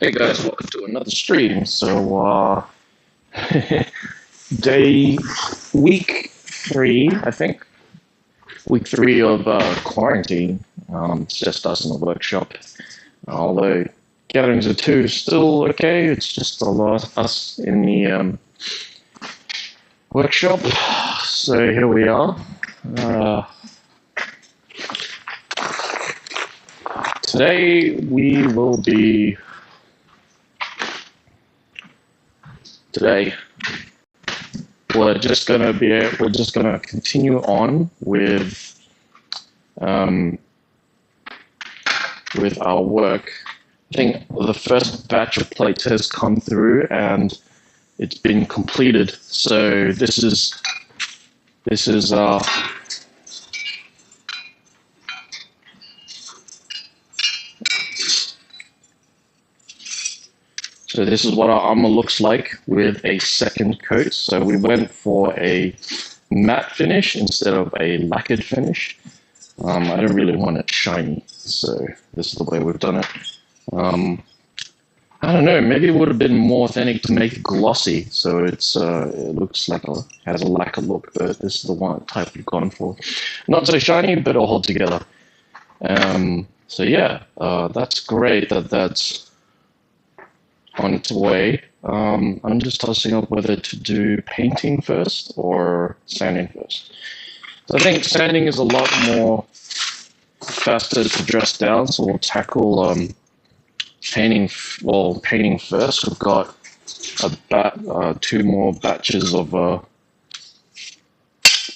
Hey guys, welcome to another stream. So, day week 3, I think. Week 3 of quarantine. It's just us in the workshop. Although gatherings of 2 is still okay. It's just a lot of us in the workshop. So here we are. Today we will be. Today we're just gonna continue on with our work. I think the first batch of plates has come through and it's been completed. So this is So this is what our armor looks like with a second coat. So we went for a matte finish instead of a lacquered finish. I don't really want it shiny, so this is the way we've done it. I don't know, maybe it would have been more authentic to make it glossy, so it looks like has a lacquer look, but this is the one type we've gone for. Not so shiny, but it'll hold together. So yeah, that's great that's on its way. I'm just tossing up whether to do painting first or sanding first. So I think sanding is a lot more faster to dress down, so we'll tackle painting first. We've got 2 more batches of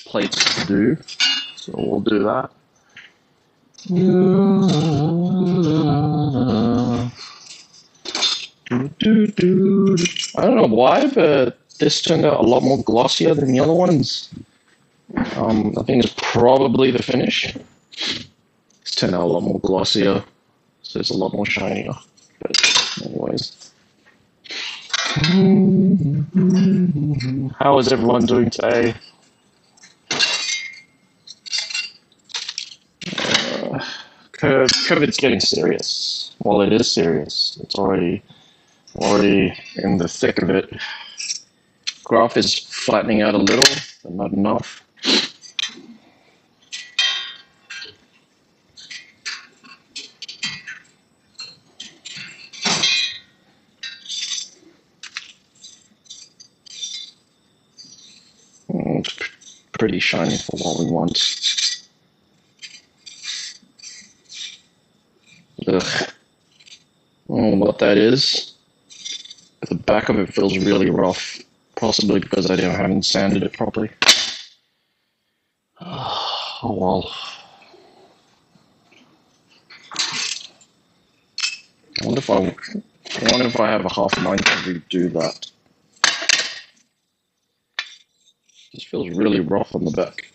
plates to do, so we'll do that. I don't know why, but this turned out a lot more glossier than the other ones. I think it's probably the finish. It's turned out a lot more glossier, so it's a lot more shinier. But anyways. How is everyone doing today? COVID's getting serious. Well, it is serious. It's already in the thick of it. Graph is flattening out a little, but not enough. It's pretty shiny for what we want. Ugh. I don't know what that is. The back of it feels really rough, possibly because I haven't sanded it properly. Oh well. I wonder if I have a half mind to redo that. This feels really rough on the back.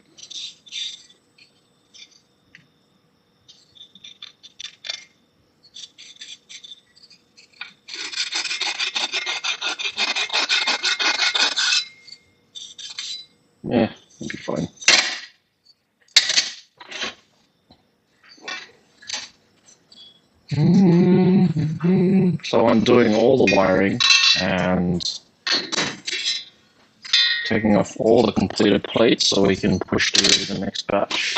Yeah, it'll be fine. So I'm doing all the wiring and taking off all the completed plates so we can push through the next batch.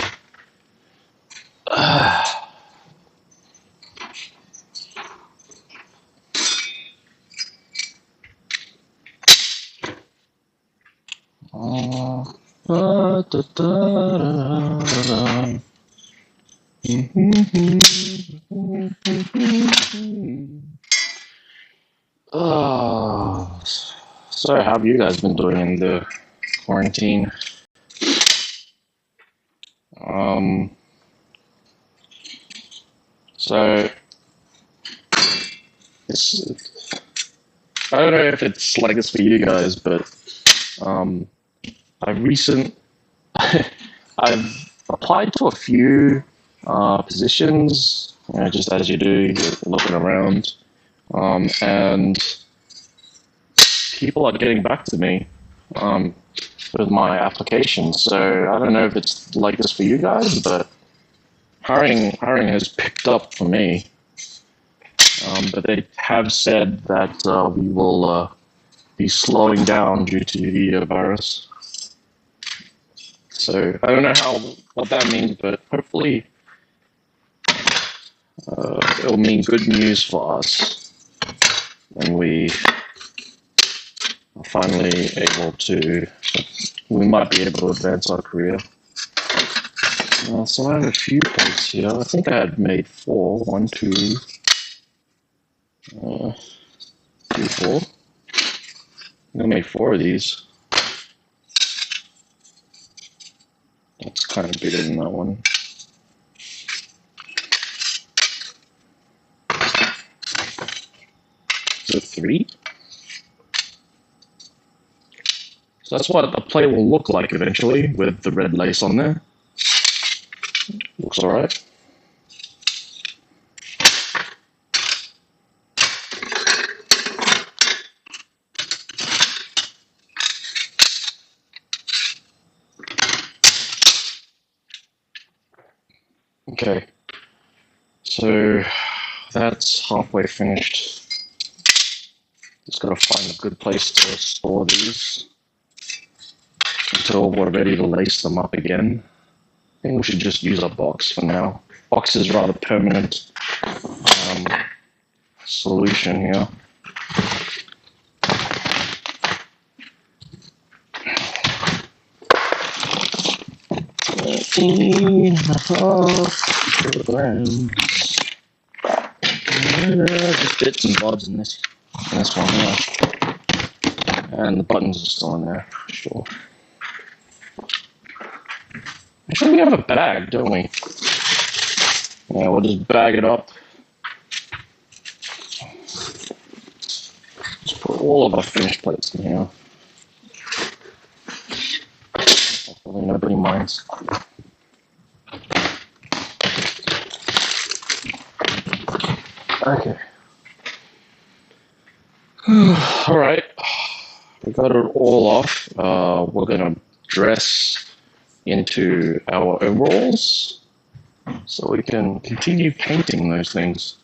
So how have you guys been doing in the quarantine? So I don't know if it's like this for you guys, but I've applied to a few positions, just as you do, you're looking around, and people are getting back to me with my application. So I don't know if it's like this for you guys, but hiring has picked up for me. but they have said that we will be slowing down due to the virus. So I don't know what that means, but hopefully it'll mean good news for us when we are finally able to. We might be able to advance our career. So I have a few plates here. I think I had made 4. 1, 2, 3, 4. I made 4 of these. That's kind of bigger than that one. So 3. So that's what the plate will look like eventually with the red lace on there. Looks alright. Okay, so that's halfway finished. Just gotta find a good place to store these until we're ready to lace them up again. I think we should just use a box for now. Box is rather permanent solution here. Just bits and bobs in this one here. And the buttons are still in there, for sure. Actually, we have a bag, don't we? Yeah, we'll just bag it up. Just put all of our finished plates in here. Hopefully nobody minds. Okay. Alright. We got it all off. We're going to dress into our overalls so we can continue painting those things.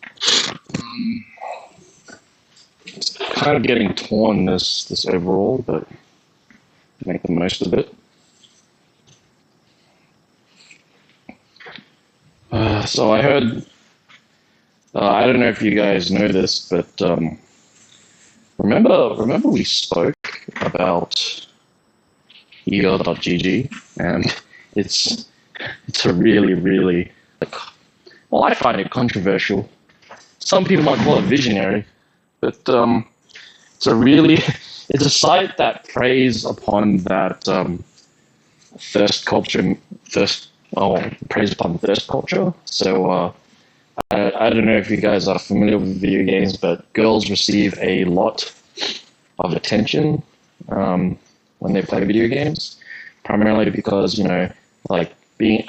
It's kind of getting torn, this overall, but make the most of it. So I heard, I don't know if you guys know this, but remember we spoke about EO.GG, and it's a really, well, I find it controversial. Some people might call it visionary, but it's a site that preys upon that thirst culture, preys upon thirst culture. So I don't know if you guys are familiar with video games, but girls receive a lot of attention when they play video games, primarily because, being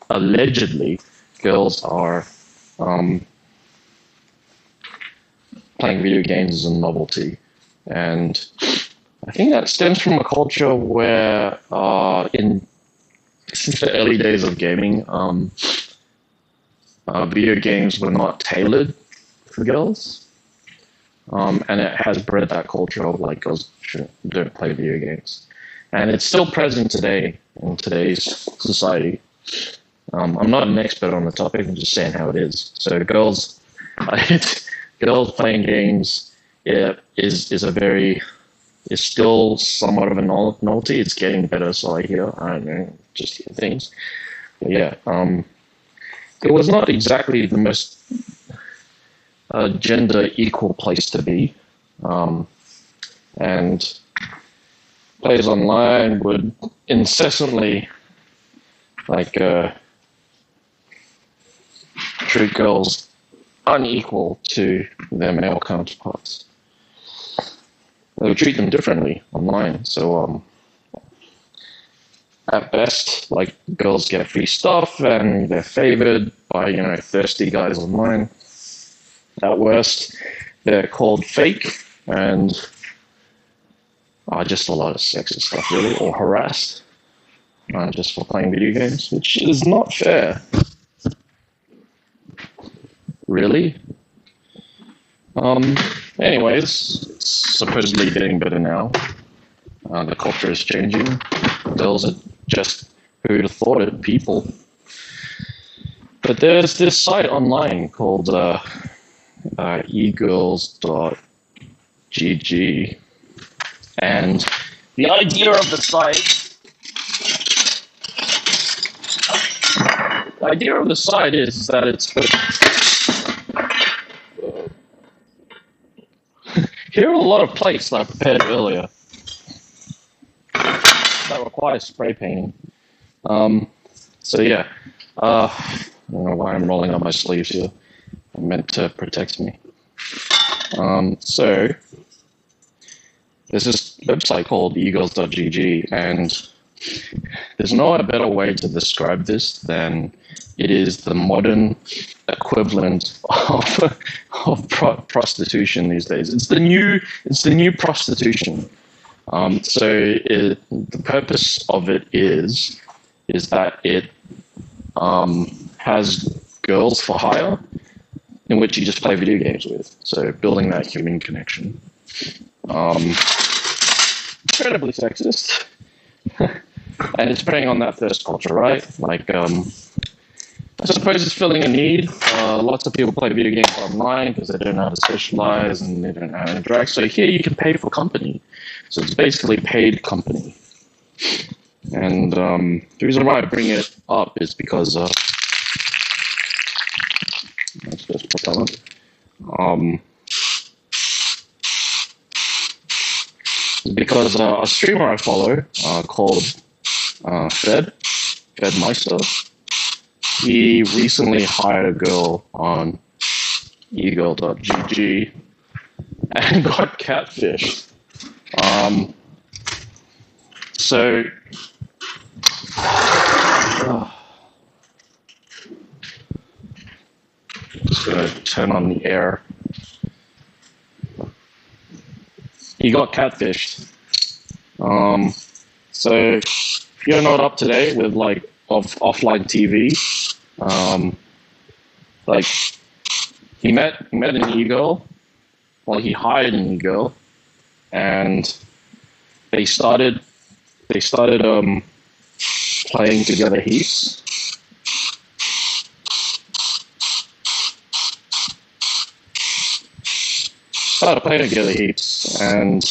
allegedly, girls are playing video games as a novelty. And I think that stems from a culture where since the early days of gaming, video games were not tailored for girls. And it has bred that culture of girls don't play video games. And it's still present today in today's society. I'm not an expert on the topic, I'm just saying how it is. So girls playing games is still somewhat of a novelty. It's getting better, so I don't know, just hear things. But yeah, it was not exactly the most gender equal place to be, and players online would incessantly treat girls unequal to their male counterparts. They would treat them differently online. So at best, girls get free stuff and they're favored by thirsty guys online. At worst, they're called fake and just a lot of sexist stuff, really, or harassed just for playing video games, which is not fair. Really? Um, anyways, it's supposedly getting better now. The culture is changing. Girls are just, who'd have thought it, people. But there's this site online called egirls.gg, and the idea of the site is that it's. Here are a lot of plates that I prepared earlier that require spray painting. So yeah, I don't know why I'm rolling up my sleeves here. I'm meant to protect me. So there's this website called egirls.gg, and there's no better way to describe this than it is the modern equivalent of prostitution these days. It's the new prostitution. The purpose of it is that it has girls for hire in which you just play video games with. So building that human connection. Incredibly sexist. And it's preying on that thirst culture, right? Like, I suppose it's filling a need. Lots of people play video games online because they don't know how to socialize and they don't know how to interact. So here you can pay for company. So it's basically paid company. And the reason why I bring it up is because let's just put that on. Because a streamer I follow called Fed Meister, he recently hired a girl on egirl.gg and got catfished. So just gonna turn on the air. He got catfished. So if you're not up to date with like offline TV, like he met an e-girl, well he hired an e-girl, and they started playing together heaps. And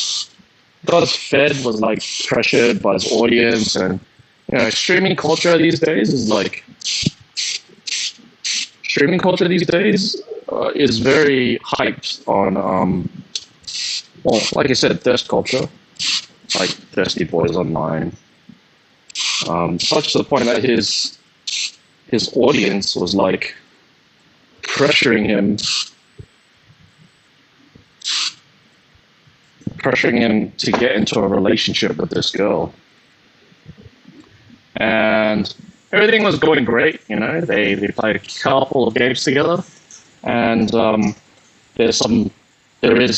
because Fed was like pressured by his audience, and streaming culture these days is very hyped on well, like I said, thirst culture, like thirsty boys online, such to the point that his audience was like pressuring him to get into a relationship with this girl. And everything was going great, they played a couple of games together, and there is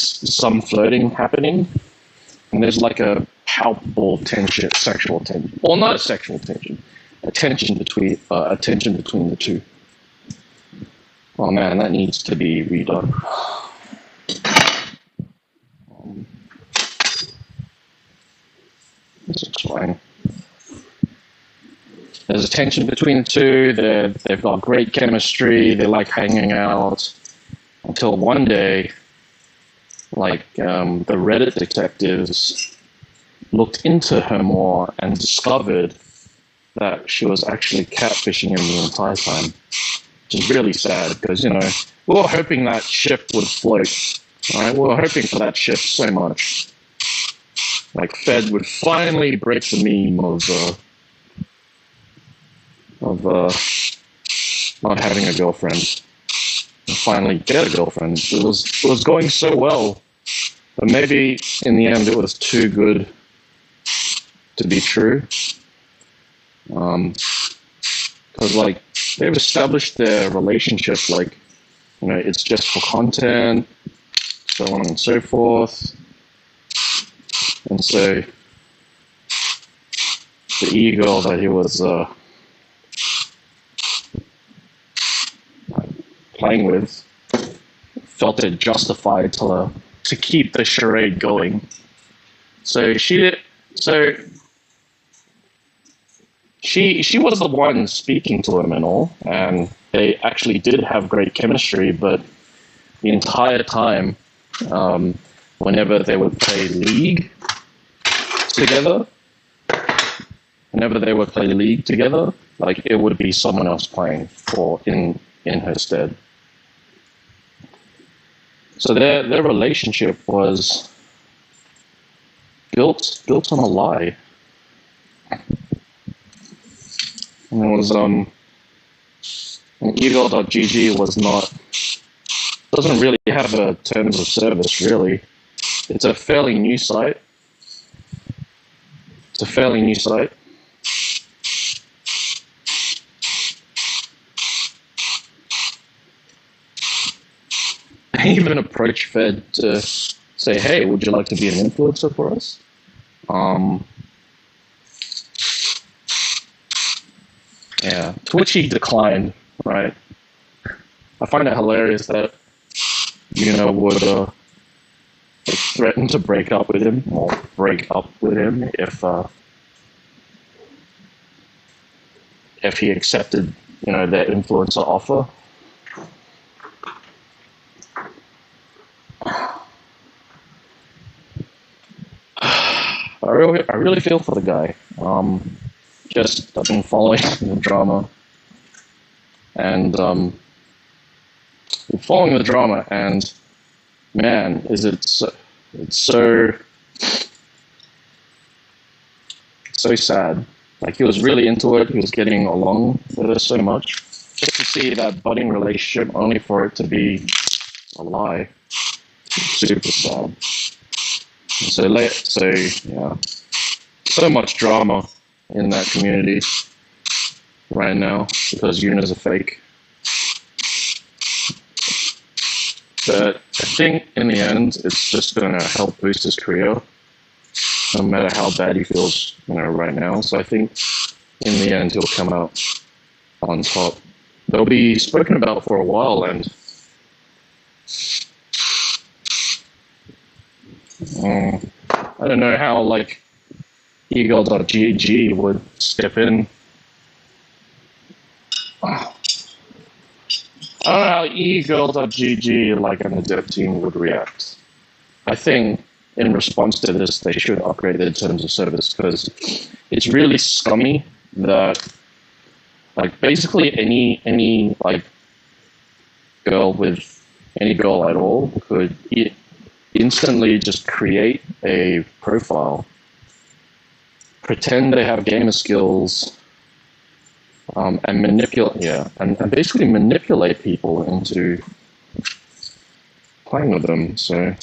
some flirting happening, and there's like a palpable tension, sexual tension, or not a sexual tension, attention between the two. Oh man, that needs to be redone. This looks fine. There's a tension between the two. They've got great chemistry. They like hanging out. Until one day, like the Reddit detectives looked into her more and discovered that she was actually catfishing him the entire time. Which is really sad because, we were hoping that ship would float. Right? We were hoping for that ship so much. Like Fed would finally break the meme of not having a girlfriend and finally get a girlfriend. It was going so well, but maybe in the end it was too good to be true. Because like they've established their relationship, like it's just for content, so on and so forth. And so the e-girl that he was playing with felt it justified to keep the charade going. So she was the one speaking to him and all, and they actually did have great chemistry. But the entire time, whenever they would play League together, like it would be someone else playing in her stead. So their relationship was built on a lie. And it was Eagle.gg doesn't really have a terms of service really. It's a fairly new site. I even approached Fed to say, hey, would you like to be an influencer for us? Yeah, Twitchy declined, right? I find it hilarious that, would threaten to break up with him if he accepted, their influencer offer. I really feel for the guy. I've been following the drama, and man, it's so sad. Like, he was really into it. He was getting along with her so much. Just to see that budding relationship, only for it to be a lie. Super sad. So yeah, so much drama in that community right now because Yuna's a fake. But I think in the end, it's just going to help boost his career, no matter how bad he feels, right now. So I think in the end, he'll come out on top. They'll be spoken about for a while, and I don't know how, Eagle.gg would step in. I don't know how Eagle.gg, and the dev team would react. I think in response to this, they should upgrade their terms of service, because it's really scummy that, basically any girl at all could instantly just create a profile, pretend they have gamer skills, and basically manipulate people into playing with them. So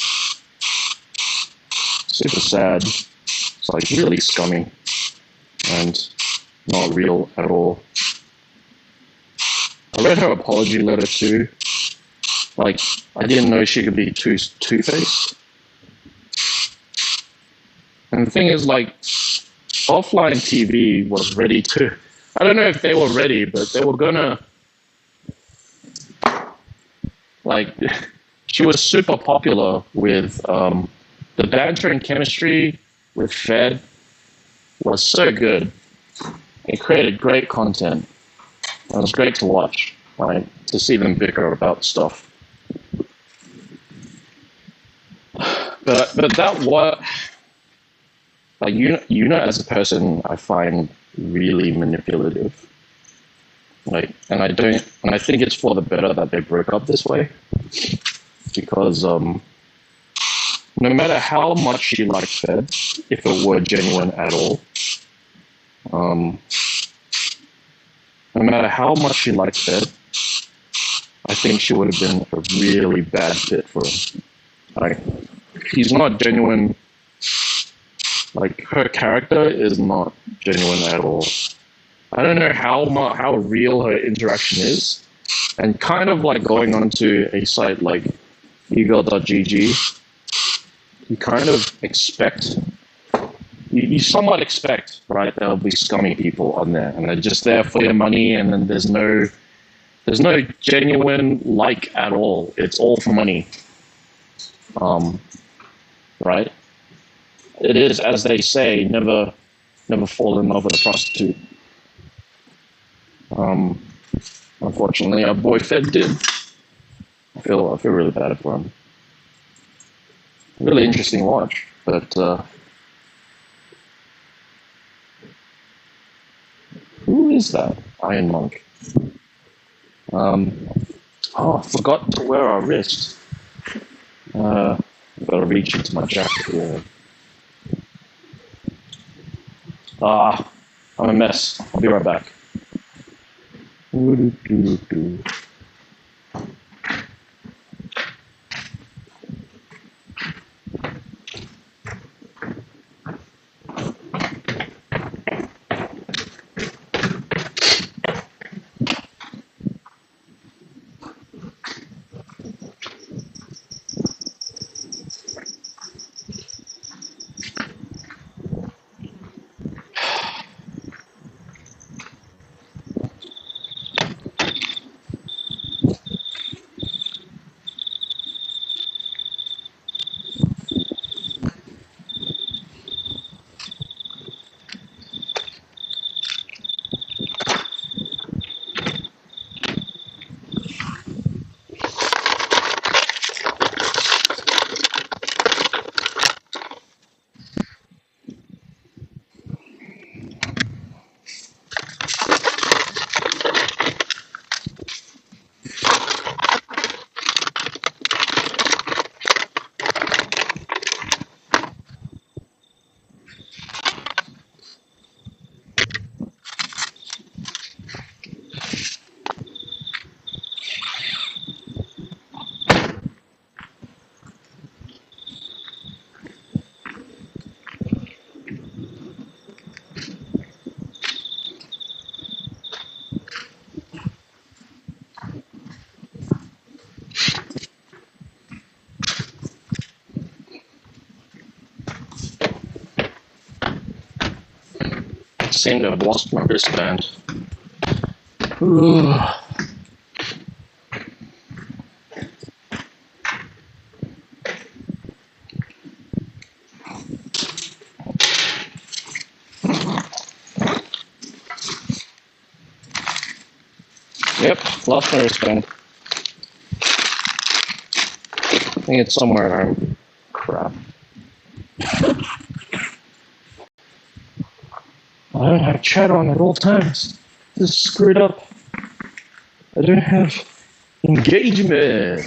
super sad. It's really scummy and not real at all. I read her apology letter too. I didn't know she could be two-faced. And the thing is, offline TV was ready to... I don't know if they were ready, but they were gonna... she was super popular with... the banter and chemistry with Fed was so good. It created great content. It was great to watch, to see them bicker about stuff. But that what, Yuna as a person, I find really manipulative. And I think it's for the better that they broke up this way, because no matter how much she liked Fed, if it were genuine at all, no matter how much she liked Fed, I think she would have been a really bad fit for him. He's not genuine. Her character is not genuine at all. I don't know how real her interaction is, and kind of going onto a site like Eagle.gg, you kind of expect, you somewhat expect, right? There'll be scummy people on there, and they're just there for your money, and then there's There's no genuine like at all. It's all for money. Right? It is, as they say, never fall in love with a prostitute. Unfortunately, our boy Fed did. I feel really bad for him. Really interesting watch, but who is that Iron Monk? I forgot to wear our wrist. I've got to reach into my jacket here. I'm a mess. I'll be right back. Seem to have lost my wristband. Yep, lost my wristband. I think it's somewhere at home. Crap. I don't have chat on at all times. This is screwed up. I don't have engagement.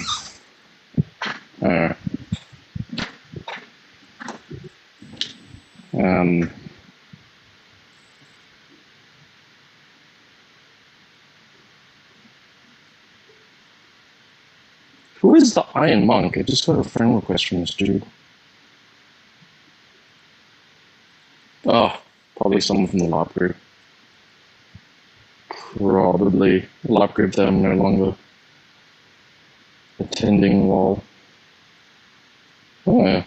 Who is the Iron Monk? I just got a friend request from this dude. Oh, probably someone from the lab group. Probably lab group that I'm no longer attending while. Oh yeah.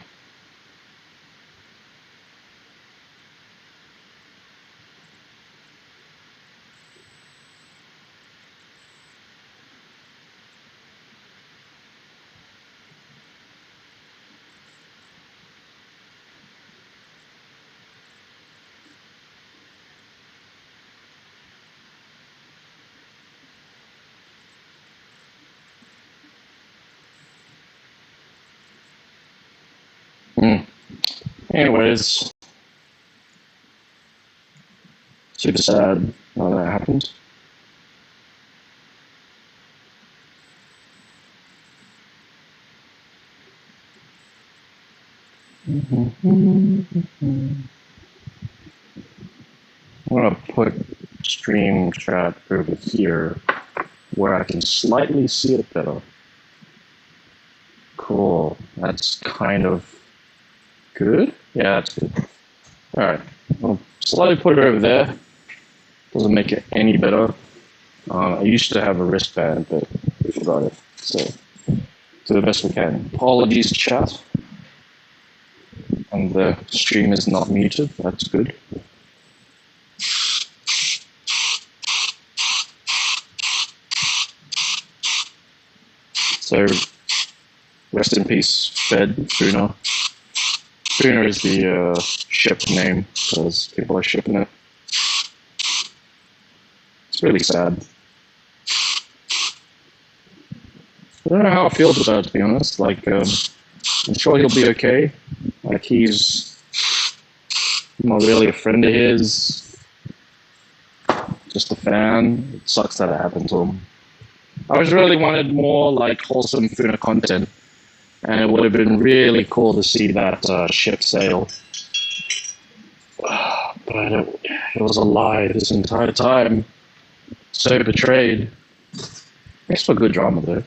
Anyways, super sad how that happened. I'm gonna put stream chat over here where I can slightly see it better. Cool, that's kind of good. Yeah, that's good. All right, I'll slightly put it over there. Doesn't make it any better. I used to have a wristband, but we forgot it. So, do the best we can. Apologies, chat. And the stream is not muted. That's good. I 。So rest in peace, Fed Funa. Funa is the ship name because people are shipping it. It's really sad. I don't know how I feel about it, to be honest. Like, I'm sure he'll be okay. Like, he's not really a friend of his, just a fan. It sucks that it happened to him. I was really wanted more, like, wholesome Funa content, and it would have been really cool to see that ship sail. But it was a lie this entire time. So betrayed. Makes for good drama, though.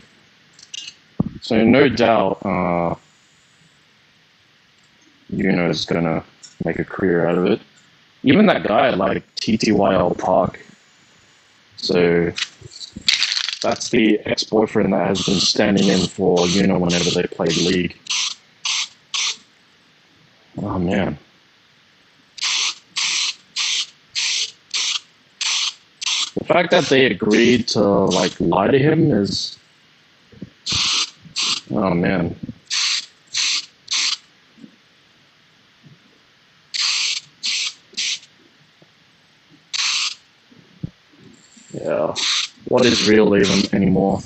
So no doubt, Yuno's gonna make a career out of it. Even that guy, like TTYL Park. So that's the ex-boyfriend that has been standing in for Yuno whenever they played League. Oh man. The fact that they agreed to like lie to him is, oh man. Yeah. What is real even anymore?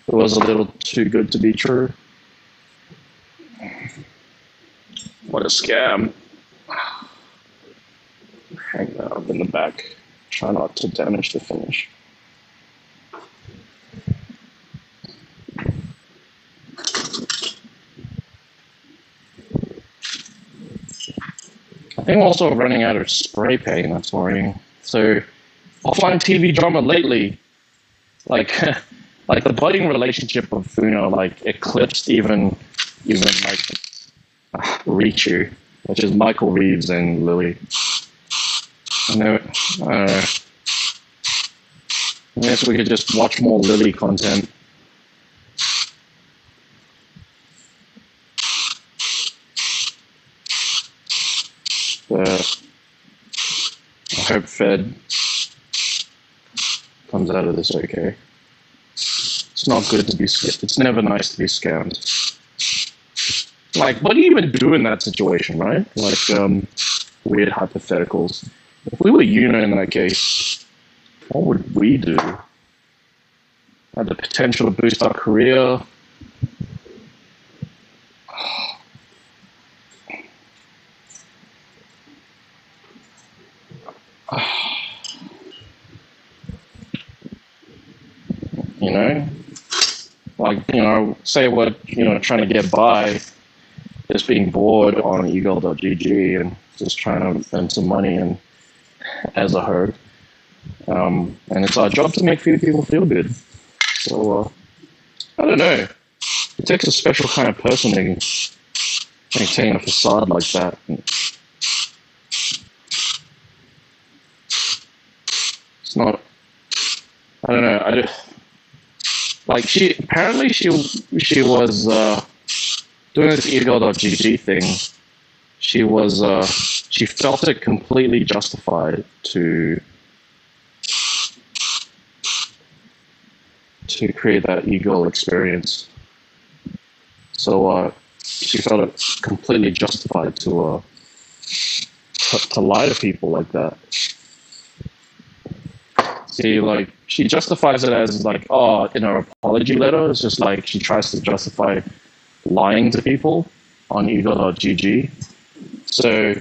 It was a little too good to be true. What a scam. Hang that up in the back. Try not to damage the finish. I think I'm also running out of spray paint, that's worrying. So, offline TV drama lately, like, like the budding relationship of Funa, like, eclipsed even like, Richu, which is Michael Reeves and Lily. I don't know. I guess we could just watch more Lily content. But I hope Fed comes out of this okay. It's not good to be scammed. It's never nice to be scammed. Like, what do you even do in that situation, right? Like, weird hypotheticals. If we were Yuno in that case, what would we do? Had the potential to boost our career. You know? Like, you know, say we're, you know, trying to get by, just being bored on eagle.gg and just trying to earn some money and as a herd. And it's our job to make people feel good. So, I don't know. It takes a special kind of person to maintain a facade like that. It's not, I don't know, like she was doing this eagle.gg thing. She felt it completely justified to create that Eagle experience. So she felt it completely justified to lie to people like that. See, like, she justifies it as like, oh, in her apology letter, it's just like she tries to justify lying to people on eagle.gg. So,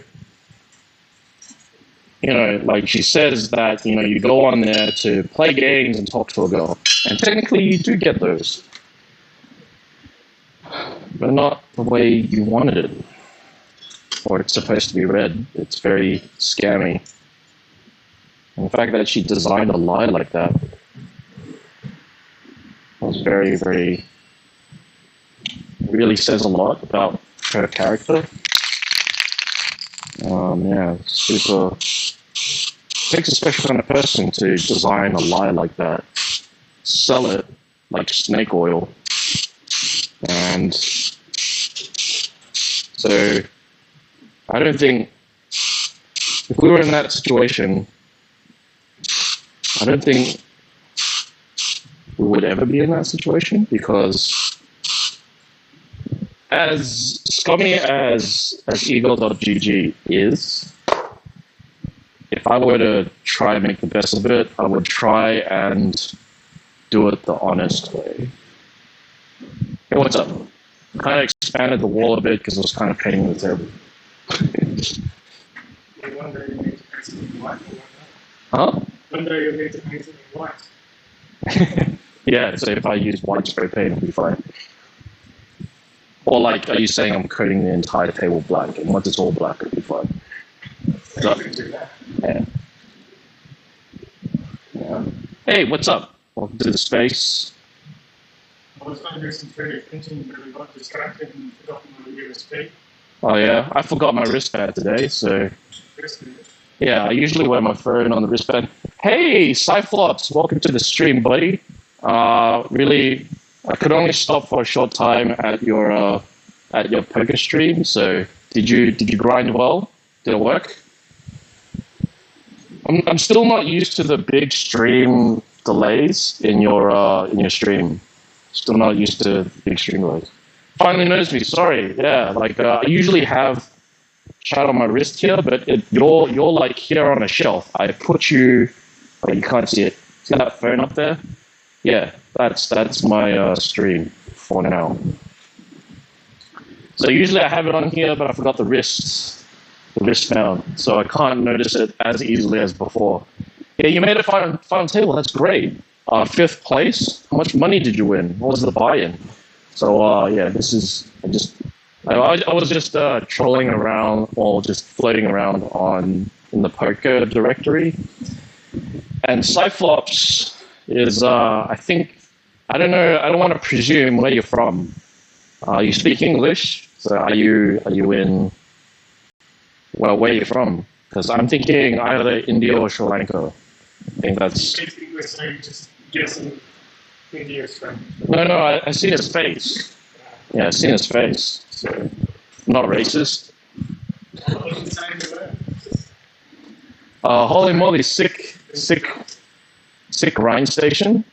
you know, like she says that, you know, you go on there to play games and talk to a girl. And technically you do get those. But not the way you wanted it. Or it's supposed to be read. It's very scammy. And the fact that she designed a lie like that was very, very, really says a lot about her character. Yeah, super, takes a special kind of person to design a lie like that, sell it like snake oil. And so I don't think, if we were in that situation, I don't think we would ever be in that situation, because as scummy as Eagle.gg is, if I were to try and make the best of it, I would try and do it the honest way. Hey, what's up? Kind of expanded the wall a bit because I was kind of painting the table. One day you need to paint something white. Huh? One day you'll need to paint something white. Yeah, so if I use white spray paint, it'll be fine. Or like, are you saying I'm coating the entire table black, and once it's all black, it'll be fine? So you can do that. Yeah. Yeah. Hey, what's up? Welcome to the space. I was going to do some 3D printing, but we got distracted and forgot my USB. Oh yeah, I forgot my wristband today, so USB. yeah, I usually wear my phone on the wristband. Hey, Cyclops, welcome to the stream, buddy. Really, I could only stop for a short time at your poker stream. So did you grind well? Did it work? I'm still not used to the big stream delays in your stream. Still not used to big stream delays. Finally noticed me. Sorry. Yeah, like I usually have chat on my wrist here, but you're like here on a shelf. I put you. Oh, you can't see it. See that phone up there? Yeah, that's my stream for now. So usually I have it on here, but I forgot the wrist mount, so I can't notice it as easily as before. Yeah, you made a final table. That's great. 5th place. How much money did you win? What was the buy-in? So yeah, this is I was just trolling around or just floating around in the poker directory, and Cyclops is I think I don't know. I don't want to presume where you're from. You speak English, so are you in? Well, where are you from? Because I'm thinking either India or Sri Lanka. I think that's. Basically, we're saying just guessing India's from. No, I seen his face. Yeah, I seen his face. So, not racist. I wasn't saying the word. Holy moly, sick grind station.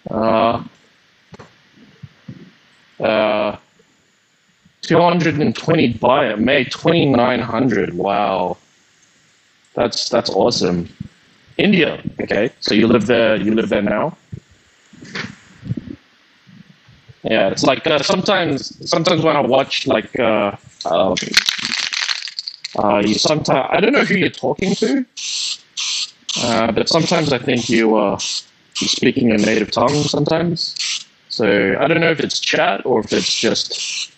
220 buy it, May 2,900. Wow, that's awesome. India, okay. So you live there now. Yeah, it's like sometimes when I watch like you sometimes I don't know who you're talking to, but sometimes I think you're speaking your native tongue sometimes. So I don't know if it's chat or if it's just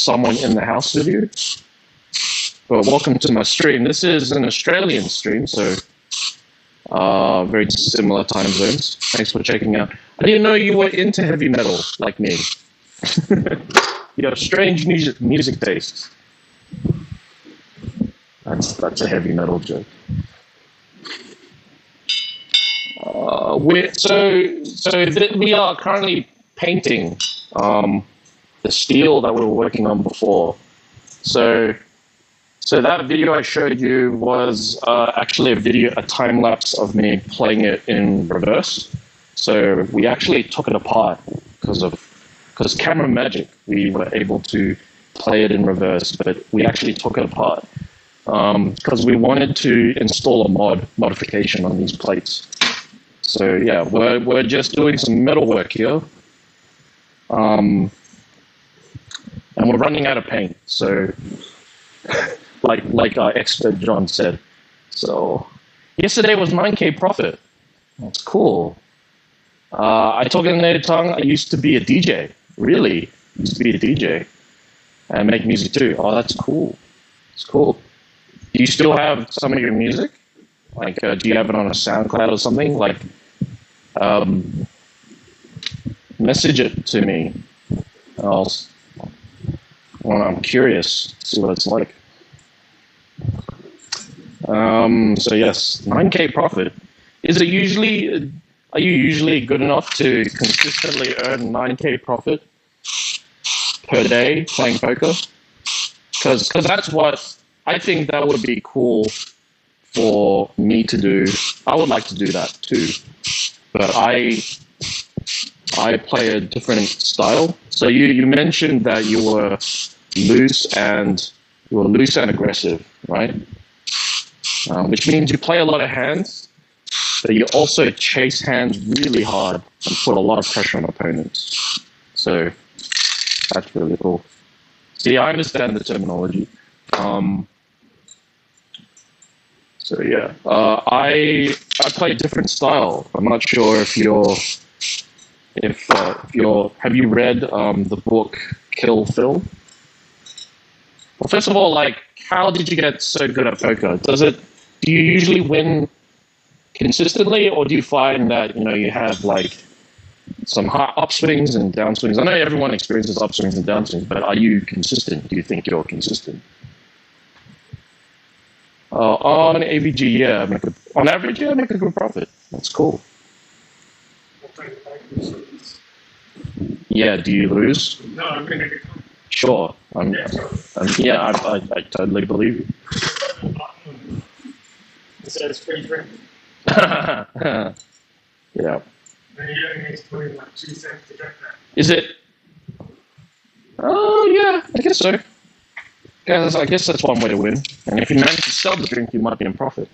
someone in the house with you. But welcome to my stream. This is an Australian stream, so very similar time zones. Thanks for checking out. I didn't know you were into heavy metal like me. You have strange music tastes. That's a heavy metal joke. We are currently painting the steel that we were working on before. So that video I showed you was actually a time lapse of me playing it in reverse. So we actually took it apart because camera magic. We were able to play it in reverse, but we actually took it apart because we wanted to install a modification on these plates. So yeah, we're just doing some metal work here, and we're running out of paint. So. Like our expert John said. So yesterday was 9K profit. That's cool. I talk in the native tongue. I used to be a DJ. Really, used to be a DJ and make music too. Oh, that's cool. It's cool. Do you still have some of your music? Like, do you have it on a SoundCloud or something? Like, message it to me. I'm curious to see what it's like. So yes, 9K profit. Are you usually good enough to consistently earn 9K profit per day playing poker? Because that's what I think that would be cool for me to do. I would like to do that too, but I play a different style. So you mentioned that you were loose and aggressive, right? Which means you play a lot of hands, but you also chase hands really hard and put a lot of pressure on opponents. So that's really cool. See, I understand the terminology. So yeah, I play a different style. I'm not sure if you're have you read the book Kill Phil? Well, first of all, like, how did you get so good at poker? Do you usually win consistently, or do you find that you have like some high upswings and downswings? I know everyone experiences upswings and downswings, but are you consistent? Do you think you're consistent? On AVG, yeah, on average, yeah, I make a good profit. That's cool. Yeah, do you lose? No, I'm going to make it. Sure. Yeah, I totally believe you. It says free drink. Yeah. And you only need to put in like 2 cents to get that. Is it? Oh, yeah, I guess so. Yeah, I guess that's one way to win. And if you manage to sell the drink, you might be in profit.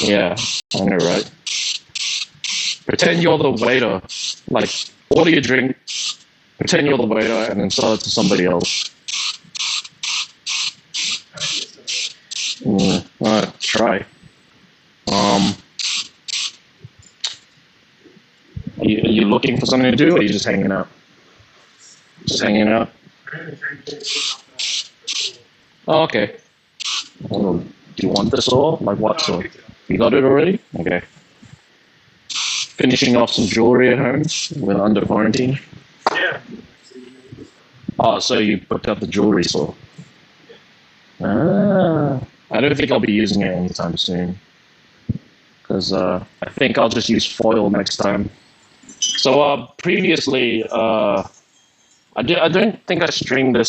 Yeah, I know, right? Pretend you're the waiter. Like, order your drink, pretend you're the waiter, and then sell it to somebody else. Try. Are you looking for something to do, or are you just hanging out? Just hanging out? Oh, okay. Well, do you want the saw? Like what saw? You got it already? Okay. Finishing off some jewelry at home when under quarantine? Yeah. Oh, so you picked up the jewelry saw? I don't think I'll be using it anytime soon. Because I think I'll just use foil next time. So previously, I don't think I streamed the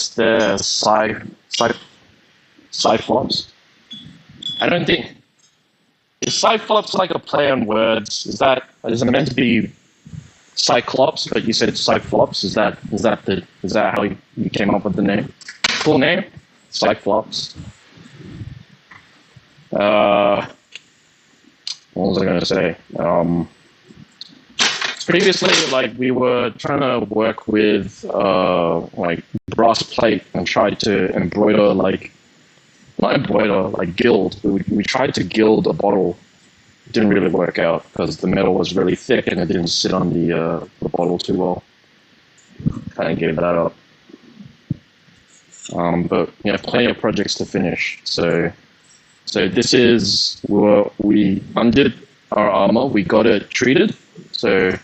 Cyclops. I don't think. Is Cyclops like a play on words? Is it meant to be Cyclops, but you said Cyclops? Is that how you came up with the name? Cool name? Cyclops. What was I going to say? Previously, like, we were trying to work with like brass plate and tried to embroider, like, not embroider, like gild. We tried to gild a bottle. It didn't really work out because the metal was really thick and it didn't sit on the bottle too well. Kind of gave that up. But yeah, plenty of projects to finish. So this is we undid our armor. We got it treated. So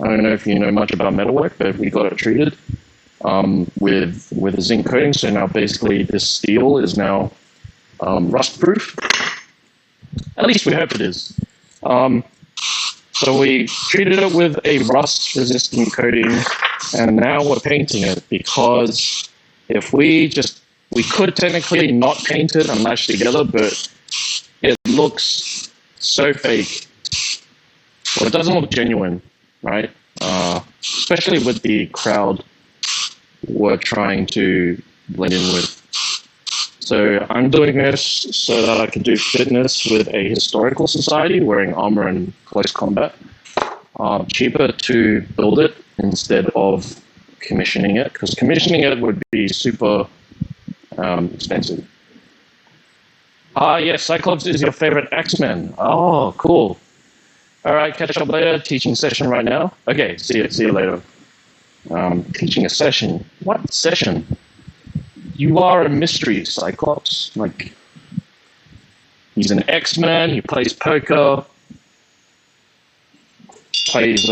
I don't know if you know much about metalwork, but we got it treated with a zinc coating. So now basically this steel is now rust proof. At least we hope it is. So we treated it with a rust resistant coating, and now we're painting it because if we could technically not paint it and lash together, but it looks so fake. Well, it doesn't look genuine, right? Especially with the crowd we're trying to blend in with. So I'm doing this so that I can do fitness with a historical society wearing armor and close combat. Cheaper to build it instead of commissioning it, because commissioning it would be super expensive. Yes, Cyclops is your favorite X-Men. Oh, cool. All right, catch up later. Teaching session right now. Okay, see you later. Teaching a session. What session? You are a mystery, Cyclops. Like, he's an X-Man. He plays poker. He's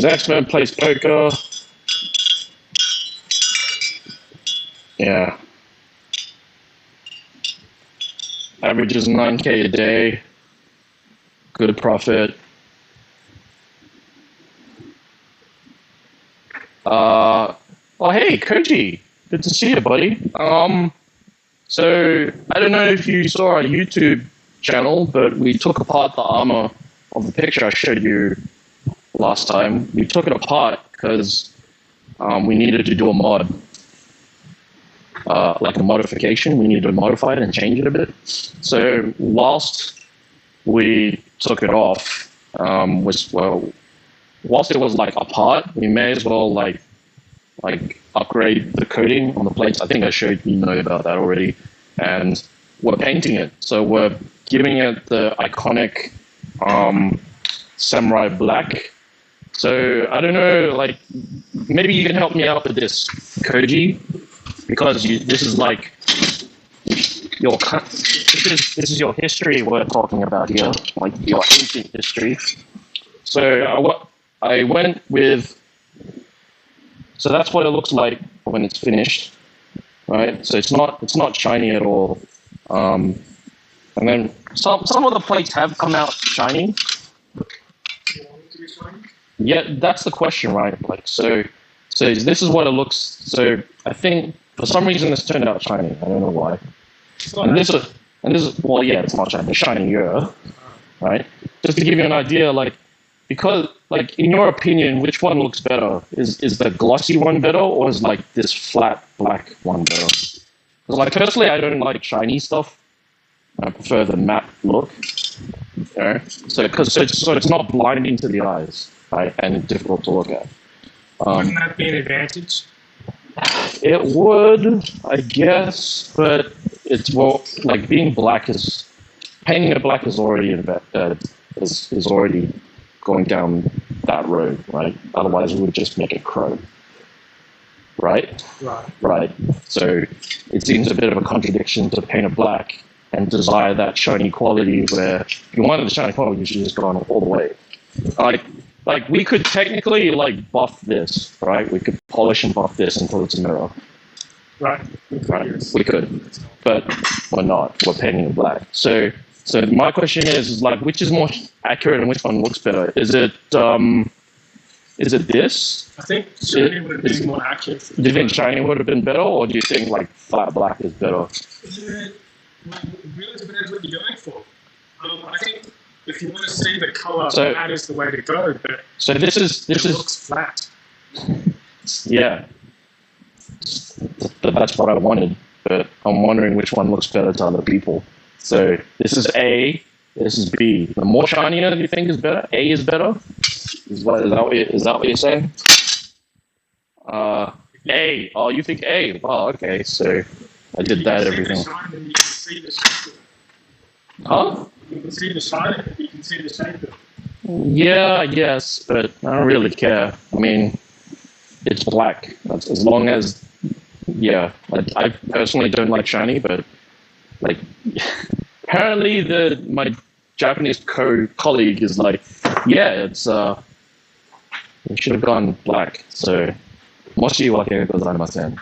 X-Men. Plays poker. Yeah. Averages 9K a day. Good profit. Oh, hey, Koji. Good to see you, buddy. So I don't know if you saw our YouTube channel, but we took apart the armor of the picture I showed you last time, we took it apart because we needed to do a mod, like a modification. We needed to modify it and change it a bit. So whilst we took it off, whilst it was like apart, we may as well like upgrade the coating on the plates. I think I showed you know about that already. And we're painting it. So we're giving it the iconic samurai black. So I don't know, like maybe you can help me out with this, Koji, because this is like this is your history we're talking about here, like your ancient history. So I went with. So that's what it looks like when it's finished, right? So it's not shiny at all. And then some of the plates have come out shiny. You want it to be shiny? Yeah, that's the question, right? Like so this is what it looks. So I think for some reason it's turned out shiny. I don't know why. And this is well, yeah, it's not shiny, shinier, right? Just to give you an idea, like because like in your opinion, which one looks better? Is the glossy one better, or is like this flat black one better? Because like personally, I don't like shiny stuff. I prefer the matte look. You know? So it's not blinding to the eyes, right, and difficult to look at. Wouldn't that be an advantage? It would, I guess, but it's like being black is painting it black is already is already going down that road, right? Otherwise, it would just make it chrome, right? Right. So it seems a bit of a contradiction to paint it black and desire that shiny quality. Where if you wanted the shiny quality, you should just go on all the way. Like we could technically like buff this, right? We could polish and buff this until it's a mirror. Right. We could, but we're not. We're painting it black. So my question is like, which is more accurate and which one looks better? Is it this? I think shiny would have been more accurate. Do you think shiny would have been better, or do you think like flat black is better? It really depends what you're going for. I think if you want to see the color, that is the way to go. But so this looks flat. Yeah, that's what I wanted. But I'm wondering which one looks better to other people. So this is A, this is B. The more shinier you think is better, A is better. Is that what you're saying? A. Oh, you think A? Oh, okay. So I did that. Everything. You can see the shape. Huh? You can see the shine. You can see the shape. Yeah, I guess, but I don't really care. I mean, it's black. That's, as long as, yeah. I personally don't like shiny, but like, apparently my Japanese colleague is like, yeah, it's we should have gone black. So, moshi wake gozaimasen.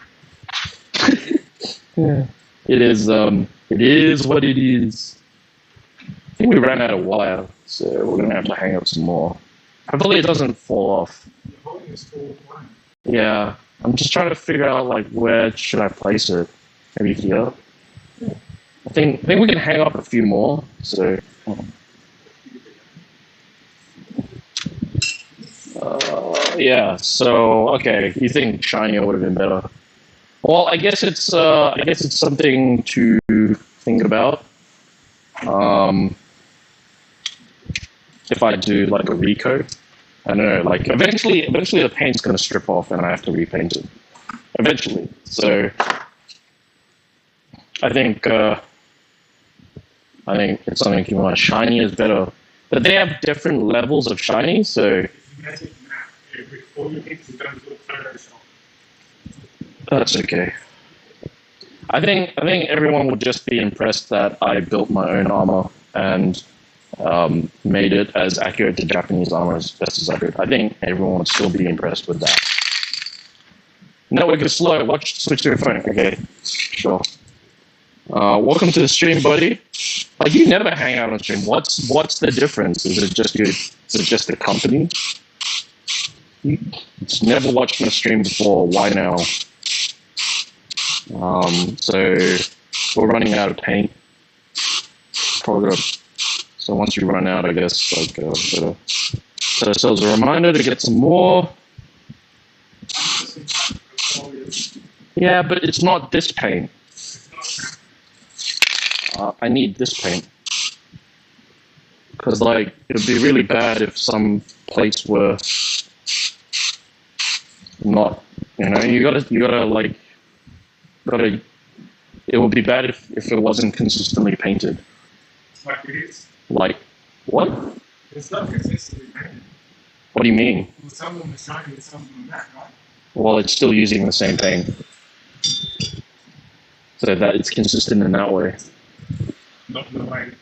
Yeah. It is what it is. I think we ran out of wire, so we're gonna have to hang up some more. Hopefully it doesn't fall off. Yeah, I'm just trying to figure out like where should I place it. Maybe here. I think we can hang up a few more. So. Yeah. So okay, you think shinier would have been better? Well, I guess it's something to think about. If I do like a recoat, I don't know, like eventually the paint's gonna strip off and I have to repaint it. Eventually. So I think it's something if you want. Shiny is better. But they have different levels of shiny, so that's okay. I think everyone would just be impressed that I built my own armor and made it as accurate to Japanese armor as best as I could. I think everyone would still be impressed with that. Network is slow. Switch to your phone. Okay, sure. Welcome to the stream, buddy. Like you never hang out on stream. What's the difference? Is it just the company? It's never watched my stream before. Why now? So we're running out of paint. Probably gotta So once you run out, I guess, like, set ourselves a reminder to get some more. Yeah, but it's not this paint. I need this paint. Because, like, it would be really bad if some plates were not, you gotta, like, it would be bad if it wasn't consistently painted. Like it is. Like, what? It's not consistently painted. What do you mean? Well, some of them are shiny and some of them are matte, right? Well, it's still using the same paint. So that it's consistent in that way. Not in the way.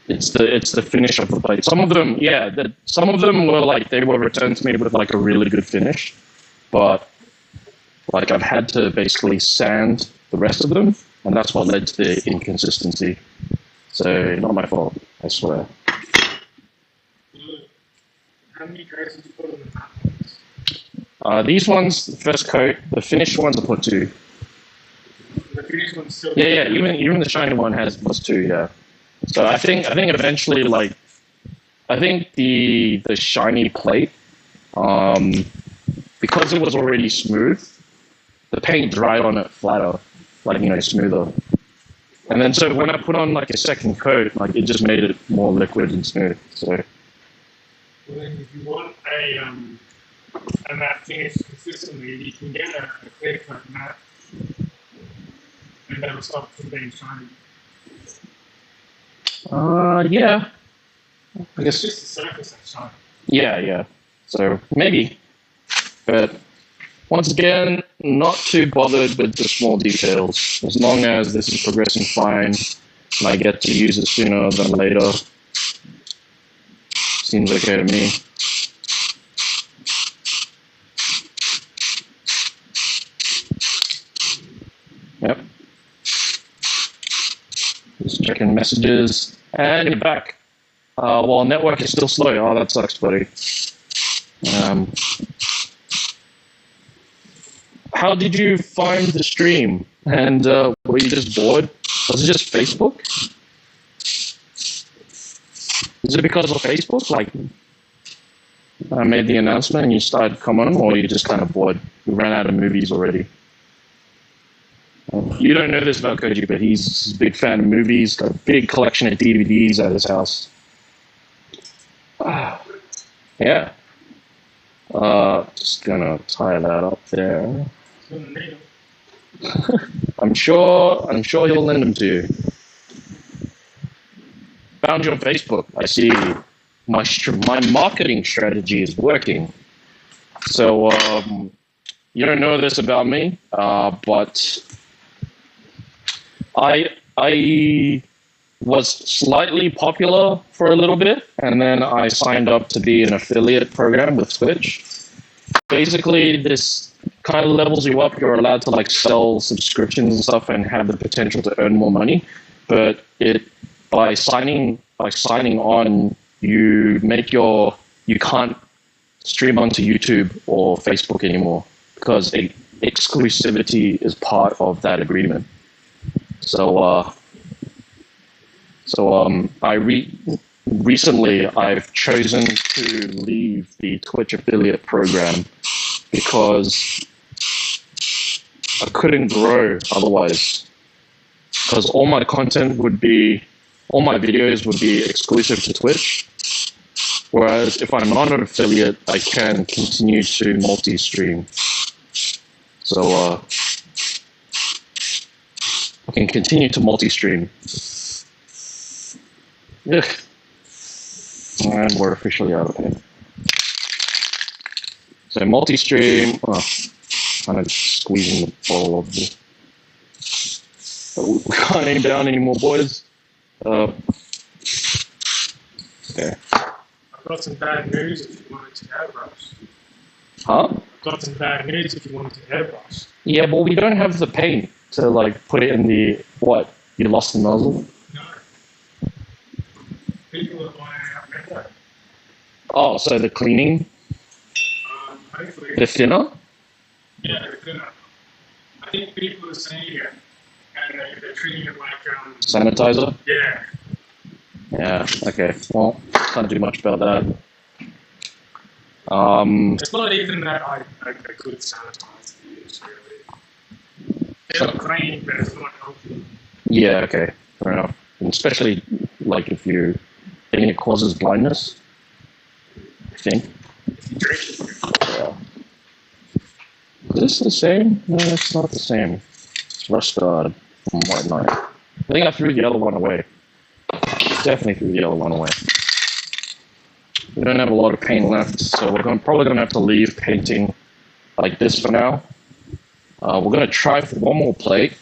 It's the finish of the plate. Some of them, yeah, some of them were like, they were returned to me with like a really good finish, but like I've had to basically sand the rest of them, and that's what led to the inconsistency. So not my fault, I swear. How many coats did you put on the matte ones? These ones, the first coat, the finished ones I put 2. The finished one's still. Yeah, even the shiny one was 2, yeah. So I think eventually, like, I think the shiny plate, because it was already smooth, the paint dried on it flatter, like, smoother. And then so when I put on like a second coat, like it just made it more liquid and smooth. So. Well, then if you want a matte finish consistently, you can get a clear coat matte, and that'll stop it from being shiny. Yeah. I It's guess. just the surface that's shiny. Yeah. So maybe, but once again, not too bothered with the small details. As long as this is progressing fine, and I get to use it sooner than later, seems okay to me. Yep. Just checking messages. And you're back. Well, network is still slow. Oh, that sucks, buddy. How did you find the stream? And were you just bored? Was it just Facebook? Is it because of Facebook? Like, I made the announcement and you started coming on, or you just kind of bored? We ran out of movies already. You don't know this about Koji, but he's a big fan of movies, got a big collection of DVDs at his house. Yeah. Just gonna tie that up there. I'm sure he'll lend them to you. Found you on Facebook. I see my marketing strategy is working. So you don't know this about me, but I was slightly popular for a little bit, and then I signed up to be an affiliate program with Twitch. Basically, this kind of levels you up. You're allowed to like sell subscriptions and stuff and have the potential to earn more money. But by signing on, you can't stream onto YouTube or Facebook anymore because exclusivity is part of that agreement. So recently I've chosen to leave the Twitch affiliate program because I couldn't grow otherwise. Because all my videos would be exclusive to Twitch. Whereas if I'm not an affiliate, I can continue to multi-stream. So I can continue to multi-stream. Ugh. And we're officially out of here. So multi-stream, kind of squeezing the ball of the. We can't aim down anymore, boys. Okay. I've got some bad news if you wanted to airbrush. Huh? I've got some bad news if you wanted to airbrush. Yeah, but we don't have the paint to like put it in the what? You lost the nozzle? No. People are buying out retro. Oh, so the cleaning, Hopefully. the thinner? Yeah, they're thinner. I think people are seeing it and they're treating it like Sanitizer? yeah. Yeah, okay. Well, can't do much about that. It's not even that I could sanitize the use, really. It'll clean, but it's not healthy. Yeah, okay. Fair enough. And especially, like, if you think it causes blindness, I think. If you drink it, Yeah. Is this the same? No, it's not the same. It's Rust Guard from White Knight. I think I threw the other one away. Definitely threw the other one away. We don't have a lot of paint left, so we're probably going to have to leave painting like this for now. We're going to try for one more plate,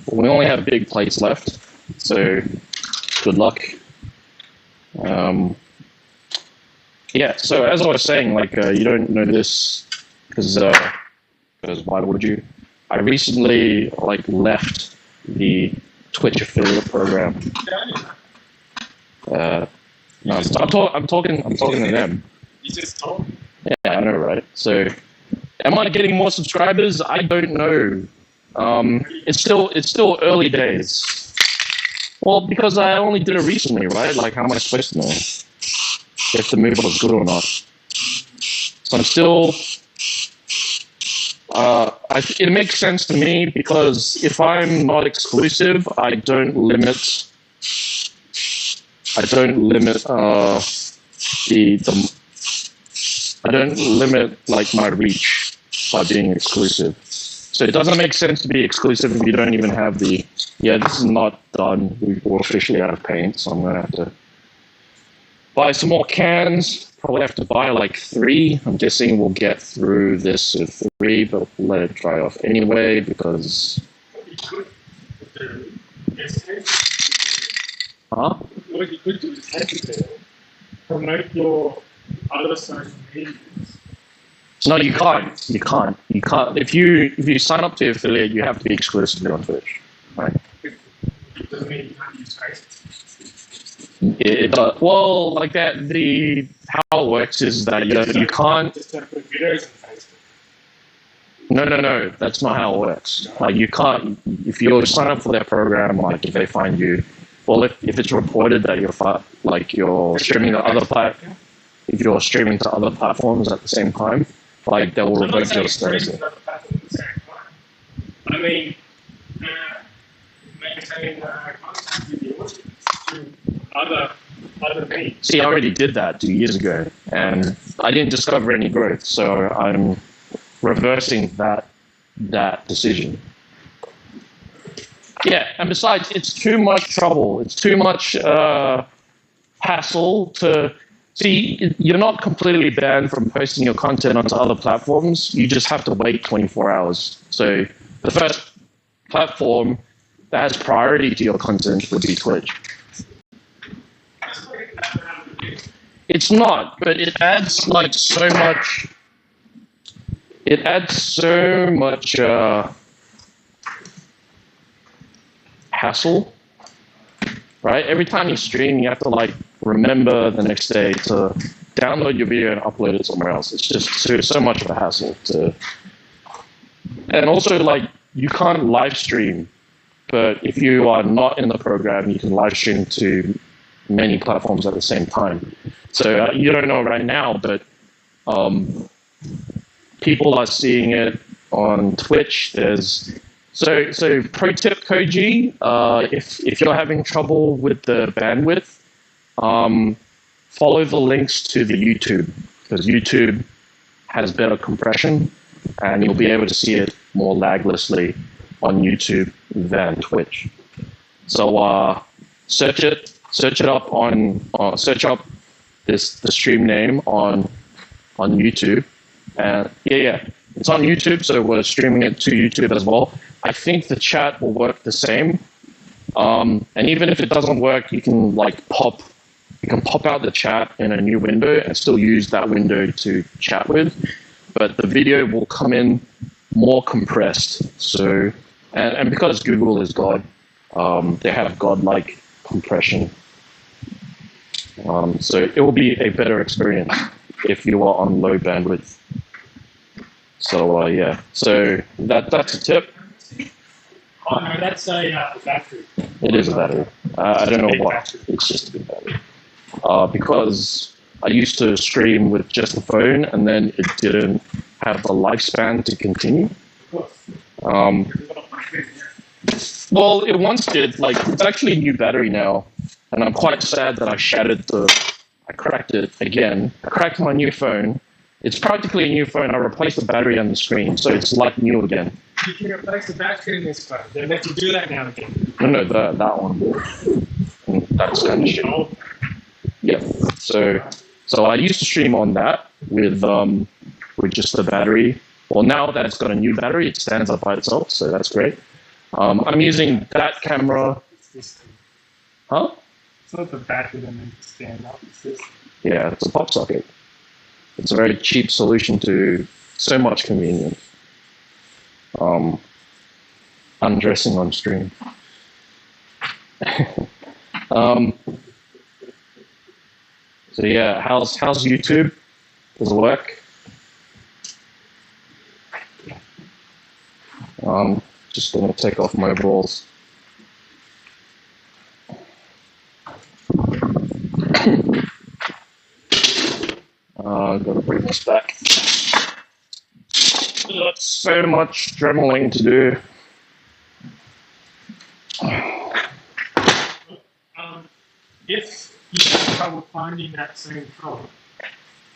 but we only have big plates left, so good luck. Yeah, so as I was saying, like, you don't know this because why would you? I recently, like, left the Twitch affiliate program. No, I'm talking to them. you just told me. Yeah, I know, right? So, am I getting more subscribers? I don't know. It's still early days. Well, because I only did it recently, right? Like, how am I supposed to know if the move was good or not? So I'm still. It makes sense to me because if I'm not exclusive, I don't limit I don't limit like my reach by being exclusive. So it doesn't make sense to be exclusive if you don't even have the. Yeah, this is not done. We're officially out of paint, so I'm gonna have to buy some more cans. Probably have to buy like 3. I'm guessing we'll get through this with 3, but we'll let it dry off anyway because. Huh? What you could do is promote your other social medias. No, you can't. You can't. You can't. If you sign up to affiliate, you have to be exclusively on Twitch, right? It doesn't mean you can't use Facebook. It does. Well, like that. How it works is that you can't. Just don't put videos on Facebook. No. That's not how it works. Like you can't. If you sign up for their program, like if they find you, well, if it's reported that you're streaming to other if you're streaming to other platforms at the same time, like they will revoke your status. I mean, maintaining contact with the audience through other means. See, I already did that 2 years ago, and I didn't discover any growth, so I'm reversing that decision. Yeah, and besides, it's too much trouble. It's too much hassle to. See, you're not completely banned from posting your content onto other platforms. You just have to wait 24 hours. So the first platform that has priority to your content would be Twitch. It's not, but it adds like so much. It adds so much hassle, right? Every time you stream, you have to like remember the next day to download your video and upload it somewhere else. It's just so much of a hassle to. And also, like, you can't live stream, but if you are not in the program, you can live stream to many platforms at the same time. So you don't know right now, but people are seeing it on Twitch. There's so pro tip, Koji, if you're having trouble with the bandwidth, follow the links to the YouTube, because YouTube has better compression, and you'll be able to see it more laglessly on YouTube than Twitch. So search up the stream name on YouTube, and yeah, it's on YouTube, so we're streaming it to YouTube as well. I think the chat will work the same, and even if it doesn't work, you can pop out the chat in a new window and still use that window to chat with, but the video will come in more compressed. So, and because Google is God, they have God-like compression. So it will be a better experience if you are on low bandwidth. So yeah, so that's a tip. Oh no, that's a battery. It is a battery. I don't know Big what. battery. It's just a big battery. Because I used to stream with just the phone, and then it didn't have the lifespan to continue. Of course. Um, It's not my thing, yeah. well, it once did. Like, it's actually a new battery now, and I'm quite sad that I cracked it again. I cracked my new phone. It's practically a new phone. I replaced the battery on the screen, so it's like new again. You can replace the battery in this phone. They let you do that now again. No, that one. And that's kind of shit. Oh, Yeah. So I used to stream on that with just the battery. Well, now that it's got a new battery, it stands up by itself, so that's great. I'm using that camera. it's this thing. Huh? It's not the battery that makes it stand up. It's this. Yeah, it's a pop socket. It's a very cheap solution to so much convenience. Undressing on stream. So yeah, how's YouTube? Does it work? Just gonna take off my overalls. Gotta bring this back. Got so much dremeling to do. If you have trouble finding that same color,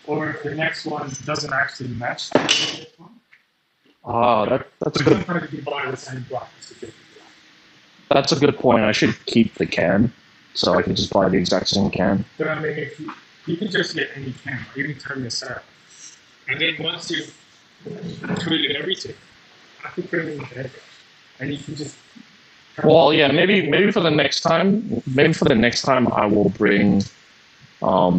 or if the next one doesn't actually match the previous one, That's a good. sometimes you can buy the same block as a different block. That's a good point. I should keep the can, so I can just buy the exact same can. But I mean, if you can just get any camera, you can turn this out, and then once you've treated everything, I can put it in the head, and you can just. Well, yeah, maybe for the next time. Maybe for the next time, I will bring. I'll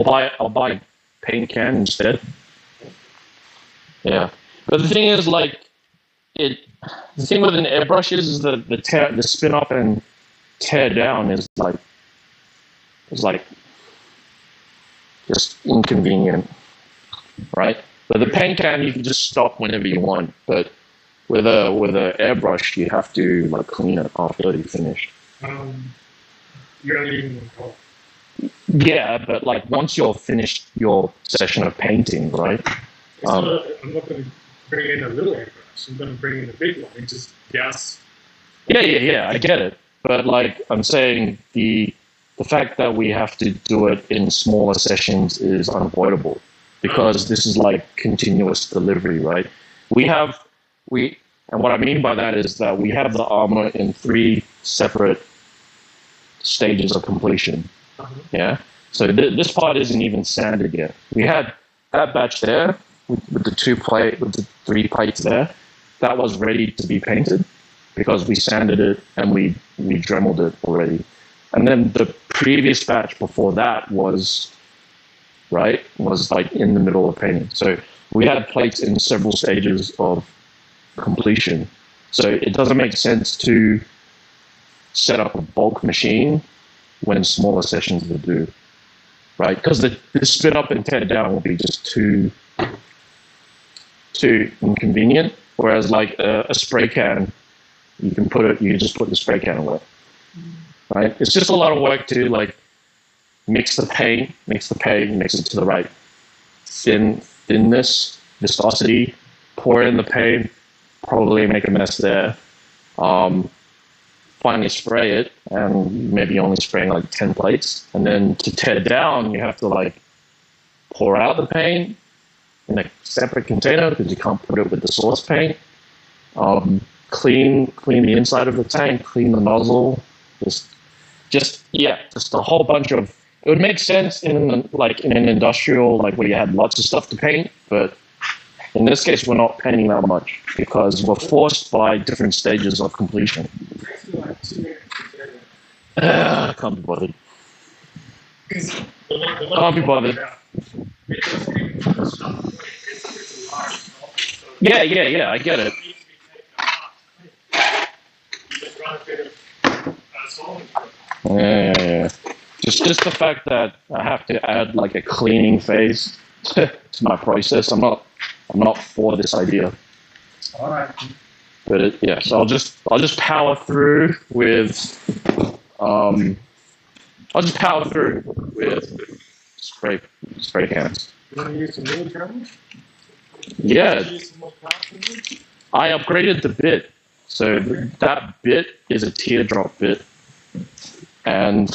buy paint can instead. Yeah, but the thing is, like, the thing with an airbrush is that the spin up and tear down is like just inconvenient, right? But the paint can you can just stop whenever you want, but with a airbrush you have to like clean it after you finish. You're leaving them cold. Yeah, but like once you're finished your session of painting, right? I'm not going to bring in a little airbrush. I'm going to bring in a big one and just gas. Yeah, I get it. But like I'm saying, the fact that we have to do it in smaller sessions is unavoidable because this is like continuous delivery, right? And what I mean by that is that we have the armor in 3 separate stages of completion. Yeah. So this part isn't even sanded yet. We had that batch there with the 3 plates there. That was ready to be painted because we sanded it and we dremeled it already. And then the previous batch before that was like in the middle of painting. So we had plates in several stages of completion. So it doesn't make sense to set up a bulk machine when smaller sessions will do, right? Because the spin up and tear down will be just too inconvenient. Whereas like a spray can, you just put the spray can away, right? It's just a lot of work to like mix the paint, mix it to the right thinness, viscosity, pour in the paint, probably make a mess there. Finally spray it, and maybe only spraying like 10 plates. And then to tear down, you have to like pour out the paint in a separate container because you can't put it with the source paint. Clean the inside of the tank, clean the nozzle. Just a whole bunch of. It would make sense in an industrial like where you had lots of stuff to paint, but in this case we're not painting that much because we're forced by different stages of completion. I can't be bothered. Can't be bothered. Yeah, I get it. Yeah. Just the fact that I have to add like a cleaning phase to my process. I'm not for this idea. All right. But yeah, so I'll just power through with I'll just power through with spray cans. You want to use some new drums? Yeah, Use some more cartridges? I upgraded the bit, so that bit is a teardrop bit, and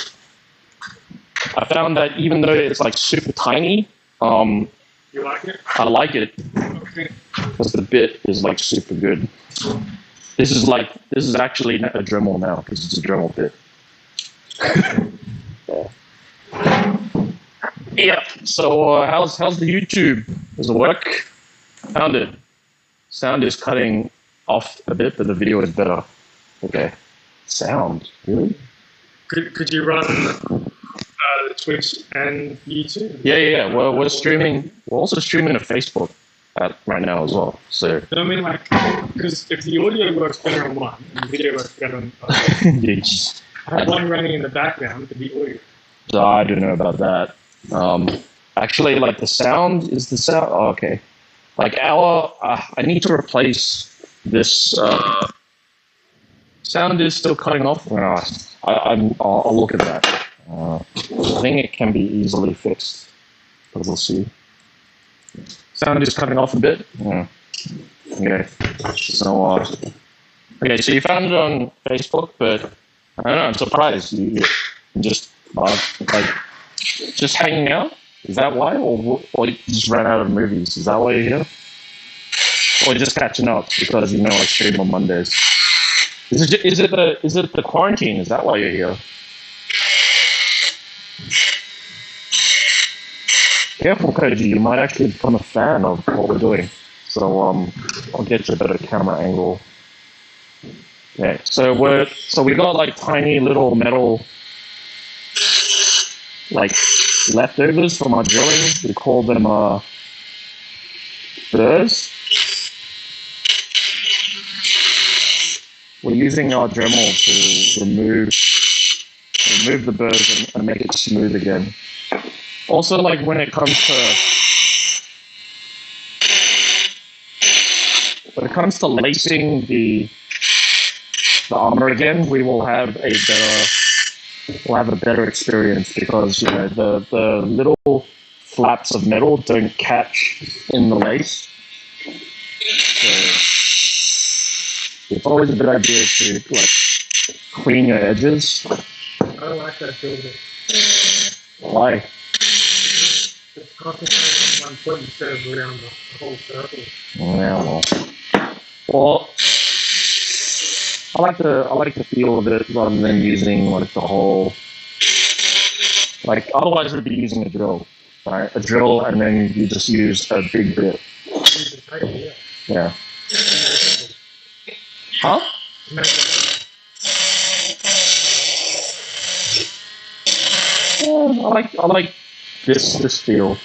I found that even though it's like super tiny, You like it? I like it Okay. because the bit is like super good. This is actually a Dremel now because it's a Dremel bit. Yeah. So how's the YouTube? Does it work? Found it. Sound is cutting off a bit, but the video is better. Okay. Sound really? Could you run the Twitch and YouTube? Yeah. We're streaming. We're also streaming to Facebook right now as well. So But I mean, like, because if the audio works better on one and the video works better on the other, Jeez. I have one running in the background for the audio. I don't know about that. Actually, like the sound is the sound. Oh, okay. Like I need to replace this. Sound is still cutting off. I'll look at that. I think it can be easily fixed, but we'll see. Sound is cutting off a bit. Yeah. Okay. So okay. So you found it on Facebook, but I don't know. I'm surprised you just like just hanging out. Is that why, or you just ran out of movies? Is that why you're here? Or just catching up because you know I stream on Mondays? Is it the quarantine? Is that why you're here? Careful, Koji. You might actually become a fan of what we're doing. So I'll get you a better camera angle. Okay. So we got like tiny little metal like leftovers from our drilling. We call them burrs. We're using our Dremel to remove the burrs and make it smooth again. Also, like when it comes to lacing the armor again, we will have a better experience because you know the little flaps of metal don't catch in the lace. So it's always a good idea to like clean your edges. I don't like that building. Why? It's concentrated on one point instead of around the whole circle. Yeah, well, I like the feel of it rather than using like the whole. Like otherwise, we'd be using a drill, right? A drill, and then you just use a big bit. Yeah. Huh? Yeah, I like this feel.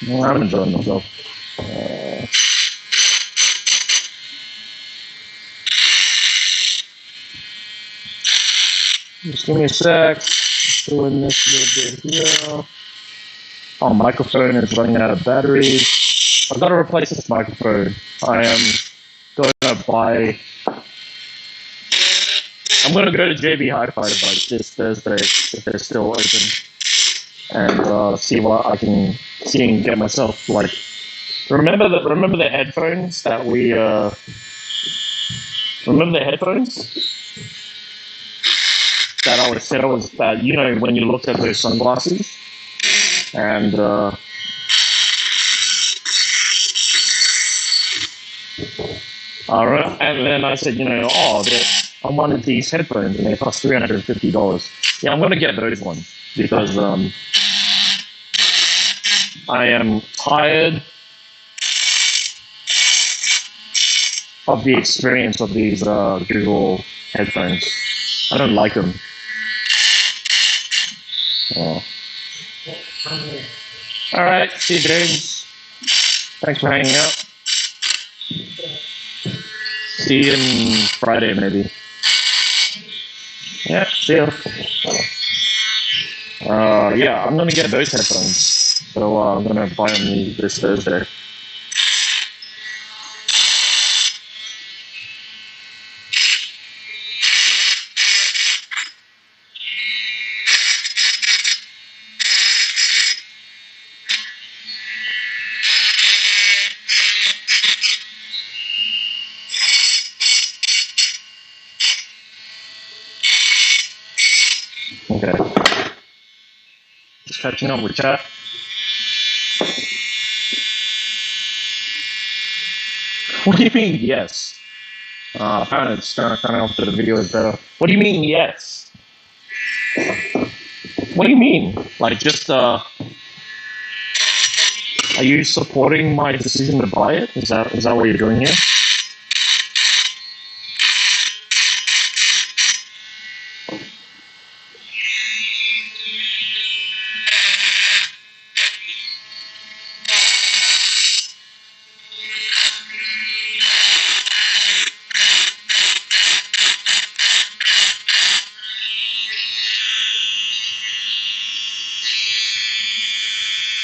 Well, I'm enjoying myself. Just give me a sec. Just doing this little bit here. Oh, microphone is running out of battery. I've got to replace this microphone. I am going to buy. I'm going to go to JB Hi-Fi like this Thursday if they're still open, and see what I can see and get myself like. Remember the headphones that we remember the headphones that I was that you know when you looked at those sunglasses and and then I said, you know, I wanted these headphones and they cost $350. Yeah, I'm gonna get those ones because I am tired of the experience of these Google headphones. I don't like them. All right, see you, James. Thanks for hanging out. See you on Friday, maybe. Yeah, see you. Yeah, I'm gonna get those headphones. So I'm gonna buy them this Thursday. Okay. Just catching up with chat. What do you mean, yes? Apparently it's turning off the video is better. What do you mean, yes? What do you mean? Like, just, are you supporting my decision to buy it? Is that what you're doing here?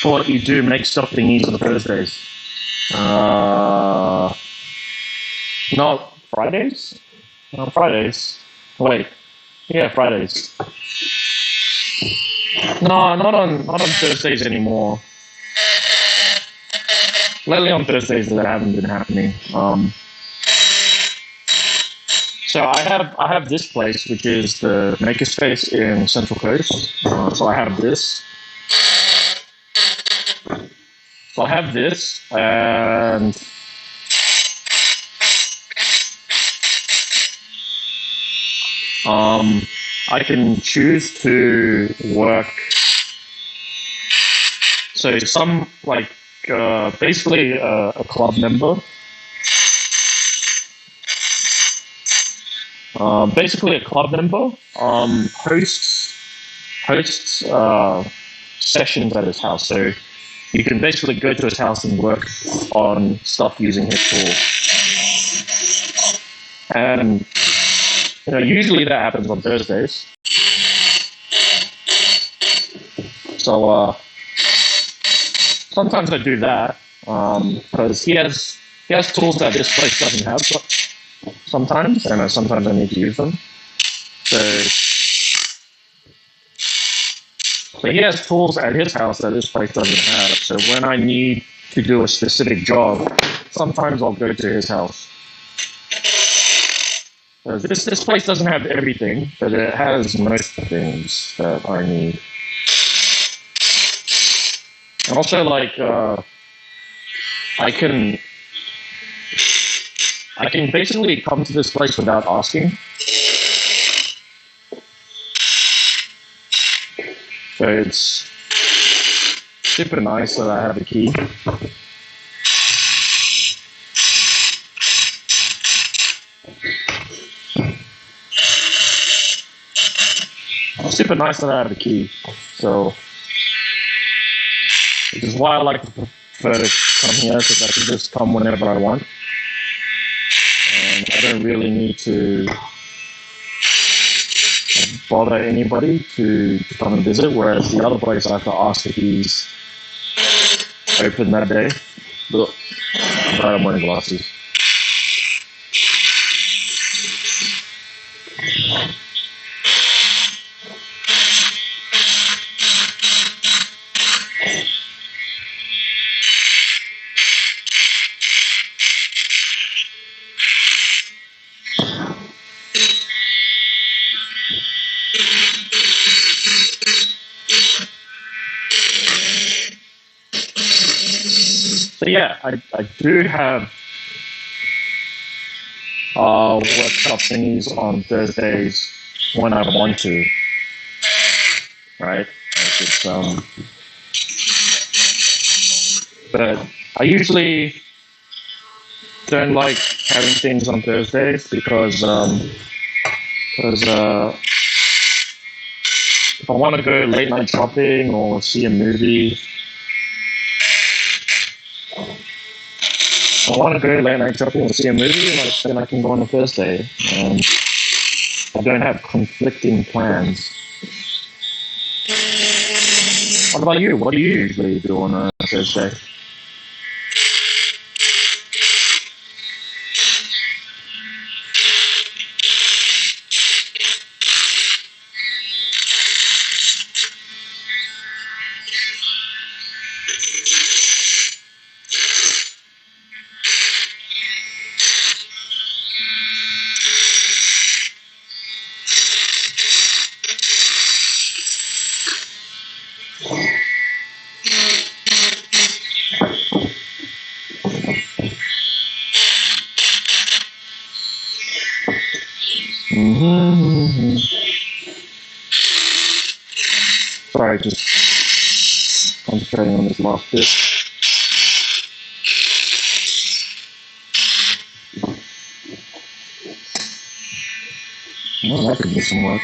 What you do, make stuff thingies on Thursdays. Not Fridays? No, Fridays. Wait. Yeah, Fridays. No, not on Thursdays anymore. Lately on Thursdays that haven't been happening. So I have this place, which is the Makerspace in Central Coast. So I have this. So I have this, and I can choose to work. So some, like, basically a club member. Basically a club member hosts sessions at his house. So you can basically go to his house and work on stuff using his tool. And usually that happens on Thursdays. So sometimes I do that because he has tools that this place doesn't have sometimes, and sometimes I need to use them. So he has tools at his house that this place doesn't have. So when I need to do a specific job, sometimes I'll go to his house. This place doesn't have everything, but it has most things that I need. And also, like, I can basically come to this place without asking. So it's super nice that I have a key. It's super nice that I have a key. So, which is why I like to prefer to come here, because I can just come whenever I want. And I don't really need to bother anybody to come and visit, whereas the other place I have to ask if he's open that day. Look, I'm wearing glasses. So yeah, I do have workshop thingies on Thursdays when I want to, right? Like it's, but I usually don't like having things on Thursdays because if I want to go late night shopping or see a movie, I want to go late night shopping or see a movie, like, then I can go on a Thursday. And I don't have conflicting plans. What about you? What do you usually do on a Thursday? Mm-hmm. Sorry, just concentrating on this last bit. Oh, that could be some work.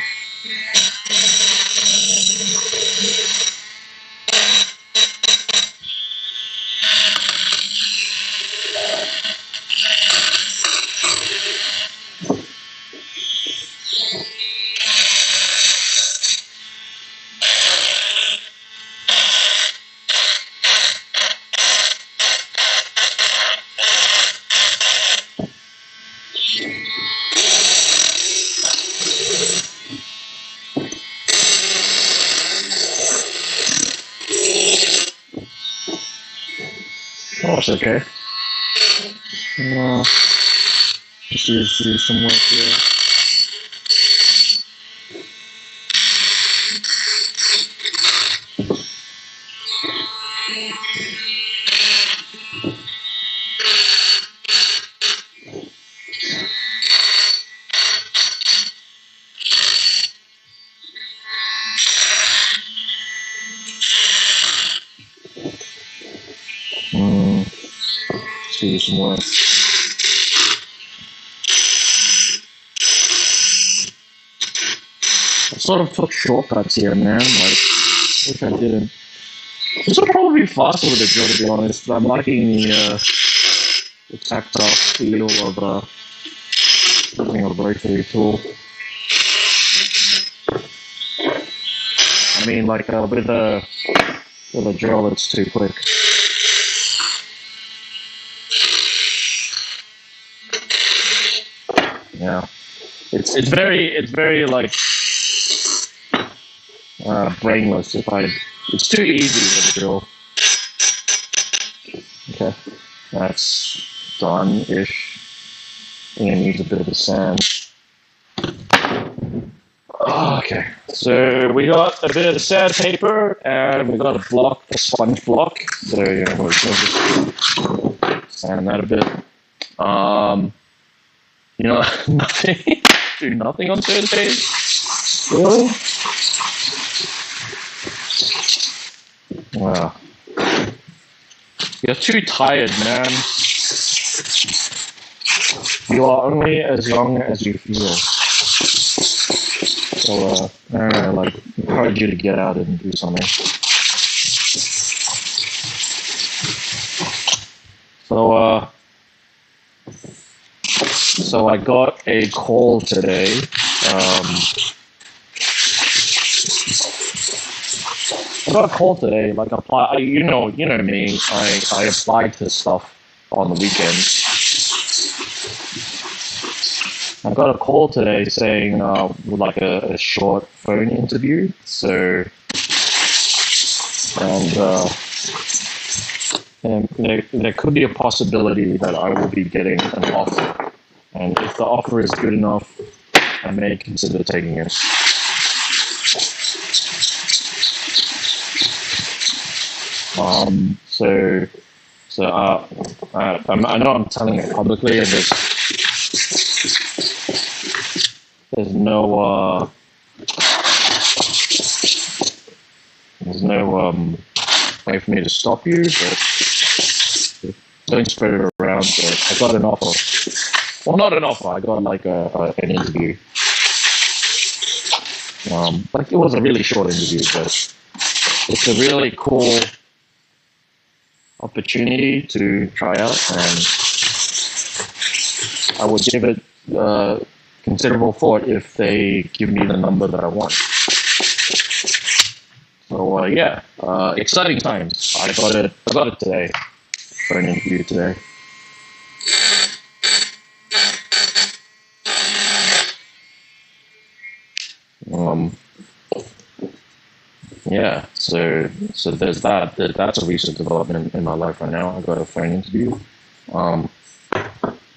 Oh, it's okay. Let's do some work here. Let's do some work. I sort of took shortcuts here, man. Like, wish I didn't. This will probably be faster with the drill, to be honest. I'm liking the tactile feel of using a rotary tool. I mean, like with a drill, it's too quick. Yeah, it's very like brainless. It's too easy with a drill. Okay, that's done-ish. I'm gonna use a bit of the sand. Okay, so we got a bit of the sandpaper and we got a sponge block. So you know, we're just sand that a bit. You know, nothing. Do nothing on Thursdays. Really? Wow. You're too tired, man. You are only as young as you feel. So, I don't know, like, encourage you to get out and do something. So I got a call today. I got a call today. Like, you know me. I applied to stuff on the weekends. I got a call today saying like a short phone interview. So, and there could be a possibility that I will be getting an offer. And if the offer is good enough, I may consider taking it. I know I'm telling it publicly, and there's no way for me to stop you, but don't spread it around. So I got an offer. Well, not an offer. I got like an interview. Like, it was a really short interview, but it's a really cool opportunity to try out, and I would give it considerable thought if they give me the number that I want. So yeah, exciting times. I got it today. For an interview today. Yeah, so there's that. That's a recent development in my life right now. I got a phone interview. Um,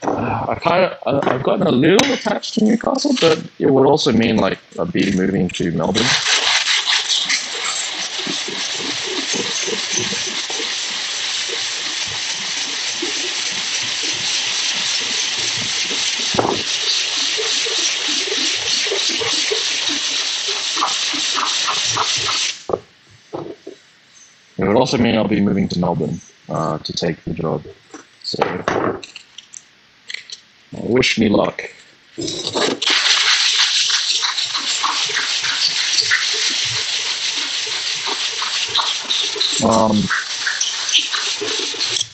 I've gotten a little attached to Newcastle, but it would also mean like I'd be moving to Melbourne. It would also mean I'll be moving to Melbourne to take the job. So wish me luck.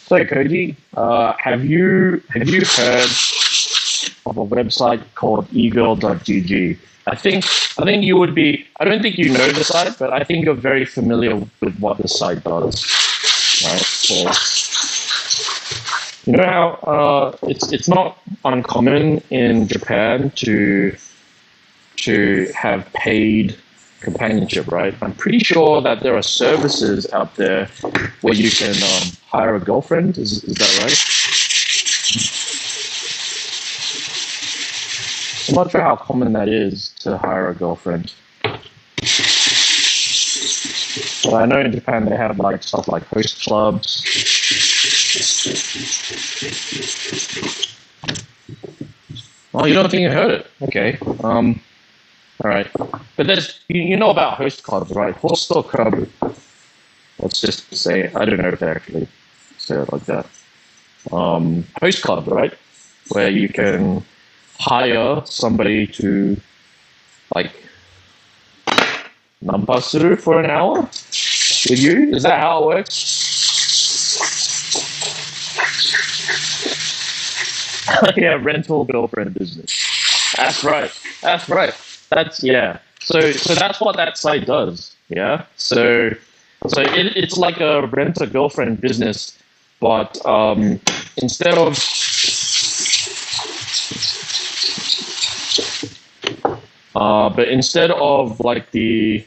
So Koji, have you heard of a website called egirl.gg? I think you would be. I don't think you know the site, but I think you're very familiar with what the site does, right? So you know how it's not uncommon in Japan to have paid companionship, right? I'm pretty sure that there are services out there where you can hire a girlfriend. Is that right? I'm not sure how common that is to hire a girlfriend. But I know in Japan they have like stuff like host clubs. Oh, you don't think you heard it? Okay. All right. But there's, you know about host clubs, right? Hosto club. Let's just say, I don't know if they actually say it like that. Host club, right? Where you can hire somebody to like nampasuru for an hour with you. Is that how it works? Yeah, rental girlfriend business. That's right. That's yeah. So that's what that site does. Yeah. So it's like a rent a girlfriend business, but instead of like the,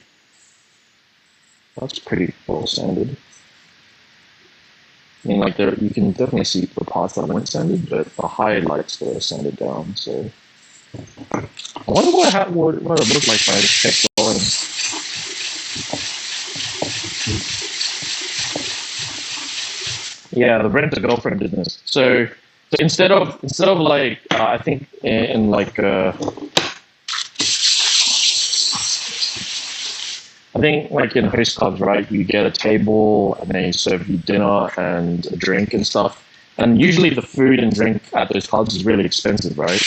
that's pretty well sanded. I mean, like there, you can definitely see the parts that weren't sanded, but the highlights were sanded down. So I wonder what it looked like when I just kept going. Yeah, the rent a girlfriend business. So instead of like I think in like I think like in host clubs, right, you get a table and they serve you dinner and a drink and stuff. And usually the food and drink at those clubs is really expensive, right?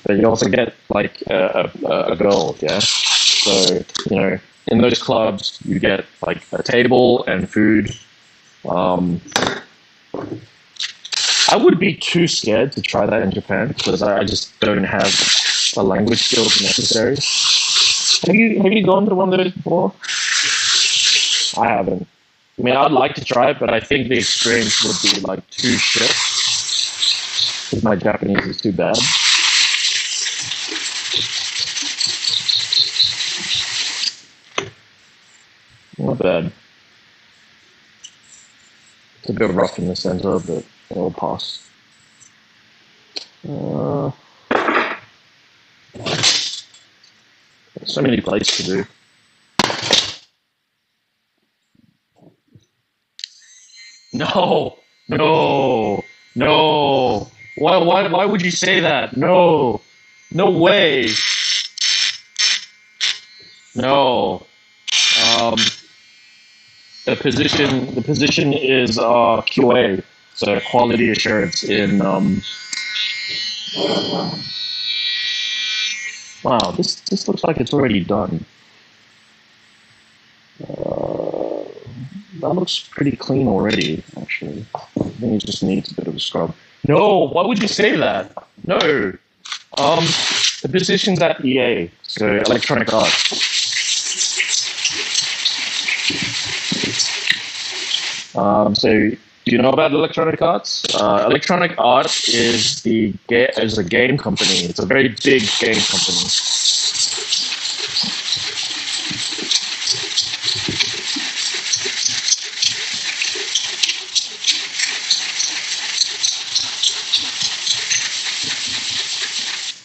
But you also get like a girl, yeah? So, you know, in those clubs, you get like a table and food. I would be too scared to try that in Japan because I just don't have the language skills necessary. Have you gone to one of those before? I haven't. I mean, I'd like to try it, but I think the experience would be like too shit because my Japanese is too bad. Not bad. It's a bit rough in the center, but it'll pass. So many places to do. No. Why would you say that? No way. No. The position is QA, so quality assurance in. Wow, this looks like it's already done. That looks pretty clean already, actually. I think it just needs a bit of a scrub. No, why would you say that? No. The position's at EA, so Electronic Arts. So do you know about Electronic Arts? Electronic Arts is a game company. It's a very big game company.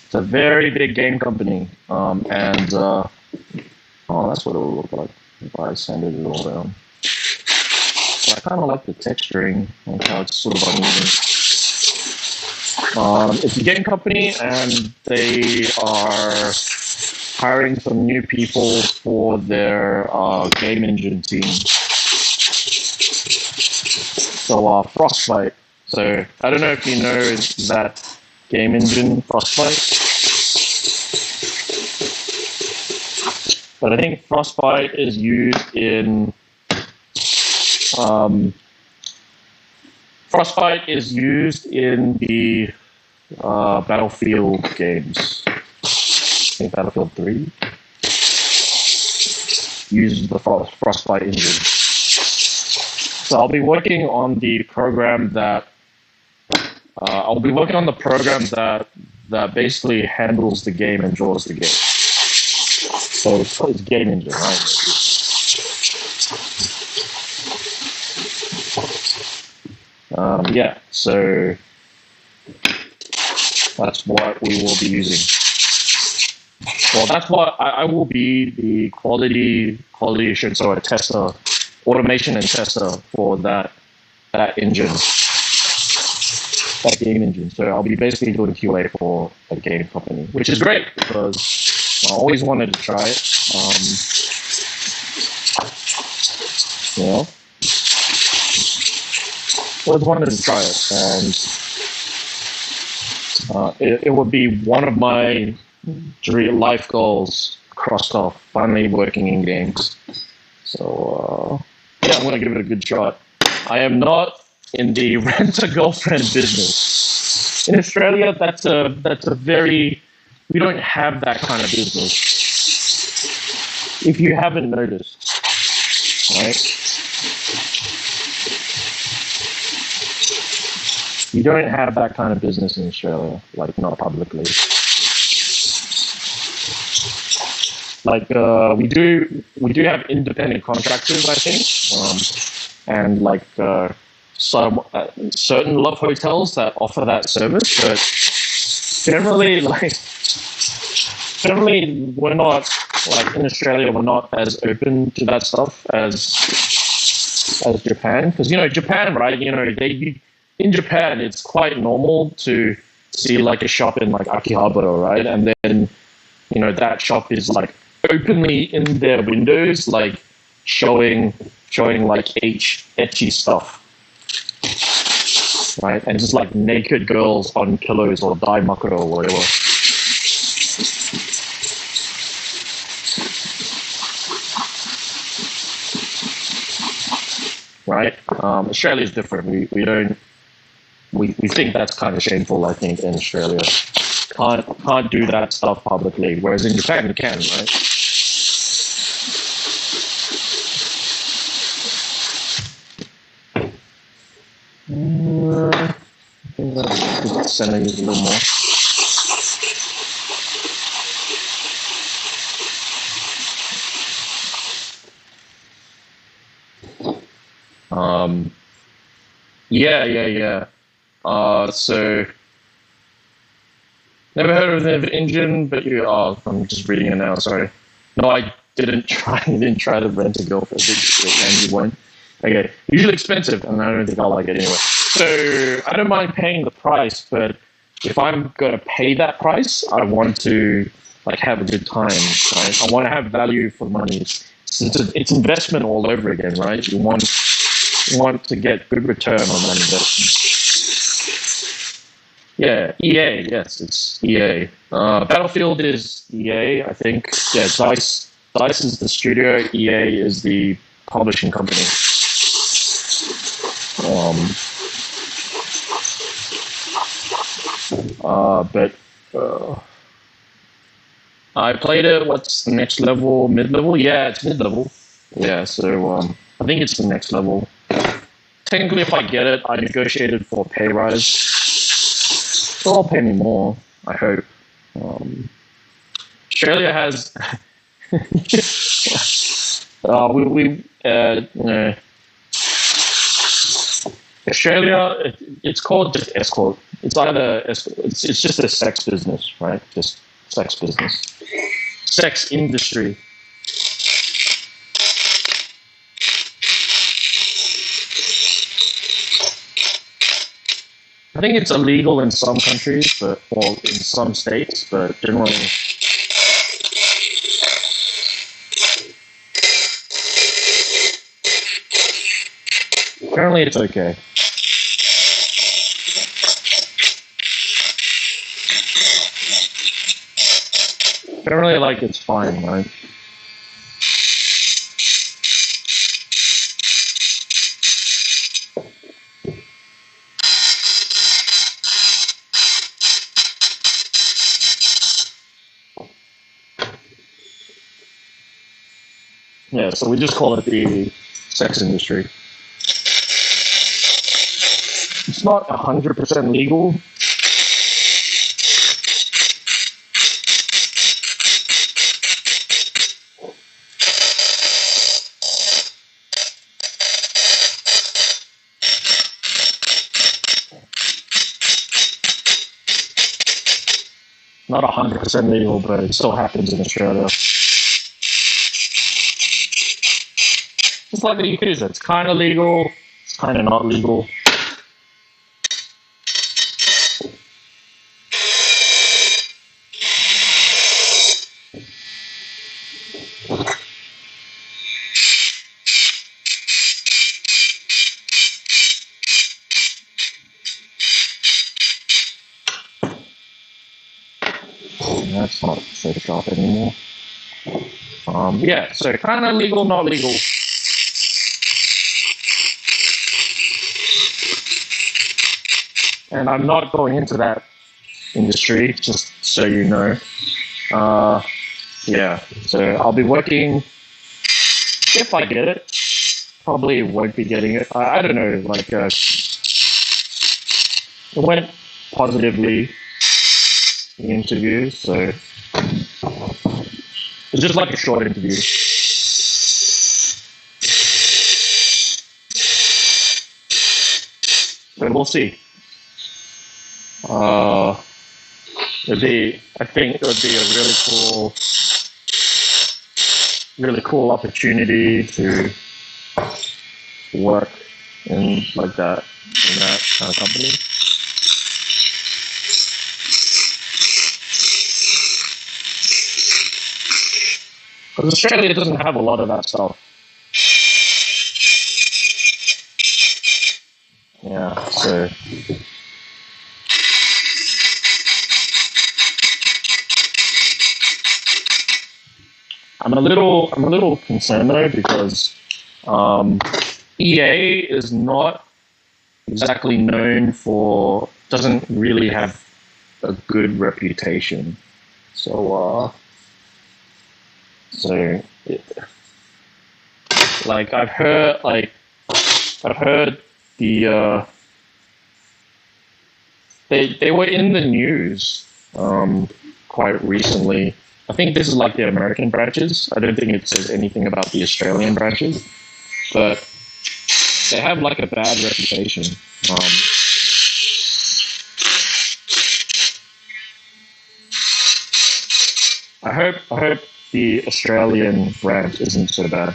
It's a very big game company, oh, that's what it will look like if I sanded it all down. I kind of like the texturing and how it's sort of uneven. It's a game company, and they are hiring some new people for their game engine team. So Frostbite. So I don't know if you know that game engine, Frostbite. But I think Frostbite is used in Frostbite is used in the Battlefield games. I think Battlefield 3 uses the Frostbite engine. So I'll be working on the program that that basically handles the game and draws the game. So it's game engine, right? Yeah, so that's what we will be using. Well, that's what I will be the quality assurance, so a tester, automation and tester for that engine, that game engine. So I'll be basically doing QA for a game company, which is great because I always wanted to try it. You know, always wanted to try it, and it would be one of my life goals crossed off, finally working in games. So yeah, I'm going to give it a good shot. I am not in the rent-a-girlfriend business. In Australia, that's a very, we don't have that kind of business. If you haven't noticed, right? You don't have that kind of business in Australia, like not publicly. Like we do have independent contractors, I think, and like some certain love hotels that offer that service, but generally we're not, like in Australia, we're not as open to that stuff as Japan, because Japan, right? In Japan, it's quite normal to see like a shop in like Akihabara, right? And then, that shop is like openly in their windows, like showing like ecchi stuff, right? And just like naked girls on pillows or daimakura or whatever. Right? Australia is different. We think that's kind of shameful, I think, in Australia. Can't do that stuff publicly, whereas in Japan you can, right? I think that's sending it a little more. Yeah. So never heard of the engine, but I'm just reading it now. Sorry. No, I didn't try to rent a girlfriend, and you won't. Okay, usually expensive, and I don't think I'll like it anyway. So I don't mind paying the price, but if I'm gonna pay that price, I want to like have a good time, right? I want to have value for money. It's investment all over again, right? You want to get good return on that investment. Yeah, EA, yes, it's EA. Battlefield is EA, I think. Yeah, DICE is the studio, EA is the publishing company. I played it. What's the next level? Mid level? Yeah, it's mid level. Yeah, so I think it's the next level. Technically, if I get it, I negotiated for pay rise. They'll pay me more, I hope. Australia has. Australia, it's called just escort. It's either it's just a sex business, right? Just sex business, sex industry. I think it's illegal in some countries, or in some states, but generally. Apparently, it's okay. Apparently, like, it's fine, right? Yeah, so we just call it the sex industry. It's not 100% legal. Not 100% legal, but it still happens in Australia. It's like the Yakuza. It's kind of legal. It's kind of not legal. That's not Photoshop anymore. Yeah, so kind of legal, not legal. And I'm not going into that industry, just so you know. Yeah, so I'll be working, if I get it. Probably won't be getting it. I don't know, like, it went positively, the interview, so it's just like a short interview. But we'll see. I think it would be a really cool opportunity to work in like that, in that kind of company. Because Australia doesn't have a lot of that stuff. Yeah, so I'm a little concerned though, because EA is not exactly known for, doesn't really have a good reputation. So like I've heard the they were in the news quite recently. I think this is like the American branches. I don't think it says anything about the Australian branches, but they have like a bad reputation. I hope the Australian branch isn't so bad.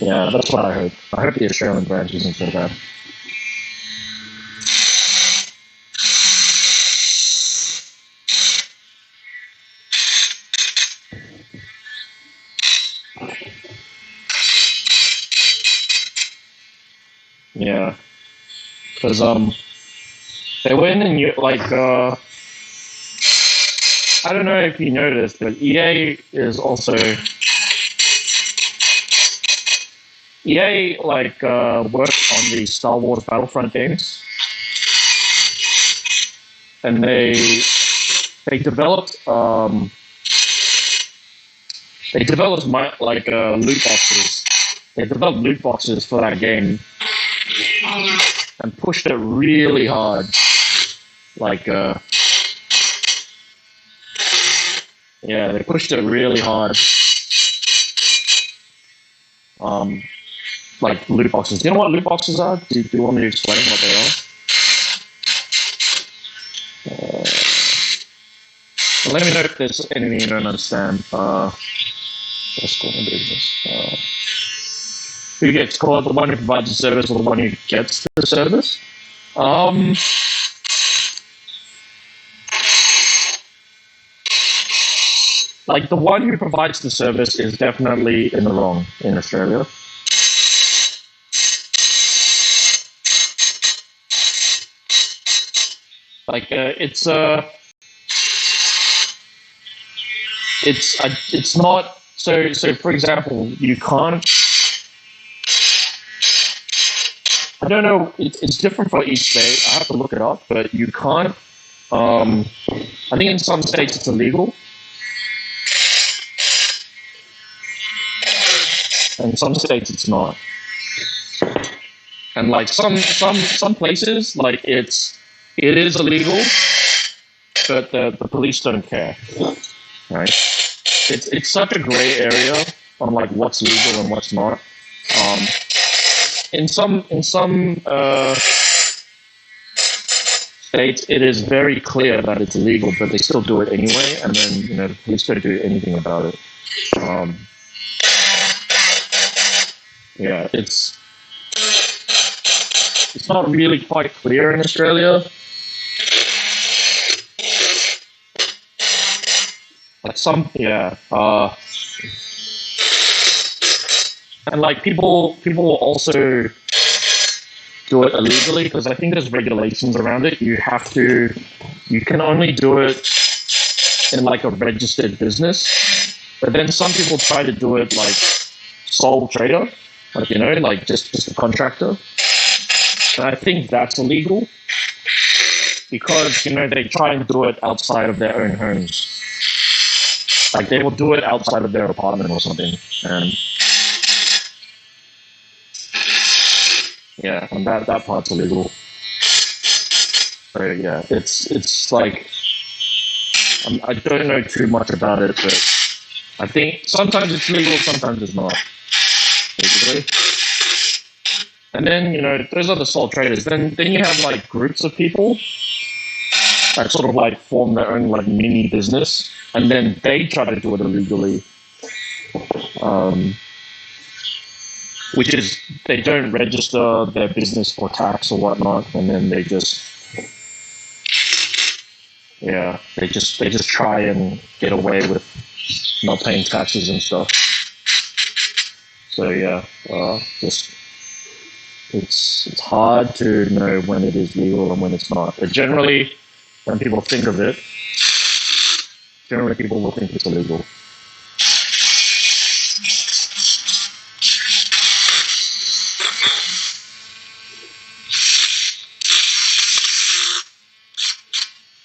Yeah, that's what I hope. I hope the Australian branch isn't so bad. Yeah, because they were in the new, like I don't know if you noticed, but EA is also EA worked on the Star Wars Battlefront games, and they developed loot boxes. They developed loot boxes for that game and pushed it really hard. Yeah, they pushed it really hard. Like loot boxes. Do you know what loot boxes are? Do you want me to explain what they are? Let me know if there's anything you don't understand. Let's go into business. Who gets called? The one who provides the service or the one who gets the service? Like the one who provides the service is definitely in the wrong in Australia. It's not so. For example, you can't. I don't know. It's different for each state. I have to look it up, but you can't. I think in some states it's illegal. And some states it's not. And like some places, like it is illegal, but the police don't care, right? It's such a gray area on like what's legal and what's not. In some states, it is very clear that it's illegal, but they still do it anyway, and then the police don't do anything about it. Yeah, it's not really quite clear in Australia. Like and like people will also do it illegally because I think there's regulations around it. You can only do it in like a registered business, but then some people try to do it like sole trader. Like just a contractor. And I think that's illegal because, they try and do it outside of their own homes. Like they will do it outside of their apartment or something. And yeah, and that part's illegal. So yeah, it's like, I don't know too much about it, but I think sometimes it's legal, sometimes it's not. Basically. And then, those are the sole traders. Then you have like groups of people that sort of like form their own like mini business, and then they try to do it illegally. Which is they don't register their business for tax or whatnot, and then they just try and get away with not paying taxes and stuff. So yeah, it's hard to know when it is legal and when it's not. But generally, when people think of it, people will think it's illegal.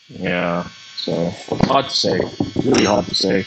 Yeah, so hard to say, really hard to say.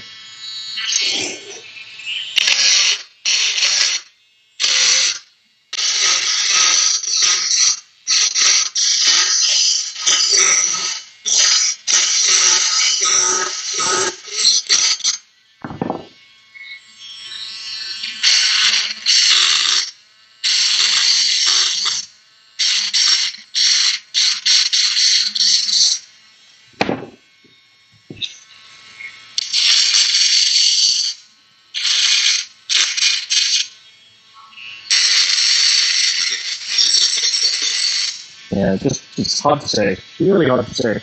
Yeah, it's hard to say. Really hard to say.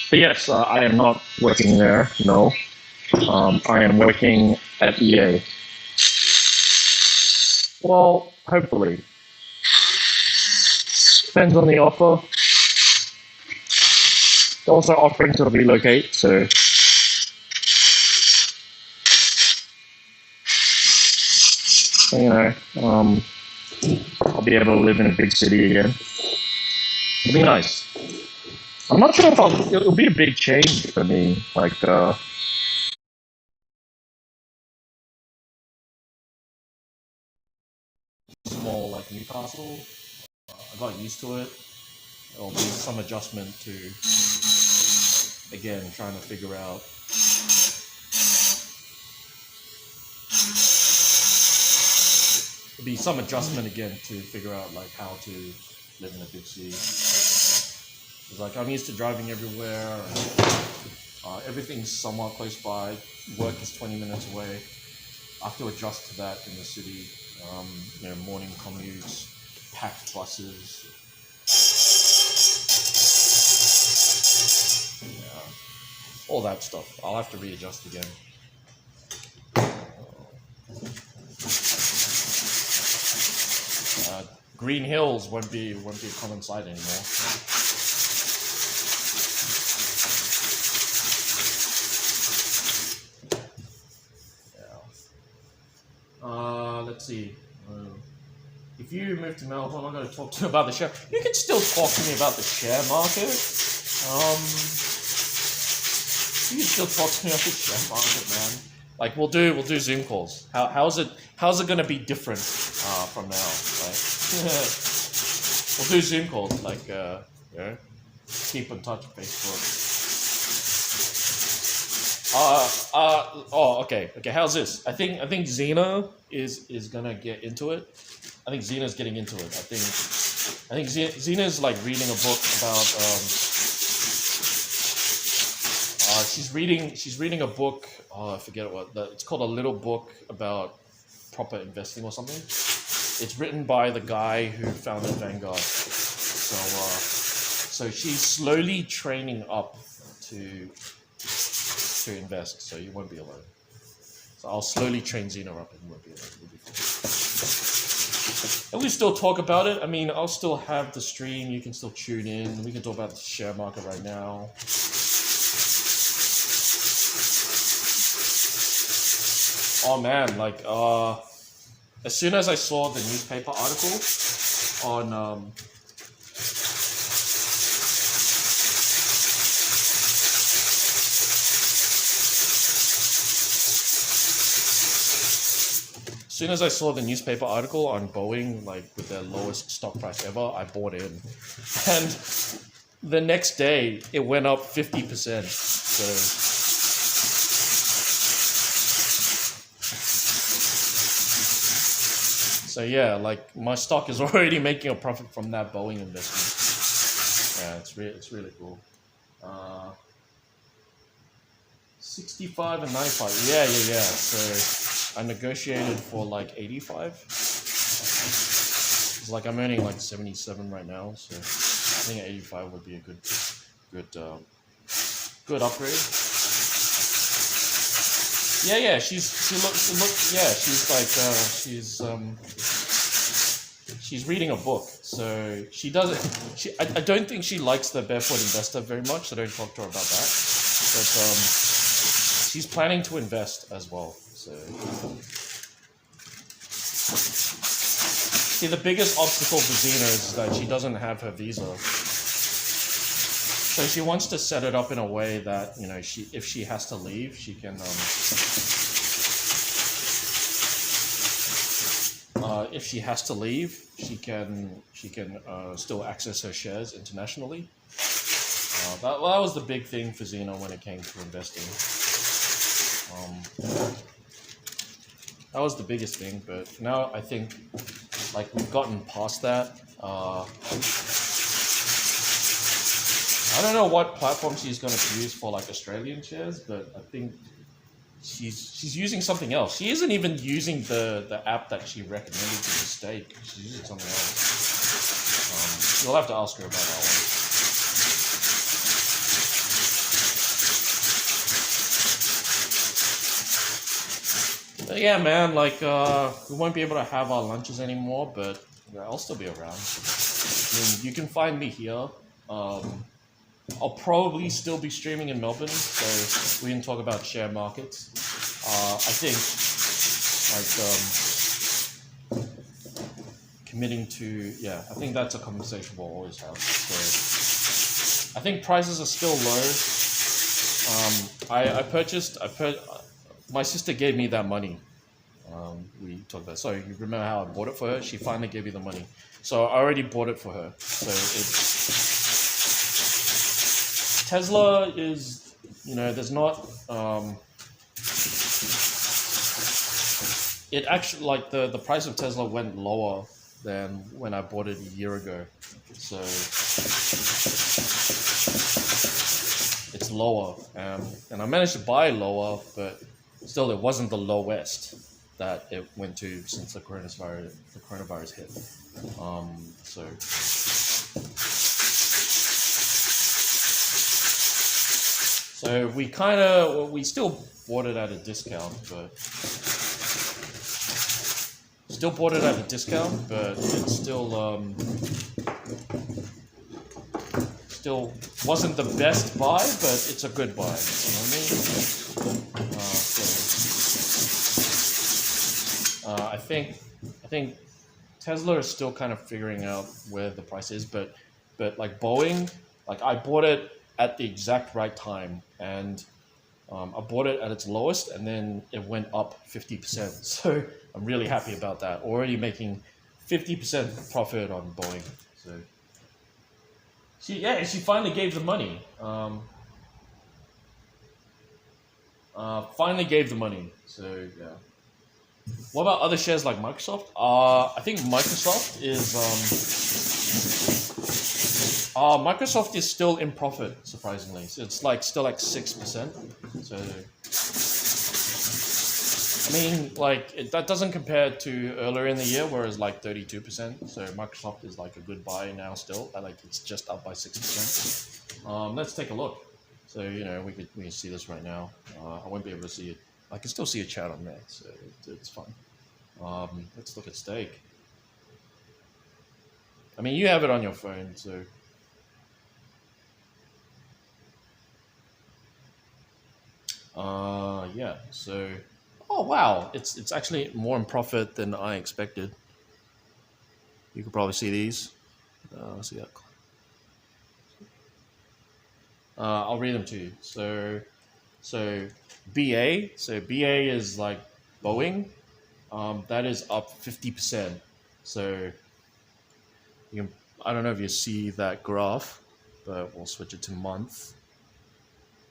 But yes, I am not working there. No, I am working at EA. Well, hopefully. Depends on the offer. They're also offering to relocate, so you know, I'll be able to live in a big city again. It'll be nice. I'm not sure if it'll be a big change for me. Like, small like Newcastle. I got used to it. It'll be some adjustment to, again, trying to figure out. It'll be some adjustment again to figure out like how to live in a big city. It's like I'm used to driving everywhere. And, everything's somewhat close by. Work is 20 minutes away. I have to adjust to that in the city. Morning commutes, packed buses. Yeah, all that stuff. I'll have to readjust again. Green Hills won't be a common sight anymore. Let's see. If you move to Melbourne, I'm going to talk to you about the share. You can still talk to me about the share market. You can still talk to me about the share market, man. Like we'll do Zoom calls. How's it going to be different from now? Right? We'll do Zoom calls. Like keep in touch Facebook. Okay. How's this? I think Xena is gonna get into it. I think Xena's getting into it. I think Xena's like reading a book about. She's reading a book. I forget what. It's called A Little Book About Proper Investing or something. It's written by the guy who founded Vanguard. So she's slowly training up to invest, so you won't be alone. So I'll slowly train Xena up and you won't be alone. We'll be fine. And we still talk about it. I mean, I'll still have the stream. You can still tune in. We can talk about the share market right now. Oh man, like as soon as I saw the newspaper article on As soon as I saw the newspaper article on Boeing, like with their lowest stock price ever, I bought in. And the next day, it went up 50%. So yeah, like my stock is already making a profit from that Boeing investment. Yeah, it's really cool. 65 and 95. Yeah. So I negotiated for like 85. It's like I'm earning like 77 right now, so I think 85 would be a good upgrade. Yeah. She's reading a book, so she doesn't. I don't think she likes the Barefoot Investor very much, so don't talk to her about that. But she's planning to invest as well. So, see, the biggest obstacle for Xena is that she doesn't have her visa. So she wants to set it up in a way that, you know, if she has to leave, she can. If she has to leave, she can still access her shares internationally. That was the big thing for Xena when it came to investing. That was the biggest thing, but now I think like we've gotten past that. I don't know what platform she's going to use for like Australian shares, but I think she's using something else. She isn't even using the app that she recommended to the stake. She's using something else. You'll have to ask her about that one. But yeah, man, like we won't be able to have our lunches anymore, but I'll still be around. I mean, you can find me here. I'll probably still be streaming in Melbourne, so we can talk about share markets. I think, like, committing to, yeah, I think that's a conversation we'll always have. So I think prices are still low. My sister gave me that money. We talked about. So you remember how I bought it for her? She finally gave me the money. So I already bought it for her. So Tesla is, there's not. It actually, like the price of Tesla went lower than when I bought it a year ago. So it's lower, and I managed to buy lower, but still, it wasn't the lowest that it went to since the coronavirus hit. So we still bought it at a discount, but it still wasn't the best buy, but it's a good buy. You know what I mean? I think Tesla is still kind of figuring out where the price is, but like Boeing, like I bought it at the exact right time, and I bought it at its lowest, and then it went up 50%. So I'm really happy about that. Already making 50% profit on Boeing. So she finally gave the money. Finally gave the money. So yeah. What about other shares like Microsoft? I think Microsoft is still in profit, surprisingly. So it's still 6%. So I mean, that doesn't compare to earlier in the year where it's 32%. So Microsoft is a good buy now still. It's just up by 6%. Let's take a look. So we can see this right now. I won't be able to see it. I can still see a chat on there, so it's fine. Let's look at stake. I mean, you have it on your phone, so. Yeah. So, oh wow, it's actually more in profit than I expected. You could probably see these. See that. I'll read them to you. So BA. So BA is like Boeing. That is up 50%. So I don't know if you see that graph, but we'll switch it to month.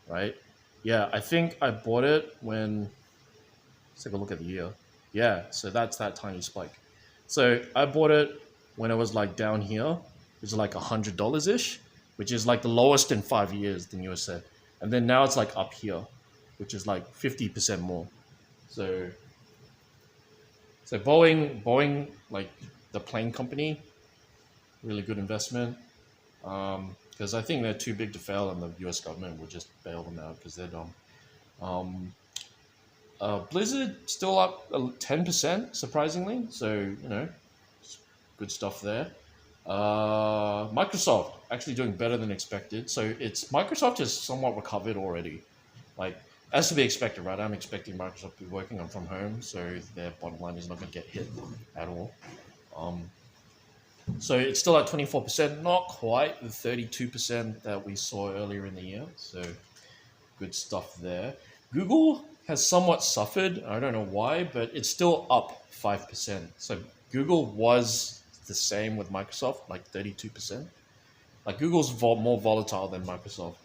Right? Yeah, I think I bought it when. Let's take a look at the year. Yeah, so that's that tiny spike. So I bought it when it was down here, which is $100 ish, which is the lowest in 5 years, the newest said. And then now it's up here, which is 50% more. So Boeing, the plane company, really good investment. Because I think they're too big to fail, and the U.S. government will just bail them out because they're dumb. Blizzard still up 10%, surprisingly. So good stuff there. Microsoft actually doing better than expected. So Microsoft has somewhat recovered already, as to be expected, right? I'm expecting Microsoft to be working on from home, so their bottom line is not going to get hit at all. So it's still at 24%, not quite the 32% that we saw earlier in the year. So good stuff there. Google has somewhat suffered. I don't know why, but it's still up 5%. So Google was the same with Microsoft, 32%. Google's more volatile than Microsoft.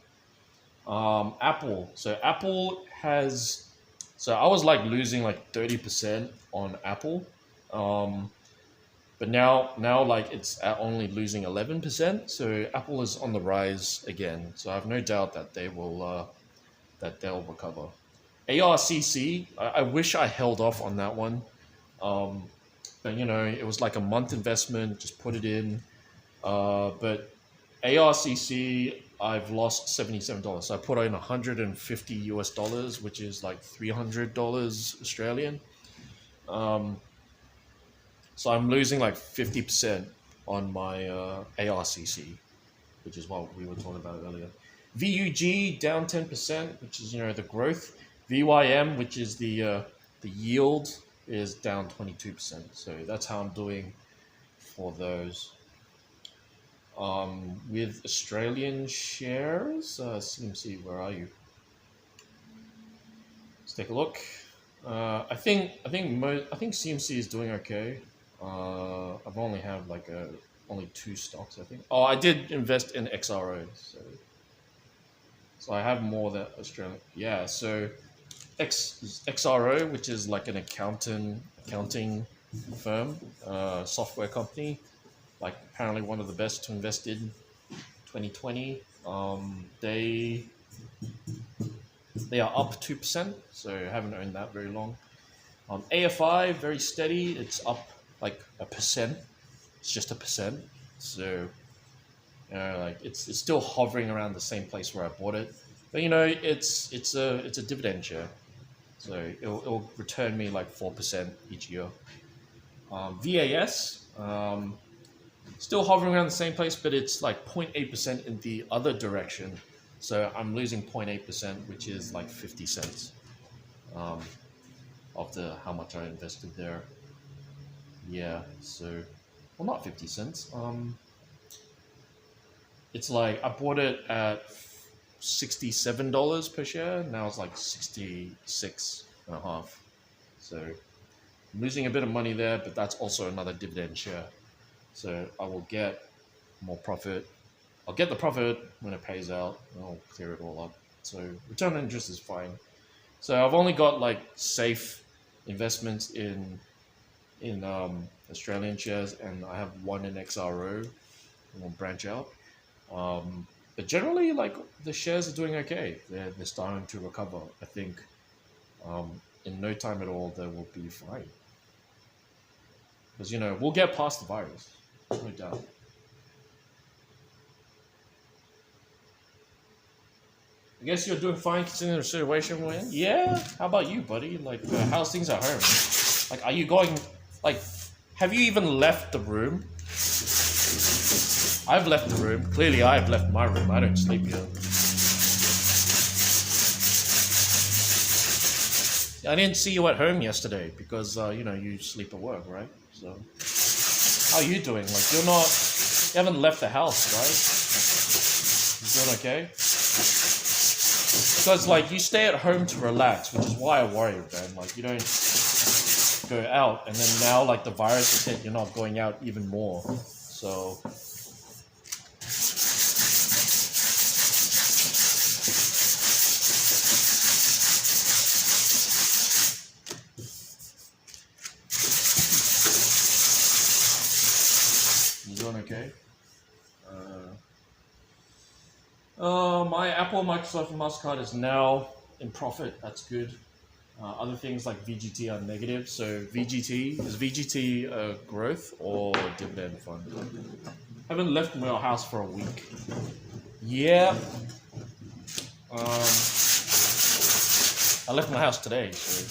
Apple. So Apple has. So I was losing 30% on Apple. But now it's at only losing 11%. So Apple is on the rise again. So I have no doubt that they'll recover. ARCC, I wish I held off on that one. But it was a month investment, just put it in. But ARCC, I've lost $77. So I put in $150, which is $300 Australian. So I'm losing 50% on my ARCC, which is what we were talking about earlier. VUG down 10%, which is the growth. VYM, which is the yield, is down 22%. So that's how I'm doing for those. With Australian shares, CMC, where are you? Let's take a look. I think CMC is doing okay. I've only have like only two stocks, I think. Oh, I did invest in XRO, so I have more than Australian. Yeah, so XRO, which is like an accounting firm, software company, like apparently one of the best to invest in 2020. They are up 2%, so I haven't owned that very long. AFI, very steady. It's up like a percent. It's just a percent. So like it's still hovering around the same place where I bought it. But it's a dividend share, so it'll return me like 4% each year. VAS, still hovering around the same place, but it's like 0.8% in the other direction. So I'm losing 0.8%, which is like 50 cents of how much I invested there. Yeah, so, well, not 50 cents. It's like I bought it at $67 per share. Now it's like 66.5. So I'm losing a bit of money there, but that's also another dividend share. So I will get more profit. I'll get the profit when it pays out, and I'll clear it all up. So return on interest is fine. So I've only got like safe investments in Australian shares, and I have one in XRO, and I'll branch out. But generally, like the shares are doing okay. They're starting to recover. I think in no time at all they will be fine. Because we'll get past the virus, no doubt. I guess you're doing fine considering the situation we're in. Yeah. How about you, buddy? Like, how's things at home? Like, are you going? Like, have you even left the room? I've left the room. Clearly, I've left my room. I don't sleep here. I didn't see you at home yesterday because you sleep at work, right? So, how are you doing? Like, you haven't left the house, right? You doing okay? Because like you stay at home to relax, which is why I worry, man. Like you don't go out, and then now like the virus has hit, you're not going out even more. So you doing okay? My Apple, Microsoft, and MasterCard is now in profit. That's good. Other things like VGT are negative. So is VGT a growth or dividend fund? I haven't left my house for a week. Yeah. I left my house today. So.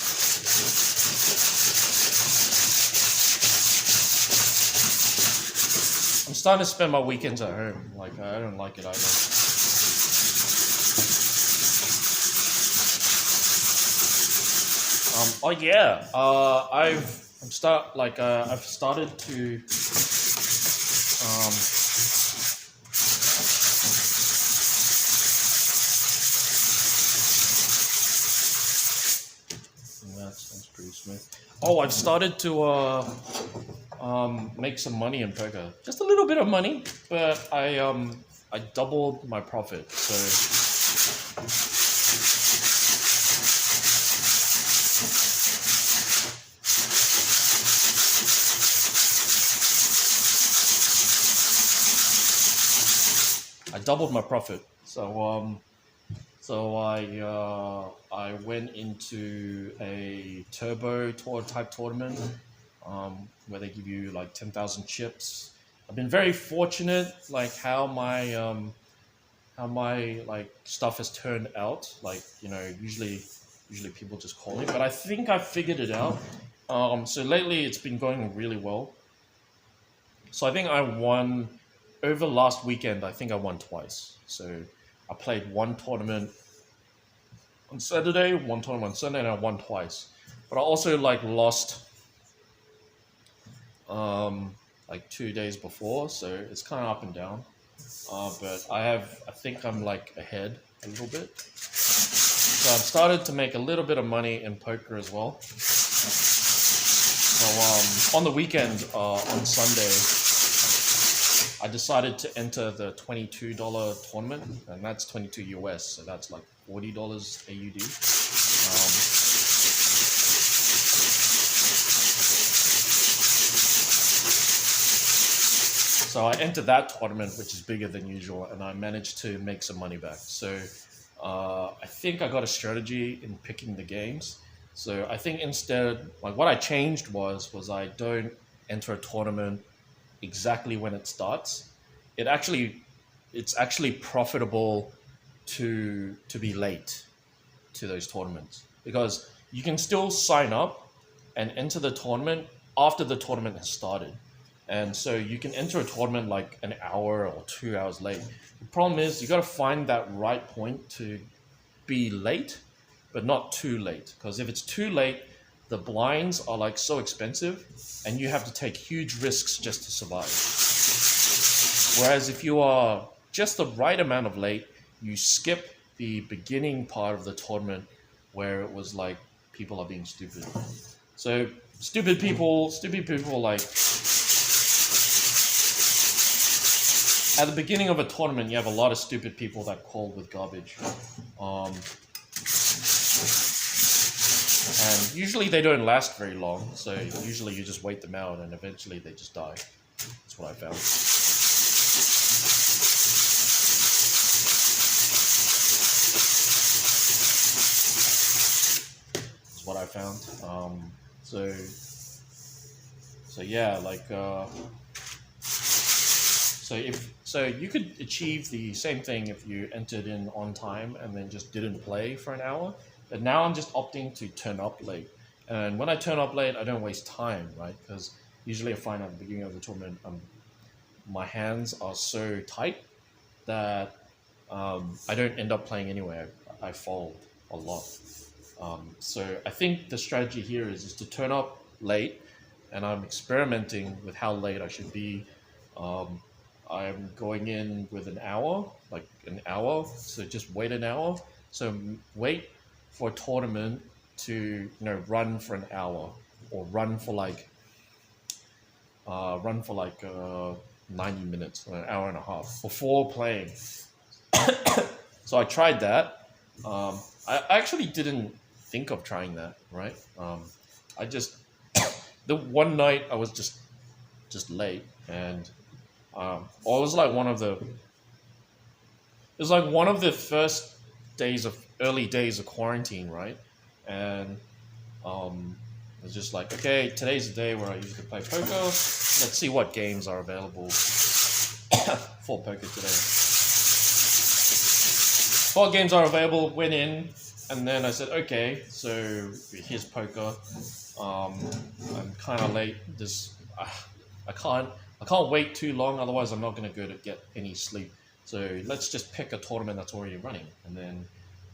I'm starting to spend my weekends at home. Like I don't like it either. Oh yeah, I've started to that sounds pretty smooth. Oh, I've started to make some money in poker. Just a little bit of money, but I doubled my profit. So I doubled my profit. So I went into a turbo tour type tournament where they give you like 10,000 chips. I've been very fortunate, like how my like stuff has turned out. Like usually people just call it, but I think I figured it out. So lately it's been going really well. So I think I won over last weekend. I think I won twice. So I played one tournament on Saturday, one tournament on Sunday, and I won twice. But I also like lost like 2 days before, so it's kind of up and down. But I think I'm like ahead a little bit. So I've started to make a little bit of money in poker as well. So on the weekend, on Sunday, I decided to enter the $22 tournament, and that's 22 US, so that's like $40 AUD. So I entered that tournament, which is bigger than usual, and I managed to make some money back. So I think I got a strategy in picking the games. So I think instead, like what I changed was I don't enter a tournament exactly when it starts. It's actually profitable to be late to those tournaments, because you can still sign up and enter the tournament after the tournament has started. And so you can enter a tournament like an hour or 2 hours late. The problem is you got to find that right point to be late, but not too late. Because if it's too late, the blinds are like so expensive and you have to take huge risks just to survive. Whereas if you are just the right amount of late, you skip the beginning part of the tournament where it was like people are being stupid. So stupid people like, at the beginning of a tournament, you have a lot of stupid people that call with garbage. And usually they don't last very long, so usually you just wait them out and eventually they just die. That's what I found. That's what I found. So yeah, like so you could achieve the same thing if you entered in on time and then just didn't play for an hour. But now I'm just opting to turn up late. And when I turn up late, I don't waste time, right? Because usually I find at the beginning of the tournament, my hands are so tight that I don't end up playing anyway. I fold a lot. So I think the strategy here is to turn up late, and I'm experimenting with how late I should be. I'm going in with an hour, so just wait an hour. So wait for a tournament to run for an hour, or run for like 90 minutes or an hour and a half before playing. So I tried that. I actually didn't think of trying that, right? I just the one night I was just late, and it was like one of the first early days of quarantine, right? And it was just like, okay, today's the day where I usually play poker. Let's see what games are available for poker today. What games are available? Went in, and then I said, okay, so here's poker. I'm kind of late. I can't wait too long, otherwise I'm not going to go to get any sleep. So let's just pick a tournament that's already running. And then,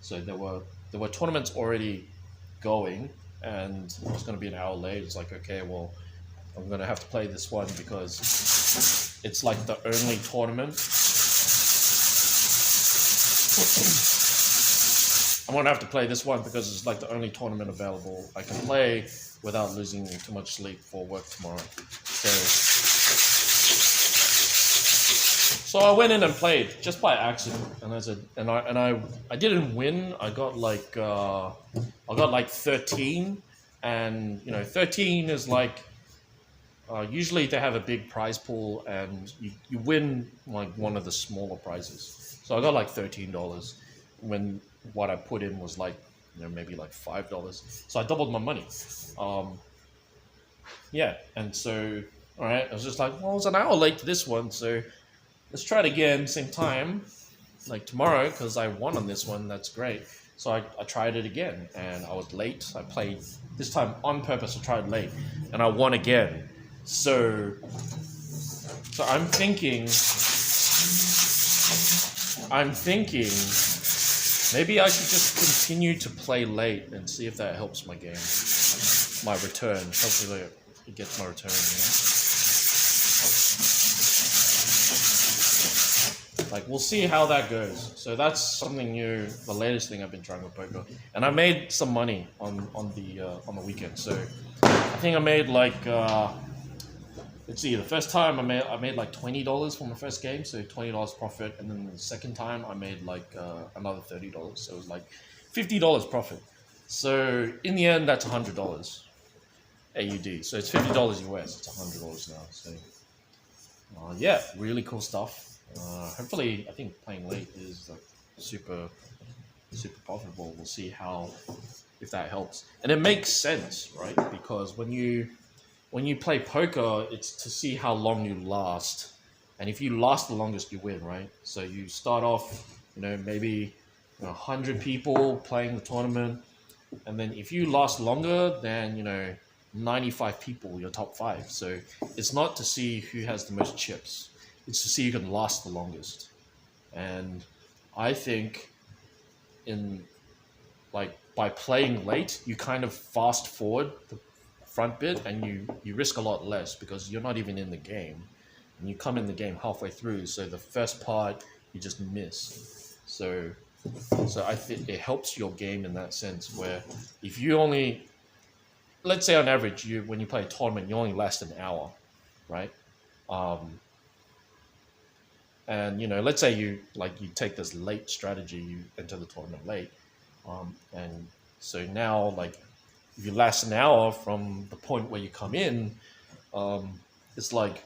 so there were tournaments already going, and it was going to be an hour late. It's like, okay, well, I'm going to have to play this one because it's like the only tournament. I'm going to have to play this one because it's like the only tournament available I can play without losing too much sleep for work tomorrow. So I went in and played just by accident, and I said, and I didn't win. I got like 13, and 13 is like usually they have a big prize pool, and you win like one of the smaller prizes. So I got like $13 when what I put in was like maybe like $5. So I doubled my money. Yeah, and so all right, I was just like, well, I was an hour late to this one, so let's try it again, same time, like tomorrow, because I won on this one. That's great. So I tried it again, and I was late. I played this time on purpose. I tried late, and I won again. So I'm thinking maybe I should just continue to play late and see if that helps my game, my return. Hopefully it gets my return. Like, we'll see how that goes. So that's something new, the latest thing I've been trying with poker. And I made some money on the weekend. So I think I made like let's see, the first time I made like $20 from the first game, so $20 profit, and then the second time I made like another $30, so it was like $50 profit. So in the end, that's $100 AUD. So it's $50 US. It's $100 now. So yeah, really cool stuff. Hopefully, I think playing late is like super profitable. We'll see if that helps, and it makes sense, right? Because when you play poker, it's to see how long you last, and if you last the longest, you win, right? So you start off, maybe 100 people playing the tournament, and then if you last longer than 95 people, you're top 5. So it's not to see who has the most chips; it's to see who can last the longest. And I think by playing late, you kind of fast forward the front bit, and you risk a lot less because you're not even in the game, and you come in the game halfway through. So the first part you just miss. So I think it helps your game in that sense, where if you only, let's say on average, when you play a tournament, you only last an hour, right? And let's say you take this late strategy, you enter the tournament late, and so now if you last an hour from the point where you come in, it's like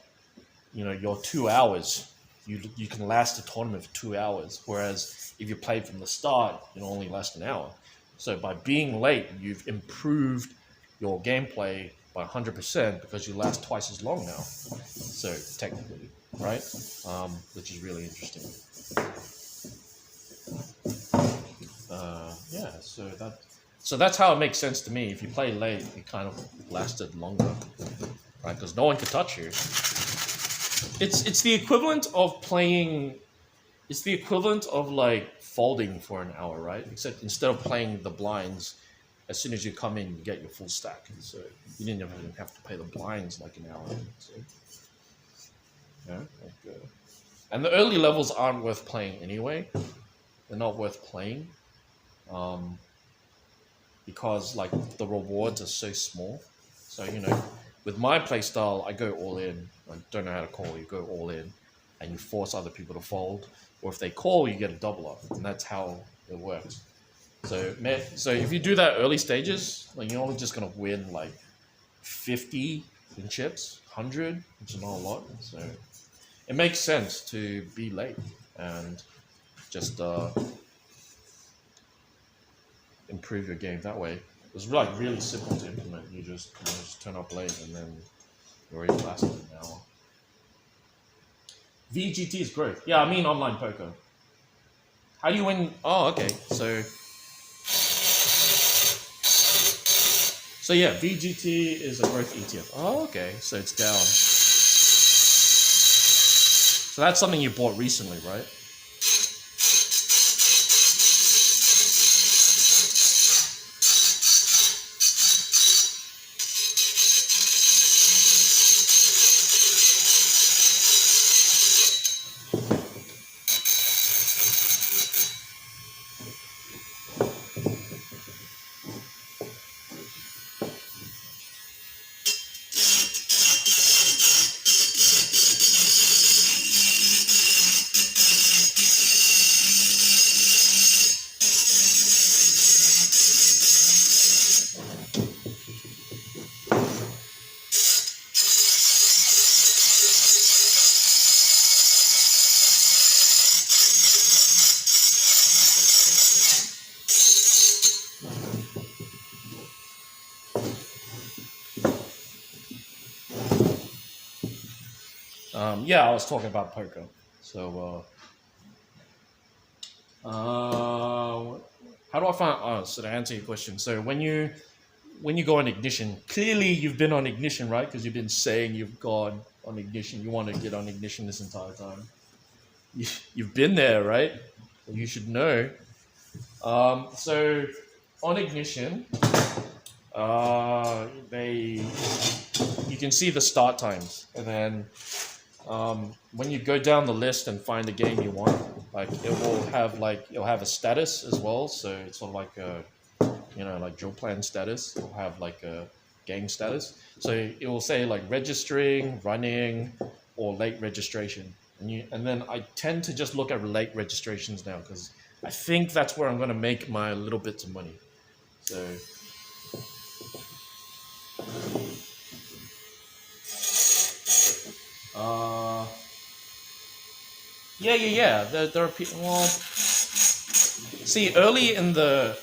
your 2 hours. You can last a tournament for 2 hours, whereas if you played from the start, you'll only last an hour. So by being late, you've improved your gameplay by 100% because you last twice as long now. So technically, right? Which is really interesting. Yeah. So that's how it makes sense to me. If you play late, it kind of lasted longer, right? Because no one can touch you. It's the equivalent of playing. It's the equivalent of folding for an hour, right? Except instead of playing the blinds, as soon as you come in, you get your full stack. And so you didn't even have to pay the blinds like an hour. So, yeah, and the early levels aren't worth playing anyway. They're not worth playing, because the rewards are so small. So with my playstyle, I go all in. I don't know how to call. You go all in, and you force other people to fold. Or if they call, you get a double up, and that's how it works. So if you do that early stages, you're only just gonna win 50 in chips, 100, which is not a lot. So it makes sense to be late and just improve your game that way. It's really simple to implement. You just turn up late, and then you're already lasting an hour. VGT is great. Yeah, I mean online poker. How do you win? Oh, okay. So yeah, VGT is a growth ETF. Oh, okay. So it's down. So that's something you bought recently, right? Yeah, I was talking about poker. So, how do I find? Oh, so to answer your question, so when you go on Ignition, clearly you've been on Ignition, right? Because you've been saying you've gone on Ignition. You want to get on Ignition this entire time. You've been there, right? Well, you should know. So on Ignition, you can see the start times, and then when you go down the list and find the game you want, like it'll have a status as well. So it's sort of like a, like drill plan status. It'll have like a game status. So it will say like registering, running, or late registration. And then I tend to just look at late registrations now because I think that's where I'm going to make my little bits of money. So yeah. There are people. Well, see, early in the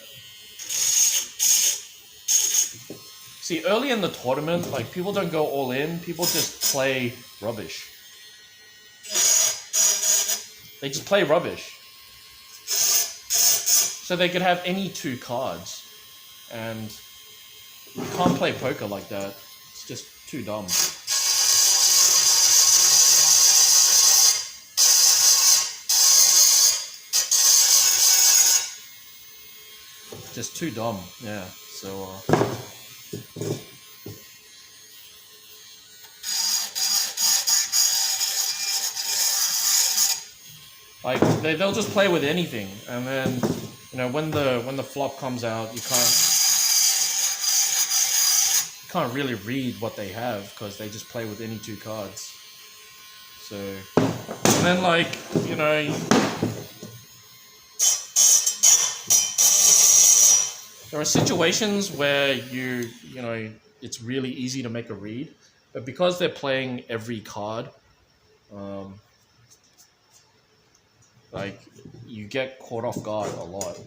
tournament, like people don't go all in. People just play rubbish. They just play rubbish. So they could have any 2 cards, and you can't play poker like that. It's just too dumb. Just too dumb, yeah. So like they'll just play with anything, and then when the flop comes out, you can't really read what they have because they just play with any 2 cards. So, and then there are situations where it's really easy to make a read, but because they're playing every card, like you get caught off guard a lot.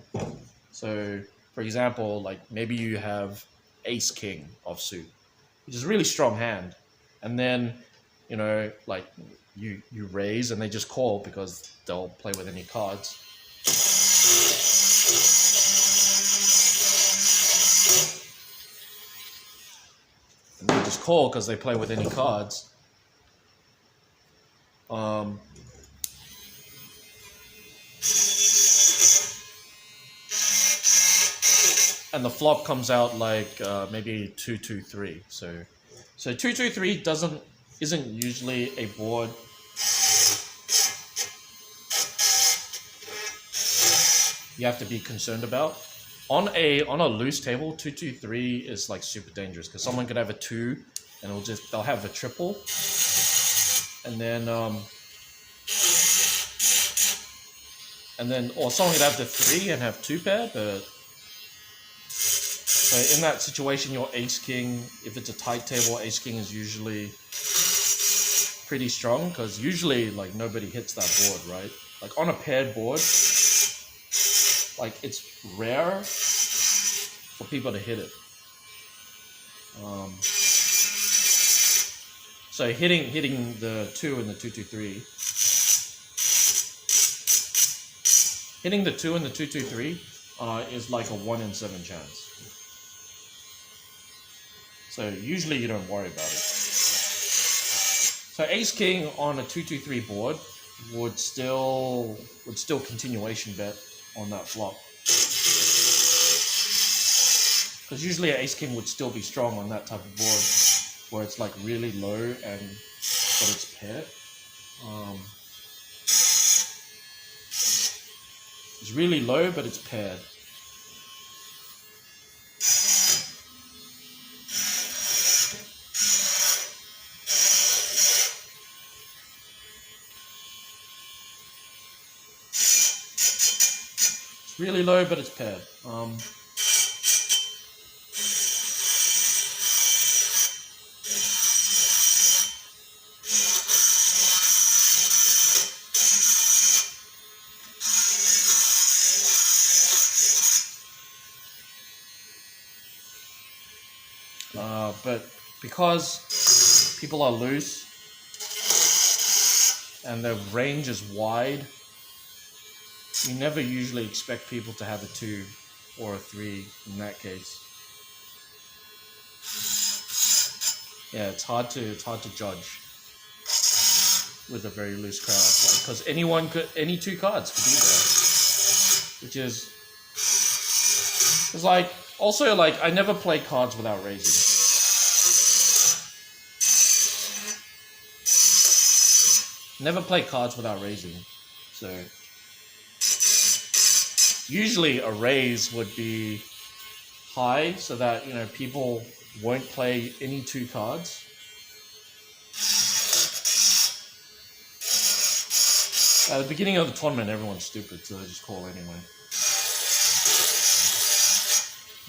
So, for example, like maybe you have Ace King offsuit, which is a really strong hand, and then like you raise and they just call because they'll play with any cards. And they just call because they play with any cards. And the flop comes out like maybe 2-2-3. So 2-2-3 isn't usually a board you have to be concerned about. On a loose table, 2-2-3 is like super dangerous because someone could have a 2 and they'll have a triple, and then or someone could have the 3 and have 2 pair, but so in that situation, your Ace King, if it's a tight table, Ace King is usually pretty strong because usually like nobody hits that board, right? Like on a paired board, like it's rare for people to hit it. So hitting the 2 and the 2-2-3, hitting the 2 and the 2-2-3 is like a 1 in 7 chance. So usually you don't worry about it. So Ace King on a 2-2-3 board would still continuation bet on that flop. Because usually an Ace King would still be strong on that type of board where it's like really low but it's paired. It's really low but it's paired. Really low, but it's paired. But because people are loose and the range is wide, you never usually expect people to have a 2 or a 3 in that case. Yeah, it's hard to judge with a very loose crowd, because any 2 cards could be there, which is, it's like, also like I never play cards without raising. Never play cards without raising. So usually a raise would be high so that people won't play any 2 cards. At the beginning of the tournament, everyone's stupid, so they just call anyway.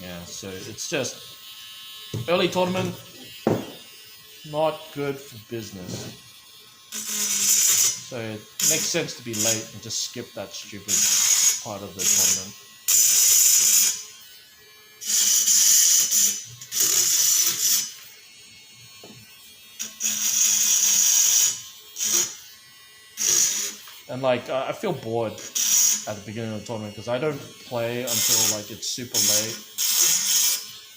Yeah, so it's just early tournament, not good for business. So it makes sense to be late and just skip that stupid part of the tournament. And like I feel bored at the beginning of the tournament because I don't play until like it's super late,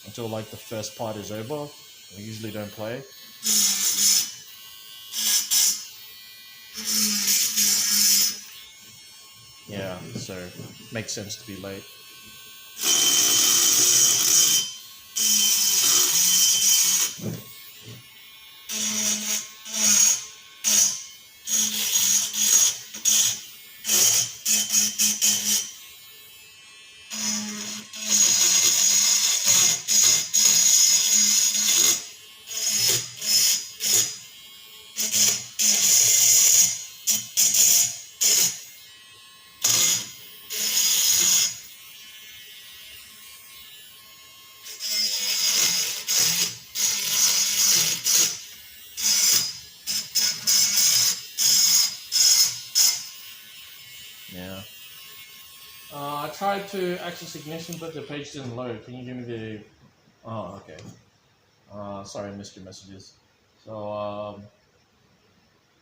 until like the first part is over. I usually don't play. Yeah, so makes sense to be late. Yeah. I tried to access Ignition, but the page didn't load. Can you give me the... Oh, okay. Sorry, I missed your messages. So,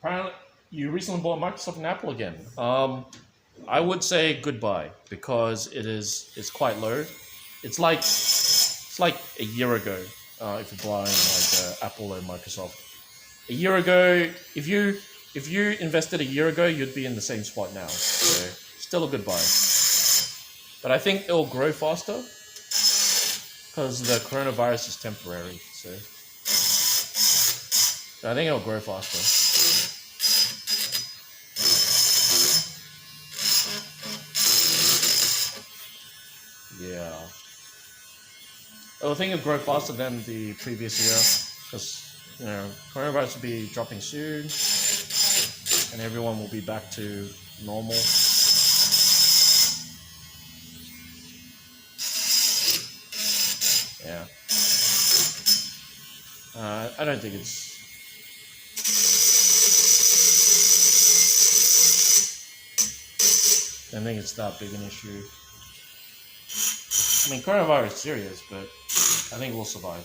apparently, you recently bought Microsoft and Apple again. I would say goodbye because it's quite low. It's like a year ago. If you're buying like Apple and Microsoft, a year ago, if you invested a year ago, you'd be in the same spot now. So still a goodbye. But I think it'll grow faster because the coronavirus is temporary. So I think it'll grow faster. Yeah. I think it'll grow faster than the previous year because coronavirus will be dropping soon and everyone will be back to normal. Yeah. I don't think it's... I think it's that big an issue. I mean, coronavirus is serious, but I think we'll survive.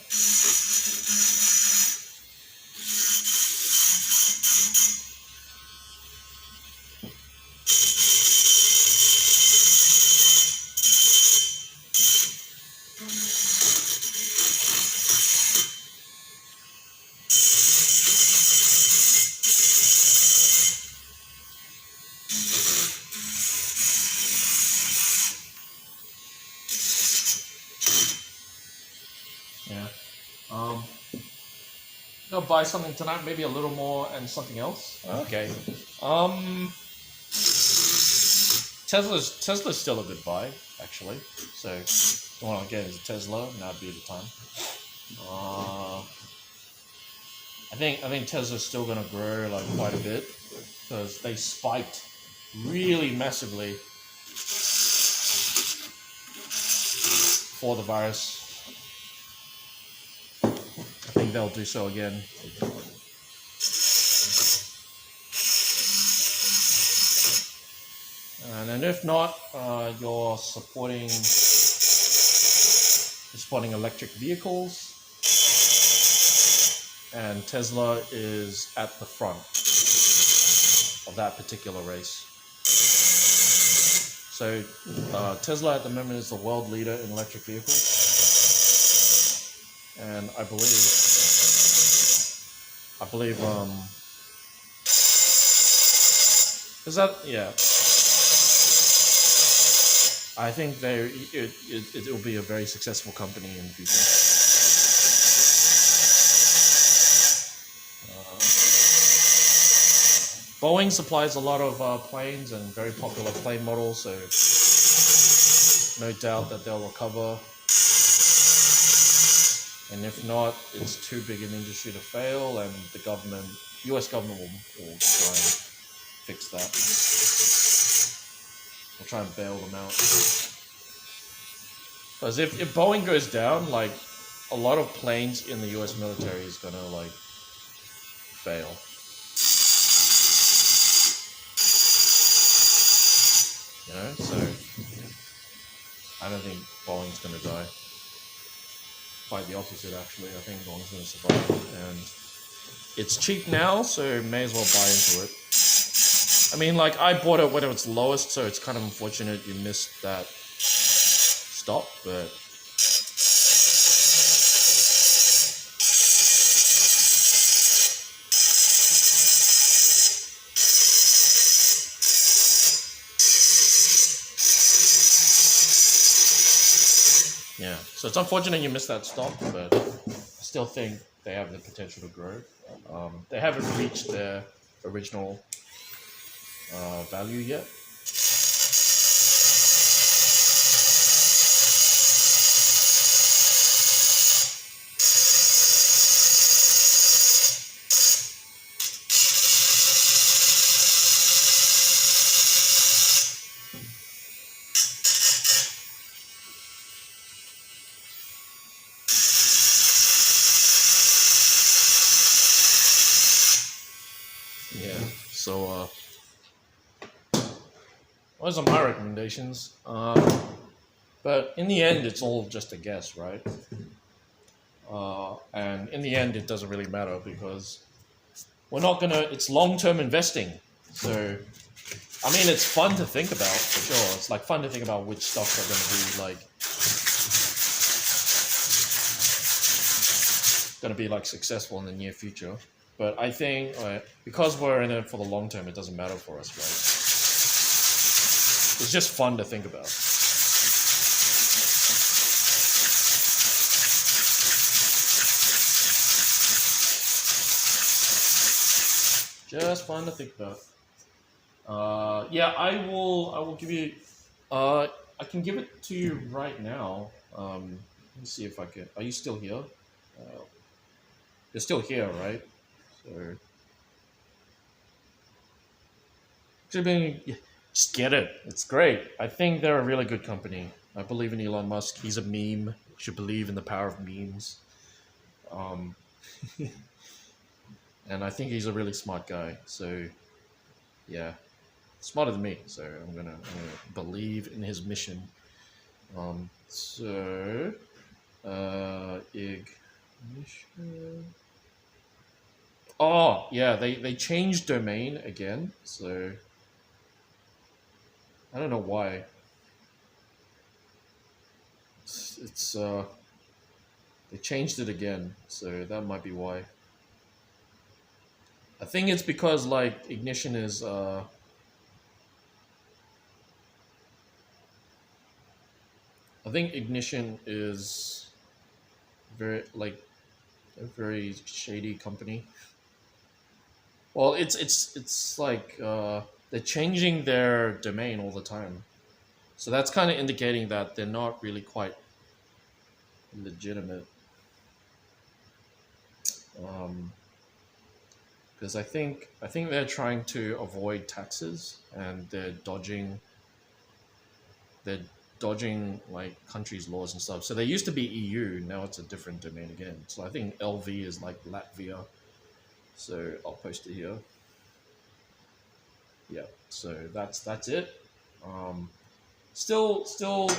Yeah. Gonna buy something tonight, maybe a little more and something else. Okay. Tesla's still a good buy, actually. So if you want to get into Tesla, now'd be the time. I think Tesla's still gonna grow like quite a bit because they spiked really massively for the virus. I think they'll do so again. And then if not, you're supporting electric vehicles, and Tesla is at the front of that particular race. So Tesla at the moment is the world leader in electric vehicles, and I believe is that, yeah, I think it will be a very successful company in the future. Boeing supplies a lot of planes and very popular plane models, so no doubt that they'll recover. And if not, it's too big an industry to fail, and the government, US government will try and fix that. We'll try and bail them out. Because if Boeing goes down, like, a lot of planes in the US military is gonna, like, fail. You know, so I don't think Boeing's gonna die. Quite the opposite, actually. I think Boeing's gonna survive, and it's cheap now, so may as well buy into it. I mean, like, I bought it when it was lowest, so it's kind of unfortunate you missed that stop, but yeah, so it's unfortunate you missed that stop, but I still think they have the potential to grow. They haven't reached their original value yet. Yeah, so those are my recommendations. But in the end, it's all just a guess, right? And in the end, it doesn't really matter because we're not gonna. It's long-term investing, so I mean, it's fun to think about for sure. It's like fun to think about which stocks are gonna be like successful in the near future. But I think because we're in it for the long term, it doesn't matter for us, right? It's just fun to think about. Just fun to think about. Yeah, I will give you. I can give it to you right now. Let me see if I can. Are you still here? You're still here, right? So, just get it. It's great. I think they're a really good company. I believe in Elon Musk. He's a meme. You should believe in the power of memes. And I think he's a really smart guy. So, yeah, smarter than me. So I'm gonna believe in his mission. Ignition. Oh, yeah, they changed domain again, so I don't know why. It's they changed it again, so that might be why. I think it's because like Ignition is I think Ignition is very like a very shady company. Well, it's like they're changing their domain all the time, so that's kind of indicating that they're not really quite legitimate. Because I think they're trying to avoid taxes and they're dodging like countries' laws and stuff. So they used to be EU, now it's a different domain again. So I think LV is like Latvia. So I'll post it here. Yeah, so that's it. Still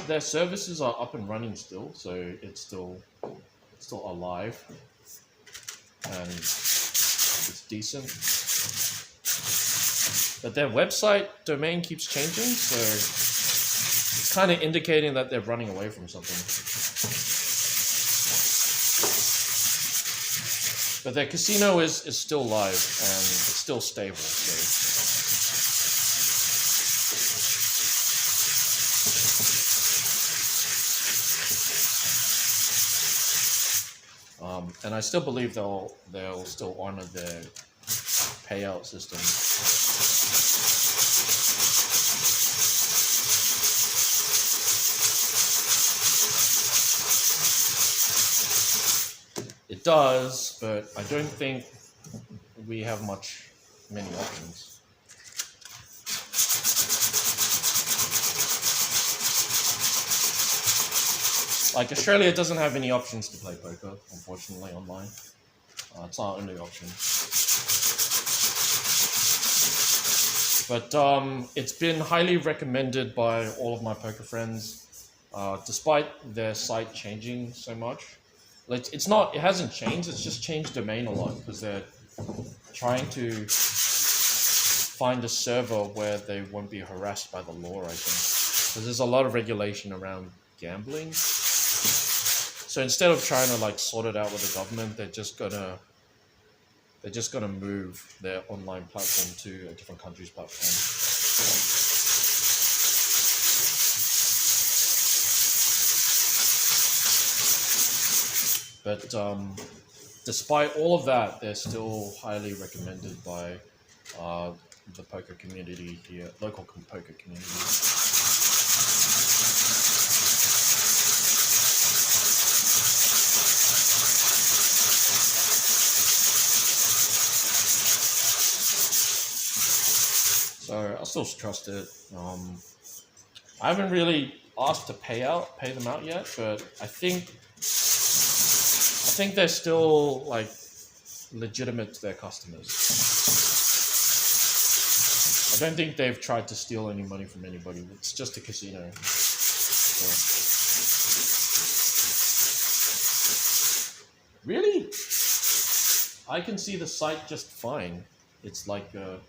their services are up and running still, so it's still alive and it's decent. But their website domain keeps changing, so it's kind of indicating that they're running away from something. But their casino is still live and it's still stable. So. And I still believe they'll still honor their payout system. It does, but I don't think we have many options. Like Australia doesn't have any options to play poker, unfortunately, online. It's our only option. But it's been highly recommended by all of my poker friends, despite their site changing so much. Like it hasn't changed. It's just changed domain a lot because they're trying to find a server where they won't be harassed by the law. I think because there's a lot of regulation around gambling. So instead of trying to like sort it out with the government, they're just gonna move their online platform to a different country's platform. But despite all of that, they're still highly recommended by the poker community here, local poker community. So I still trust it. I haven't really asked to pay them out yet, but I think they're still like legitimate to their customers. I don't think they've tried to steal any money from anybody. It's just a casino. So. Really? I can see the site just fine. It's like so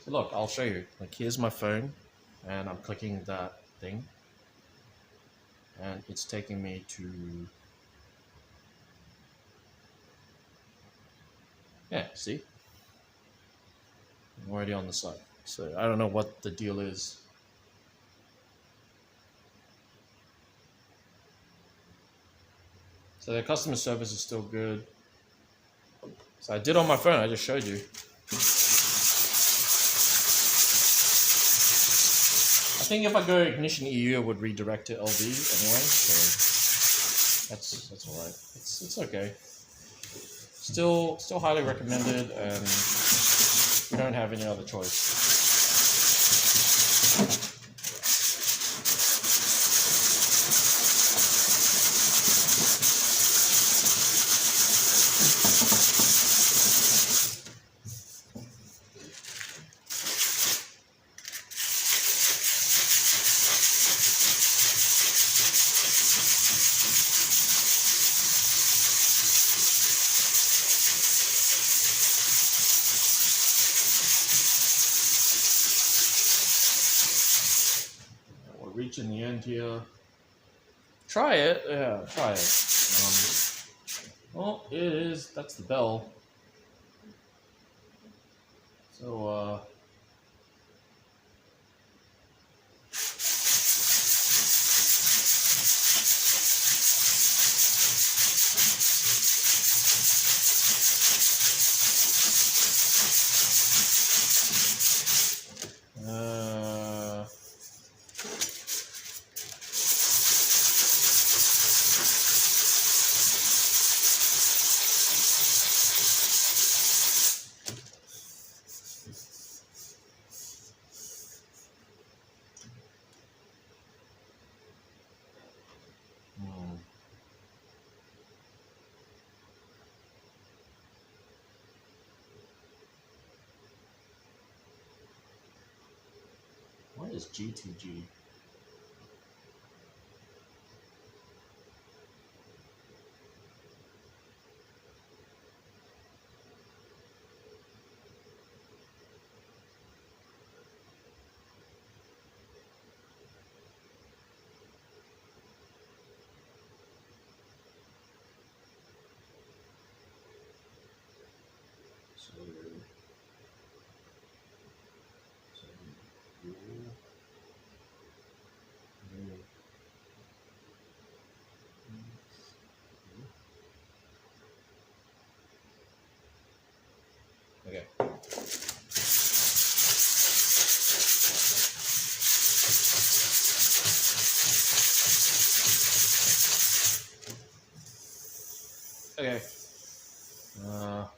look, I'll show you. Like here's my phone, and I'm clicking that thing, and it's taking me to. Yeah, see? I'm already on the site. So I don't know what the deal is. So their customer service is still good. So I did on my phone, I just showed you. I think if I go Ignition EU, it would redirect to LV anyway, so that's alright. It's okay. Still highly recommended, and we don't have any other choice. Reaching the end here. Try it, yeah, try it. Well, it is. That's the bell. So, what is GTG? Okay. All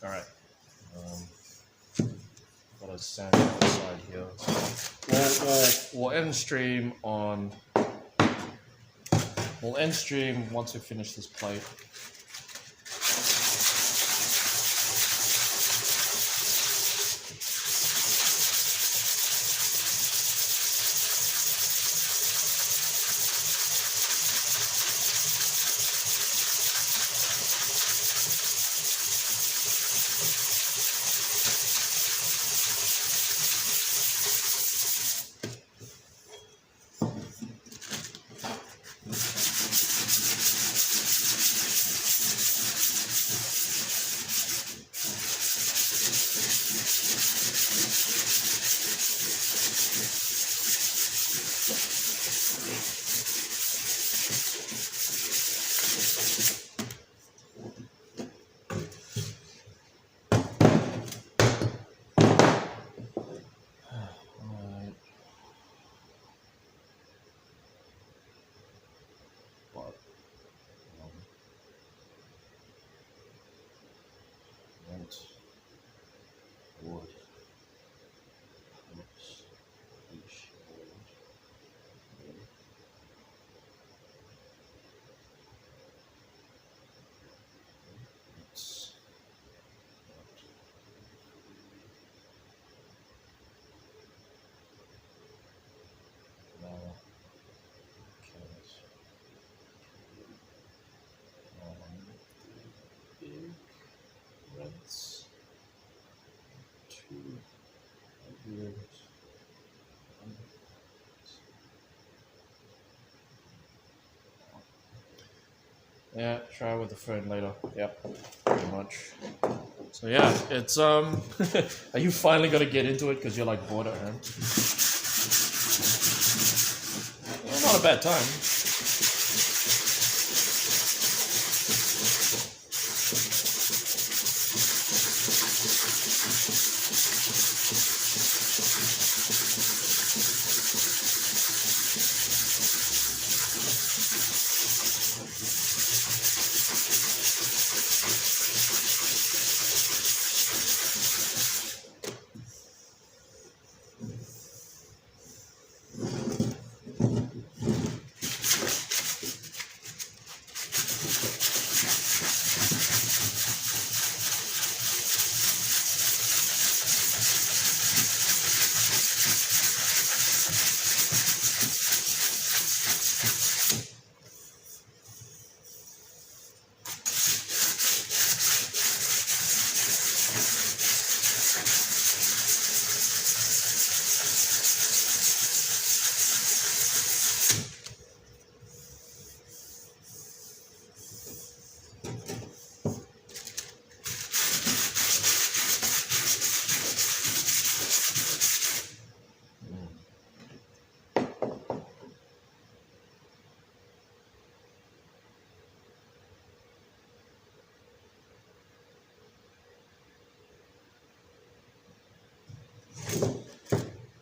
right. Got a sand outside here. We'll end stream on. We'll end stream once we finish this plate. Yeah, try with a friend later. Yep, pretty much. So yeah, it's are you finally gonna get into it because you're like bored at home? Well, not a bad time.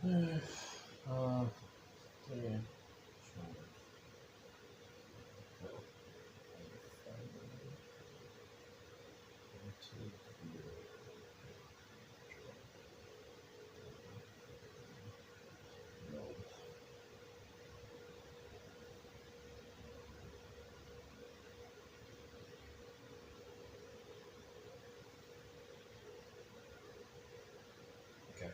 Yeah. Okay.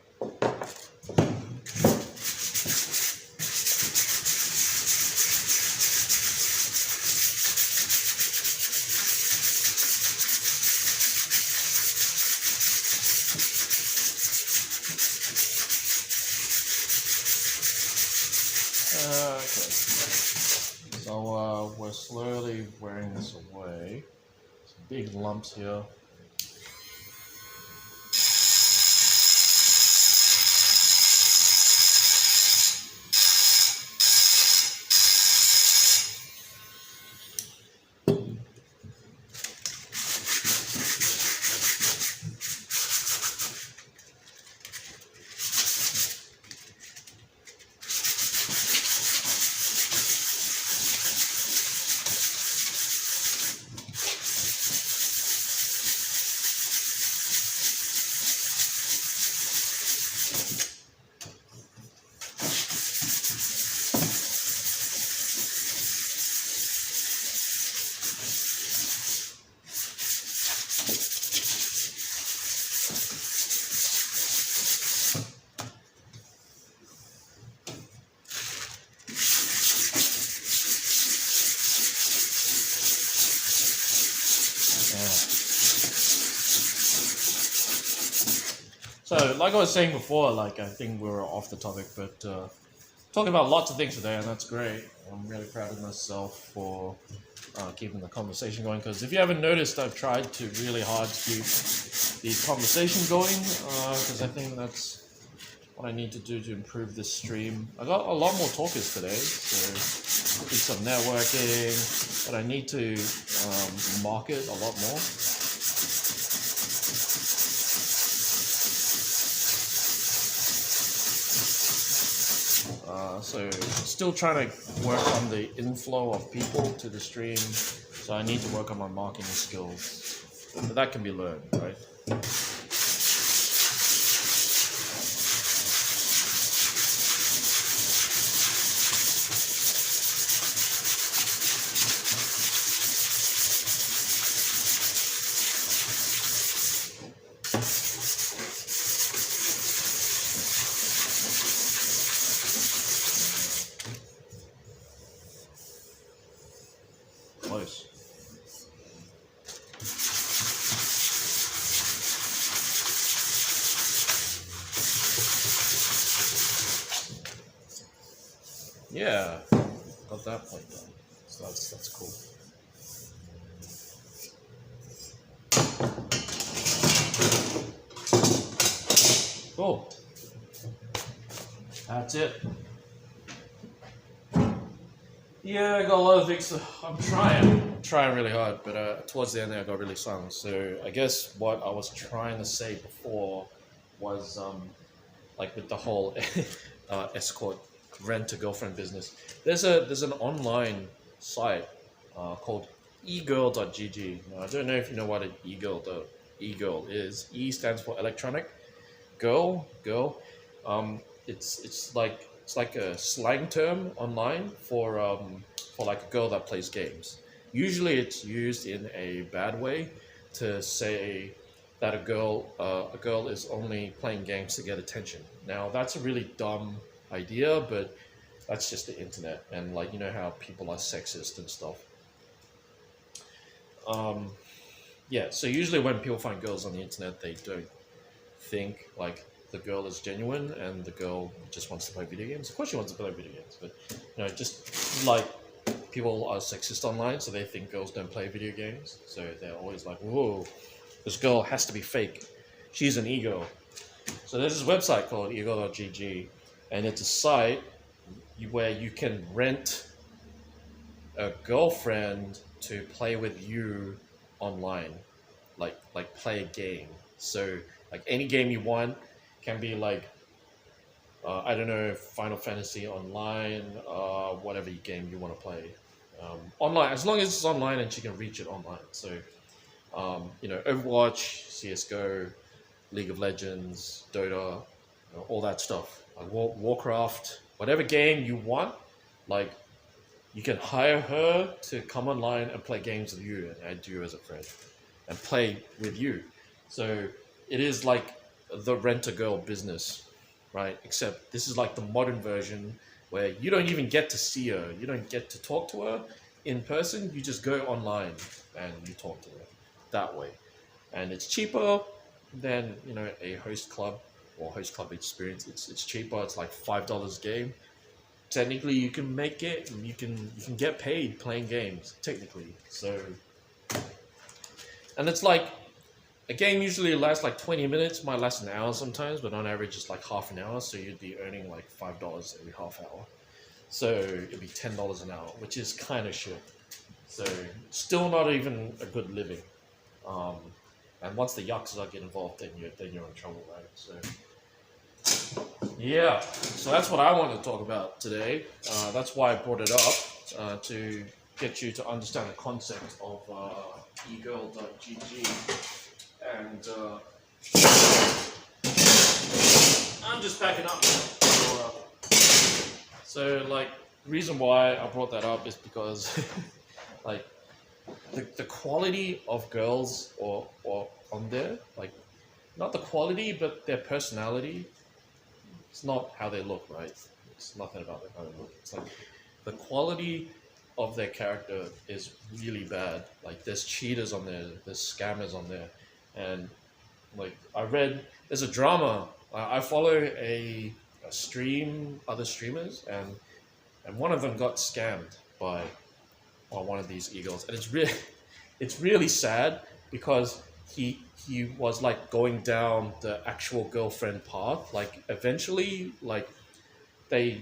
So we're slowly wearing this away. Some big lumps here. So, like I was saying before, like I think we were off the topic, but talking about lots of things today, and that's great. I'm really proud of myself for keeping the conversation going. Because if you haven't noticed, I've tried to really hard to keep the conversation going. Because I think that's what I need to do to improve this stream. I got a lot more talkers today, so did some networking, but I need to market a lot more. So still trying to work on the inflow of people to the stream. So I need to work on my marketing skills. But that can be learned, right? Close. Yeah, got that point done. So that's cool. Cool. That's it. Yeah, I got a lot of things. I'm trying really hard, but towards the end there, I got really silent. So I guess what I was trying to say before was like with the whole escort rent a girlfriend business. There's an online site called egirl.gg. Now, I don't know if you know what an egirl is. E stands for electronic. Girl. It's like a slang term online for like a girl that plays games. Usually, it's used in a bad way to say that a girl is only playing games to get attention. Now, that's a really dumb idea, but that's just the internet, and like you know how people are sexist and stuff. Yeah, so usually when people find girls on the internet, they don't think like the girl is genuine and the girl just wants to play video games. Of course she wants to play video games, but you know, just like people are sexist online, so they think girls don't play video games. So they're always like, whoa, this girl has to be fake. She's an ego. So there's this website called ego.gg, and it's a site where you can rent a girlfriend to play with you online, like play a game. So like any game you want can be like I don't know, Final Fantasy online, whatever game you want to play online, as long as it's online and she can reach it online. So you know, Overwatch, CS:GO, League of Legends, Dota, you know, all that stuff, like Warcraft, whatever game you want, like you can hire her to come online and play games with you and add you as a friend and play with you. So it is like the rent-a-girl business, right? Except this is like the modern version where you don't even get to see her. You don't get to talk to her in person. You just go online and you talk to her that way. And it's cheaper than, you know, a host club or host club experience. It's cheaper. It's like $5 a game. Technically, you can make it. You can get paid playing games. Technically, so, and it's like a game usually lasts like 20 minutes. Might last an hour sometimes, but on average, it's like half an hour. So you'd be earning like $5 every half hour. So it'd be $10 an hour, which is kind of shit. So still not even a good living. And once the Yakuza get involved, then you're in trouble, right? So. Yeah, so that's what I want to talk about today. That's why I brought it up, to get you to understand the concept of egirl.gg. And I'm just packing up. So, like, the reason why I brought that up is because, like, the quality of girls or on there, like, not the quality, but their personality. It's not how they look, right? It's nothing about how they look. It's like the quality of their character is really bad. Like there's cheaters on there, there's scammers on there, and like I read there's a drama. I follow other streamers, and one of them got scammed by one of these eagles, and it's really sad because he was like going down the actual girlfriend path. Like they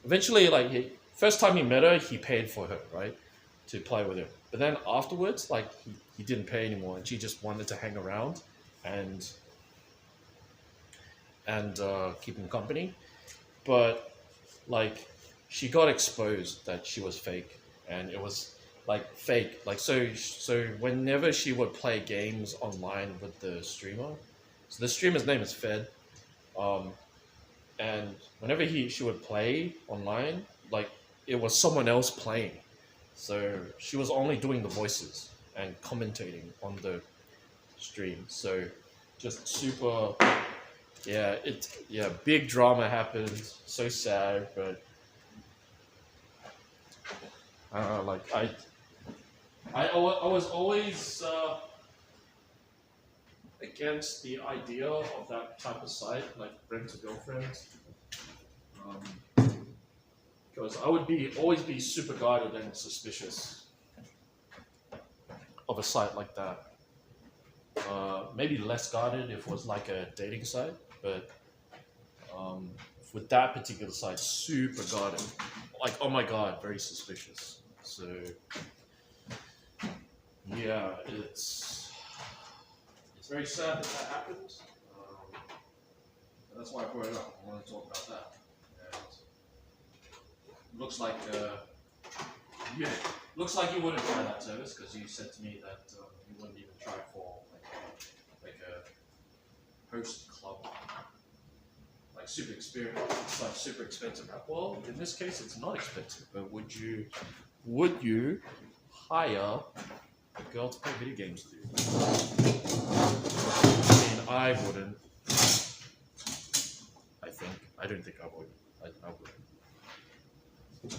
eventually like first time he met her, he paid for her, right, to play with her. But then afterwards, like he didn't pay anymore, and she just wanted to hang around and keep him company. But like she got exposed that she was fake, and it was like fake. Like so whenever she would play games online with the streamer, so the streamer's name is Fed, and whenever she would play online, like it was someone else playing. So she was only doing the voices and commentating on the stream. So just super, big drama happened. So sad, but like I was always against the idea of that type of site, like rent a girlfriend, because I would always be super guarded and suspicious of a site like that. Maybe less guarded if it was like a dating site, but with that particular site, super guarded. Like, oh my god, very suspicious. So yeah, it's very sad that happened. And that's why I brought it up. I want to talk about that. And looks like you wouldn't try that service because you said to me that you wouldn't even try for like a host club, like super experienced. It's like super expensive. Well, in this case, it's not expensive. But would you hire a girl to play video games with you? I mean, I wouldn't. I don't think I would. I wouldn't. I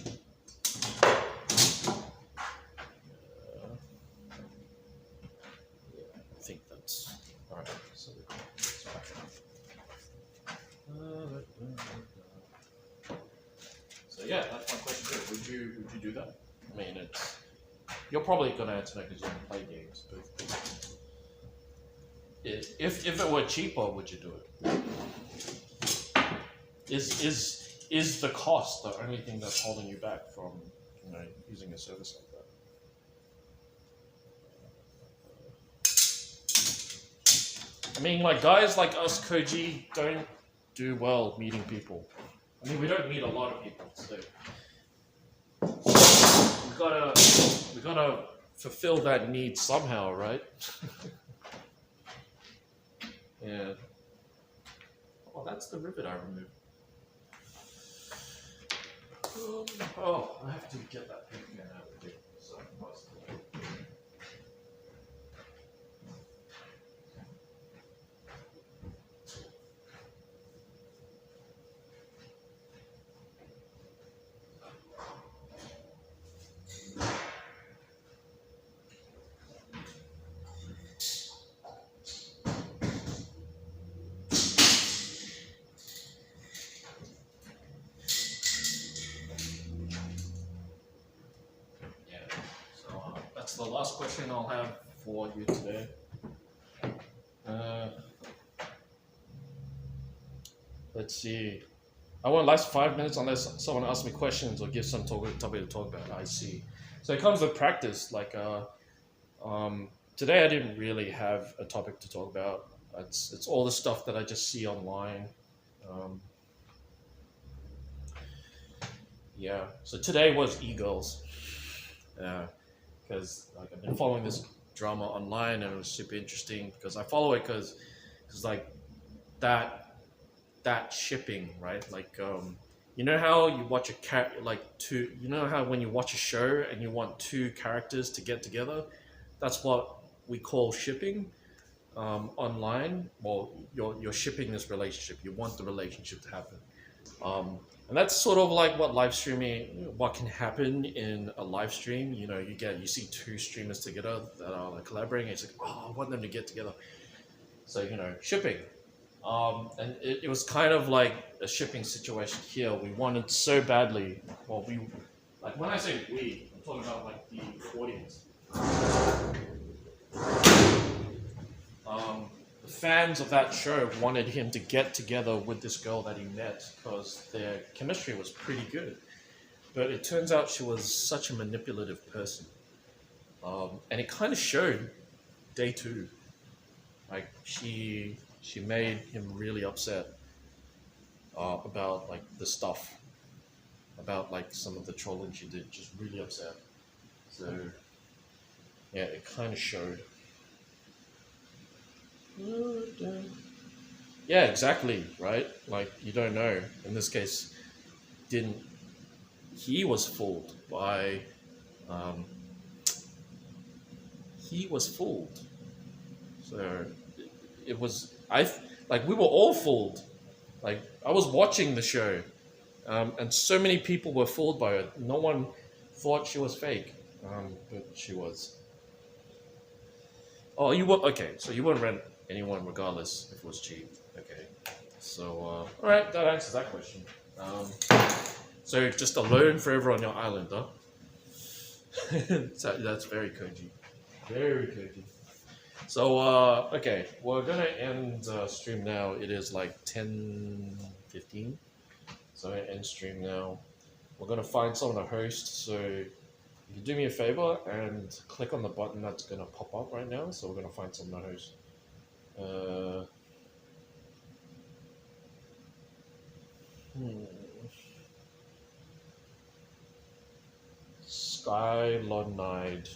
think that's all right. So yeah, that's my question. Would you do that? I mean, you're probably gonna answer that because you don't play games. But if it were cheaper, would you do it? Is the cost the only thing that's holding you back from using a service like that? I mean, like guys like us, Koji, don't do well meeting people. I mean, we don't meet a lot of people, so we gotta fulfill that need somehow, right? Yeah. Oh, that's the rivet I removed. I have to get that paper again out of here. So that's the last question I'll have for you today. Let's see. I won't last 5 minutes unless someone asks me questions or gives some topic to talk about. I see. So it comes with practice. Like today, I didn't really have a topic to talk about. It's all the stuff that I just see online. Yeah. So today was e-girls. Because like I've been following this drama online and it was super interesting because I follow it because like that shipping, right? Like you know how you watch how when you watch a show and you want two characters to get together, that's what we call shipping online. Well, you're shipping this relationship. You want the relationship to happen. And that's sort of like what can happen in a live stream. You see two streamers together that are like collaborating. And it's like, oh, I want them to get together. So shipping. And it was kind of like a shipping situation here. We wanted so badly. Well, we like when I say we, I'm talking about like the audience. The fans of that show wanted him to get together with this girl that he met because their chemistry was pretty good. But it turns out she was such a manipulative person. And it kind of showed day two. Like she made him really upset about like the stuff, about like some of the trolling she did, just really upset. So yeah, it kind of showed. Yeah, exactly, right? Like you don't know. In this case, didn't he was fooled by um, he was fooled. So it was like we were all fooled. Like I was watching the show, and so many people were fooled by it. No one thought she was fake, but she was. Oh, you were okay. So you wouldn't rent anyone regardless if it was cheap. Okay. So all right, that answers that question. So just alone forever on your island, huh? So that's very koji. Very koji. So okay, we're gonna end stream now. It is like 10:15. So I end stream now. We're gonna find someone to host. So you do me a favor and click on the button that's gonna pop up right now. So we're gonna find someone to host. Skylonide.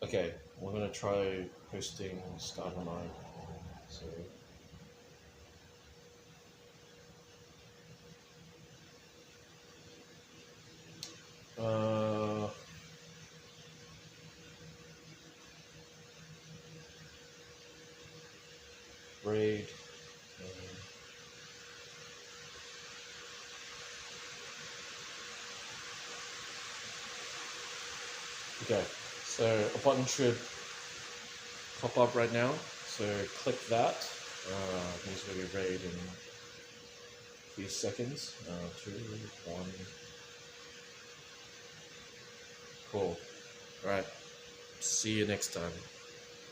Okay, we're gonna try hosting Skylonide. So. Raid. Okay, so a button should pop up right now. So click that. It's going to be raid in a few seconds. 2, 1. Cool. All right. See you next time.